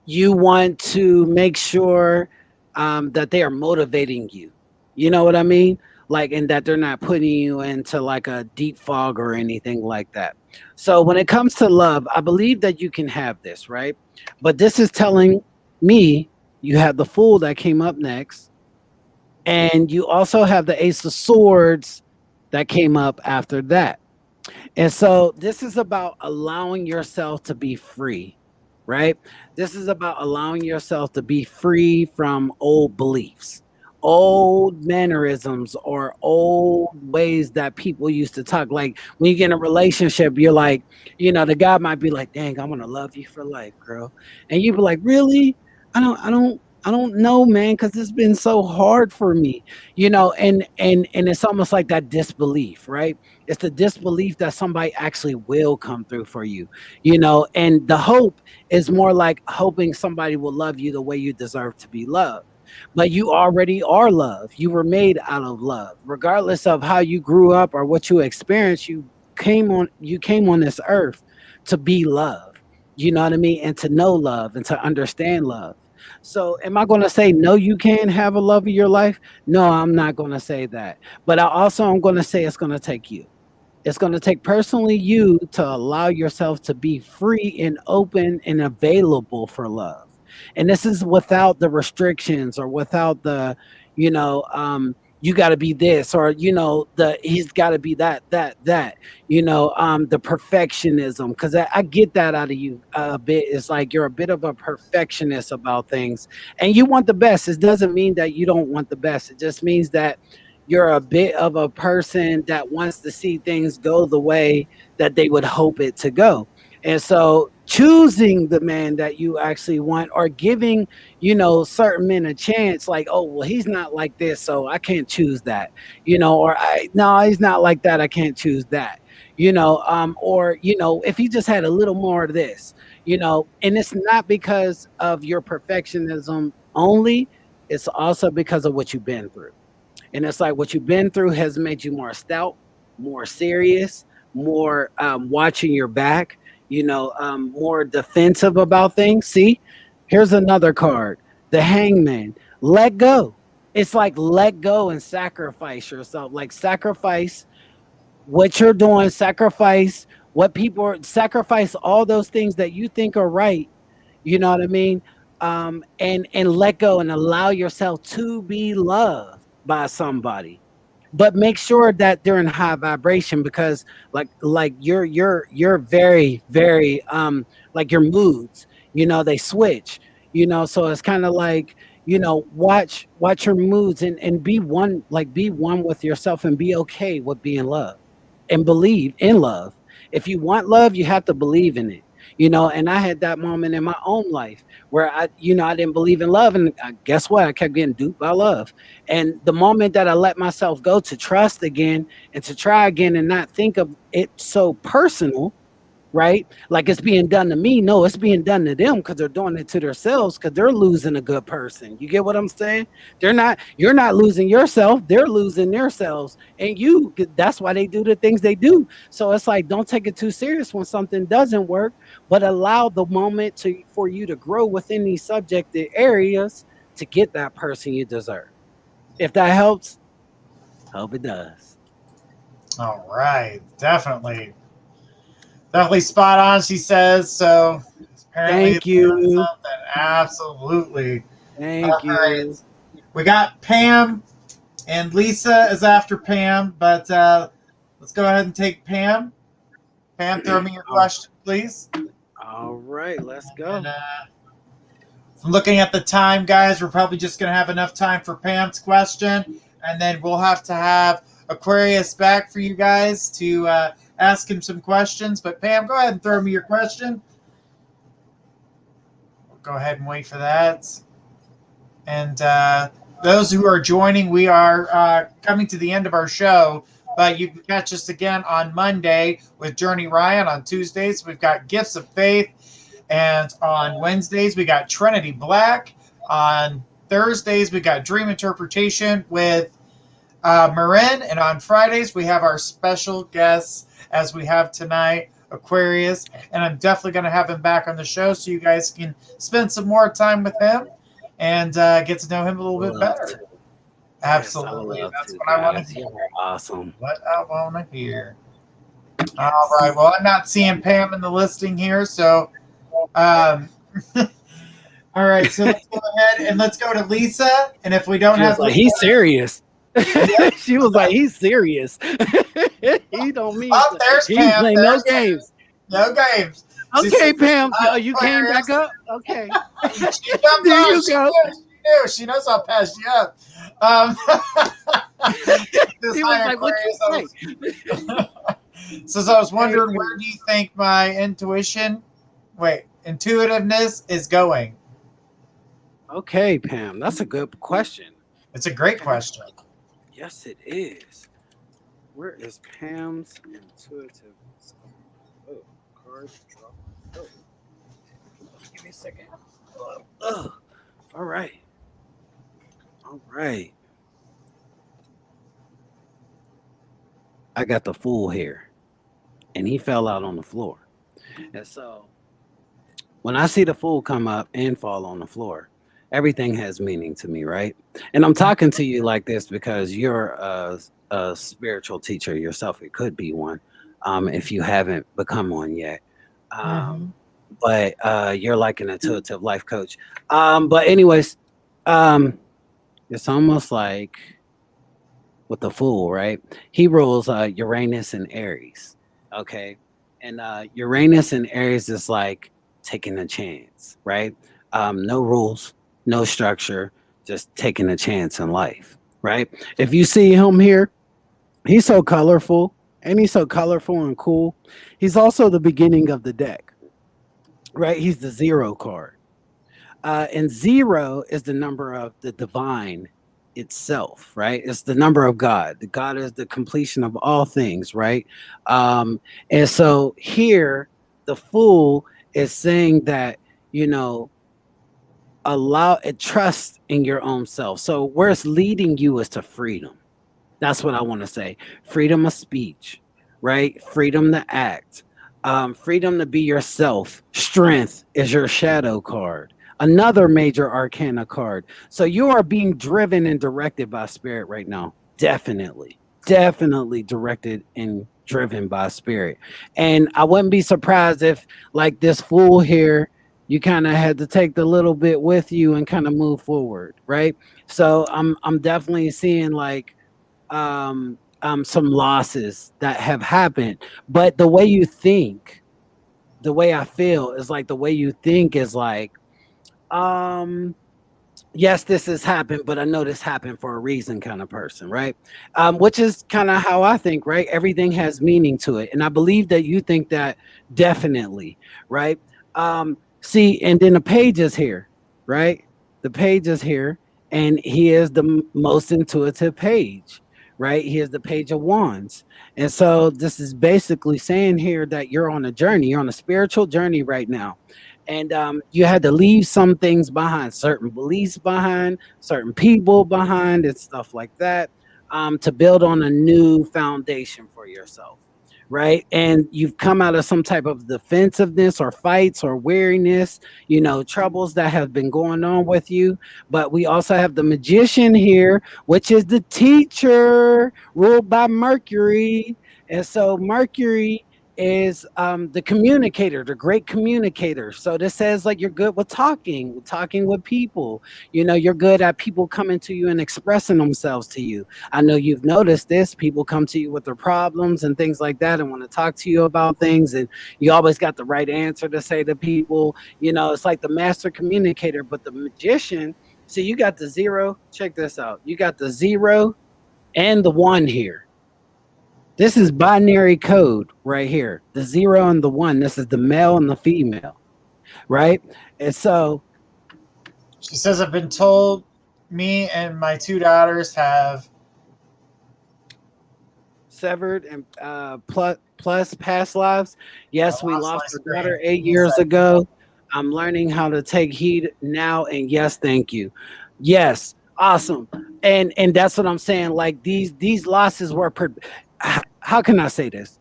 you want to make sure that they are motivating you. You know what I mean? Like, and that they're not putting you into like a deep fog or anything like that. So when it comes to love, I believe that you can have this, right? But this is telling me you have the Fool that came up next, and you also have the Ace of Swords that came up after that. And so this is about allowing yourself to be free, right? This is about allowing yourself to be free from old beliefs, old mannerisms, or old ways that people used to talk. Like when you get in a relationship, you're like, the guy might be like, dang, I'm gonna love you for life, girl. And you be like, really? I don't know, man, because it's been so hard for me, and it's almost like that disbelief, right? It's the disbelief that somebody actually will come through for you, and the hope is more like hoping somebody will love you the way you deserve to be loved. But you already are love. You were made out of love. Regardless of how you grew up or what you experienced, you came on this earth to be love. You know what I mean? And to know love and to understand love. So am I going to say no, you can't have a love of your life? No, I'm not going to say that. But I also am going to say it's going to take you. It's going to take personally you to allow yourself to be free and open and available for love. And this is without the restrictions or without the, you got to be this, or the he's got to be that, the perfectionism, because I get that out of you a bit. It's like you're a bit of a perfectionist about things, and you want the best. It doesn't mean that you don't want the best. It just means that you're a bit of a person that wants to see things go the way that they would hope it to go. And so choosing the man that you actually want, or giving, certain men a chance, like, oh, well, he's not like this, so I can't choose that, or no, he's not like that, I can't choose that, or, if he just had a little more of this, and it's not because of your perfectionism only, it's also because of what you've been through. And it's like what you've been through has made you more stout, more serious, more watching your back, more defensive about things. See, here's another card, the Hangman. Let go. It's like let go and sacrifice yourself. Like sacrifice what you're doing, sacrifice what people are, sacrifice all those things that you think are right. You know what I mean? And let go and allow yourself to be loved by somebody, but make sure that they're in high vibration, because like you're very very like your moods, they switch, so it's kind of like, watch your moods, and be one, like be one with yourself, and be okay with being loved and believe in love. If you want love, you have to believe in it. And I had that moment in my own life where I didn't believe in love, and guess what? I kept getting duped by love. And the moment that I let myself go to trust again and to try again and not think of it so personal, right? Like it's being done to me. No, it's being done to them because they're doing it to themselves, because they're losing a good person. You get what I'm saying? You're not losing yourself. They're losing themselves. And that's why they do the things they do. So it's like, don't take it too serious when something doesn't work, but allow the moment for you to grow within these subjective areas to get that person you deserve. If that helps, hope it does. All right, definitely spot on, she says. So apparently Thank you. Something. Absolutely. Thank you. Right. We got Pam, and Lisa is after Pam, but let's go ahead and take Pam. Pam, throw me your question, please. All right, let's go. And, I'm looking at the time, guys. We're probably just going to have enough time for Pam's question, and then we'll have to have Aquarius back for you guys to ask him some questions. But Pam, go ahead and throw me your question. We'll go ahead and wait for that. And those who are joining, we are coming to the end of our show, but you can catch us again on Monday with Journey Ryan. On Tuesdays, we've got Gifts of Faith. And on Wednesdays, we got Trinity Black. On Thursdays, we got Dream Interpretation with Marin. And on Fridays, we have our special guests, as we have tonight, Aquarius. And I'm definitely going to have him back on the show so you guys can spend some more time with him and get to know him a little bit better. Absolutely. Yes, that's what I want to hear. Awesome. What I want to hear. All right. Well, I'm not seeing Pam in the listing here, so... all right, so let's go ahead and let's go to Lisa. And if we don't have, Lisa, he's serious. She was like, he's serious. He don't mean Oh, there's he Pam. play no games. No games. She Okay, said, Pam. Oh, you came Aquarius. back up? Okay. She jumped There on. you She go. knew. She knew. She knows I'll pass you up. This He was high like, what you Aquarius. say? So I was wondering, where do you think my intuitiveness is going? Okay, Pam. That's a good question. It's a great question. Yes, it is. Where is Pam's intuitive? Oh, card drop. Oh. Give me a second. Oh. All right. All right. I got the Fool here, and he fell out on the floor. And so when I see the Fool come up and fall on the floor, everything has meaning to me, right? And I'm talking to you like this because you're a spiritual teacher yourself. It could be one, if you haven't become one yet. But you're like an intuitive life coach. But anyways, it's almost like with the Fool, right? He rules Uranus and Aries. Okay. And Uranus and Aries is like taking a chance, right? No rules, no structure, just taking a chance in life, right? If you see him here, he's so colorful and he's so colorful and cool. He's also the beginning of the deck, right? He's the 0 card. And 0 is the number of the divine itself, right? It's the number of God. The God is the completion of all things, right? And so here, the Fool is saying that, allow and trust in your own self. So where it's leading you is to freedom. That's what I want to say. Freedom of speech, right? Freedom to act, freedom to be yourself. Strength is your shadow card, another major arcana card. So you are being driven and directed by spirit right now. Definitely directed and driven by spirit. And I wouldn't be surprised if, like this Fool here, you kind of had to take the little bit with you and kind of move forward, right? So I'm definitely seeing like some losses that have happened, but the way you think, the way I feel is like the way you think is like, yes, this has happened, but I know this happened for a reason kind of person, right? Which is kind of how I think, right? Everything has meaning to it. And I believe that you think that definitely, right? See, and then the page is here, right? The page is here, and he is the most intuitive page, right? He is the Page of Wands. And so this is basically saying here that you're on a journey, you're on a spiritual journey right now. And you had to leave some things behind, certain beliefs behind, certain people behind, and stuff like that, to build on a new foundation for yourself, right? And you've come out of some type of defensiveness or fights or weariness, troubles that have been going on with you. But we also have the Magician here, which is the teacher ruled by Mercury. And so Mercury is the communicator, the great communicator. So this says like you're good with talking with people. You're good at people coming to you and expressing themselves to you. I know you've noticed this. People come to you with their problems and things like that and want to talk to you about things, and you always got the right answer to say to people. It's like the master communicator. But the Magician, see, you got the 0. Check this out. You got the 0 and the 1 here. This is binary code right here. The 0 and the 1. This is the male and the female, right? And so she says, I've been told me and my 2 daughters have severed and plus past lives. Yes, we lost our daughter 8 years ago. I'm learning how to take heed now, and yes, thank you. Yes, awesome. And that's what I'm saying. Like these losses were how can I say this?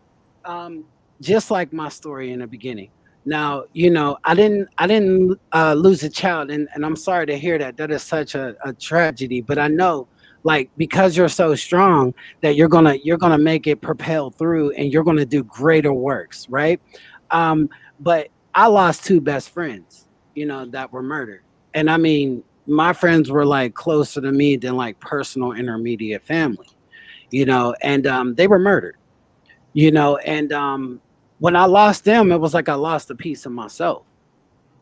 Just like my story in the beginning. Now, I didn't lose a child, and I'm sorry to hear that. That is such a tragedy. But I know, like, because you're so strong, that you're gonna make it propel through, and you're gonna do greater works, right? But I lost 2 best friends, that were murdered, and I mean, my friends were like closer to me than like personal intermediate family, you know, and they were murdered, you know, and when I lost them, it was like I lost a piece of myself,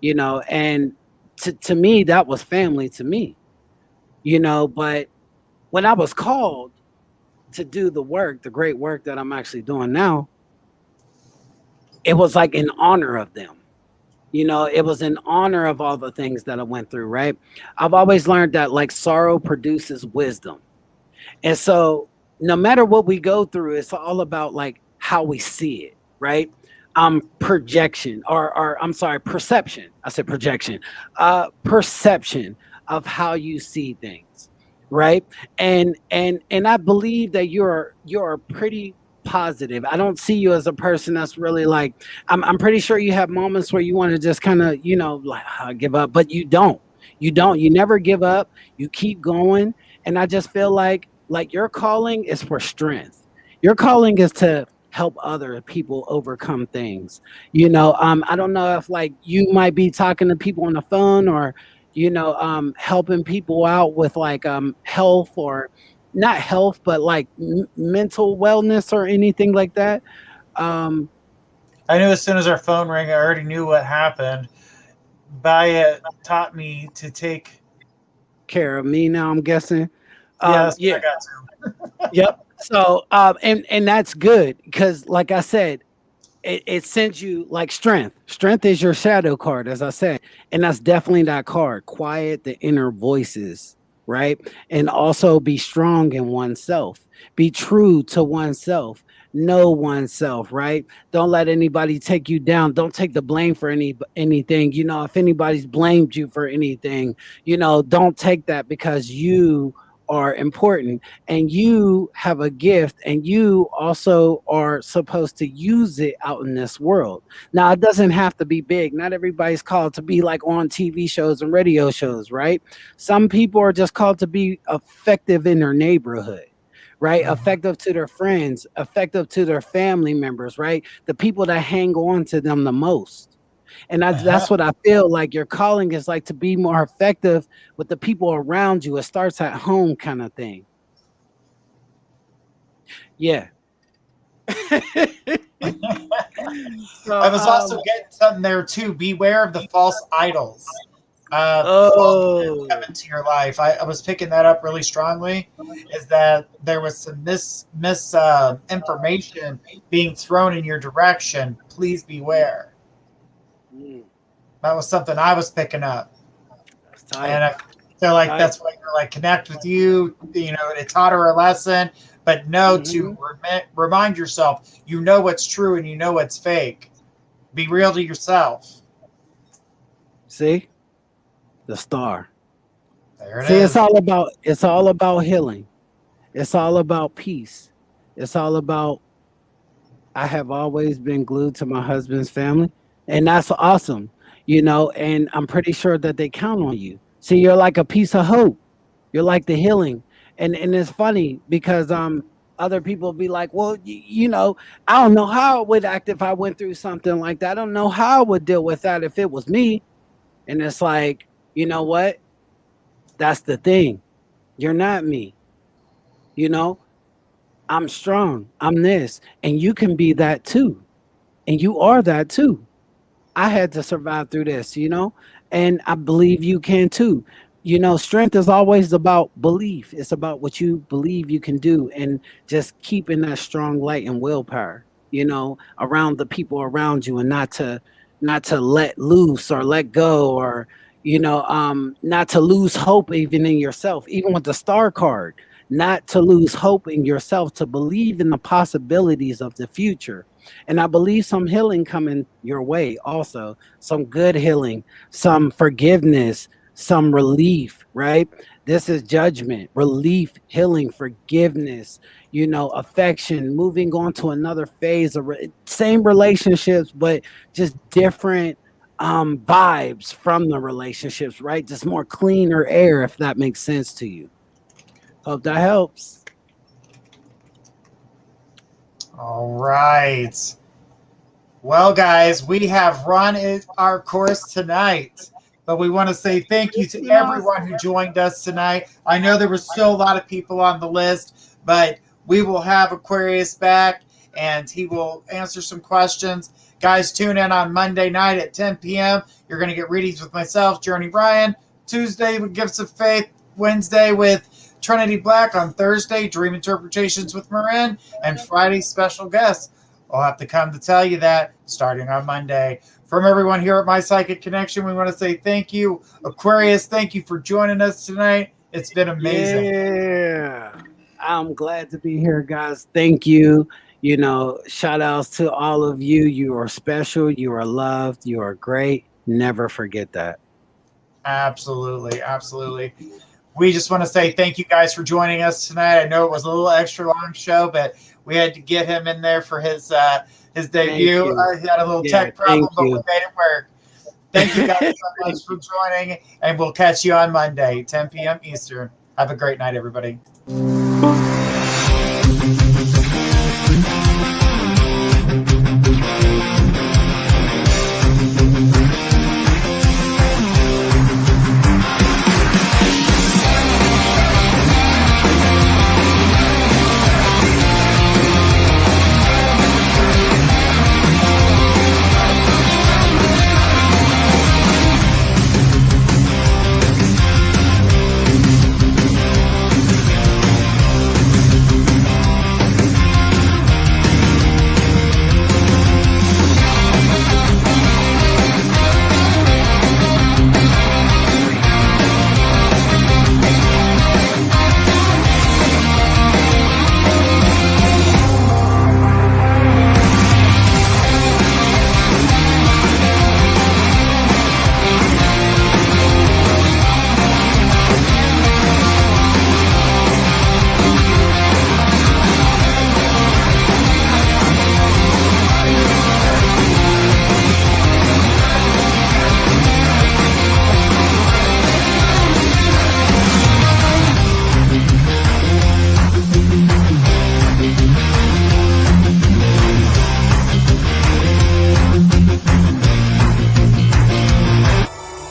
you know, and to me, that was family to me, you know, but when I was called to do the work, the great work that I'm actually doing now, it was like in honor of them. You know, it was in honor of all the things that I went through, right? I've always learned that like sorrow produces wisdom. And so no matter what we go through, it's all about like how we see it, right? Projection or I'm sorry, perception. I said projection. Perception of how you see things, right? And I believe that you're pretty positive. I don't see you as a person that's really like I'm pretty sure you have moments where you want to just kind of, you know, like give up, but you don't. You never give up. You keep going. And I just feel like your calling is for strength. Your calling is to help other people overcome things. You know, I don't know if like you might be talking to people on the phone or, you know, helping people out with like health or not health, but like mental wellness or anything like that. Um, I knew as soon as our phone rang, I already knew what happened. Baya taught me to take. Care of me now, I'm guessing. Yes, I Yeah. got to. Yep. So, and that's good because, like I said, it sends you like strength. Strength is your shadow card, as I said, and that's definitely that card. Quiet the inner voices, right? And also be strong in oneself. Be true to oneself. Know oneself, right? Don't let anybody take you down. Don't take the blame for anything. You know, if anybody's blamed you for anything, you know, don't take that because you are important and you have a gift and you also are supposed to use it out in this world. Now, it doesn't have to be big. Not everybody's called to be like on TV shows and radio shows, right? Some people are just called to be effective in their neighborhood. Right, effective to their friends, effective to their family members, right? The people that hang on to them the most. And that's what I feel like your calling is like to be more effective with the people around you. It starts at home, kind of thing. Yeah. I So, was also getting something there too. Beware of the false idols. False men come oh, into your life. I was picking that up really strongly. Is that there was some information being thrown in your direction? Please beware. mm, That was something I was picking up, that's and tight. I feel like Tight. that's why you're like connect with you. You know, it taught her a lesson, but know to Hmm. remind yourself. You know what's true and you know what's fake. Be real to yourself. See the star. There it See, is. it's all about healing. It's all about peace. It's all about I have always been glued to my husband's family, and that's awesome, you know. And I'm pretty sure that they count on you. See, you're like a piece of hope. You're like the healing, and it's funny because other people be like, well, you know, I don't know how I would act if I went through something like that. I don't know how I would deal with that if it was me. And it's like, you know what? That's the thing. You're not me. You know, I'm strong. I'm this, and you can be that too, and you are that too. I had to survive through this, you know, and I believe you can too. You know, strength is always about belief. It's about what you believe you can do and just keeping that strong light and willpower, you know, around the people around you and not to let loose or let go or you know, not to lose hope even in yourself, even with the star card, not to lose hope in yourself, to believe in the possibilities of the future. And I believe some healing coming your way also, some good healing, some forgiveness, some relief, right? This is judgment, relief, healing, forgiveness, you know, affection, moving on to another phase of same relationships, but just different vibes from the relationships, right? Just more cleaner air, if that makes sense to you. Hope that helps. All right. Well, guys, we have run our course tonight. But we want to say thank you to everyone who joined us tonight. I know there were still a lot of people on the list, but we will have Aquarius back, and he will answer some questions. Guys, tune in on Monday night at 10 p.m. You're going to get readings with myself, Journey Ryan. Tuesday with Gifts of Faith. Wednesday with Trinity Black. On Thursday, Dream Interpretations with Marin. And Friday, special guests. I'll have to come to tell you that starting on Monday. From everyone here at My Psychic Connection, we want to say thank you. Aquarius, thank you for joining us tonight. It's been amazing. Yeah. I'm glad to be here, guys. Thank you. You know, shout outs to all of you. You are special. You are loved. You are great. Never forget that. Absolutely. Absolutely. We just want to say thank you guys for joining us tonight. I know it was a little extra long show, but we had to get him in there for his debut. He had a little tech problem, but we made it work. Thank you guys so much for joining, and we'll catch you on Monday, 10 p.m. Eastern. Have a great night, everybody.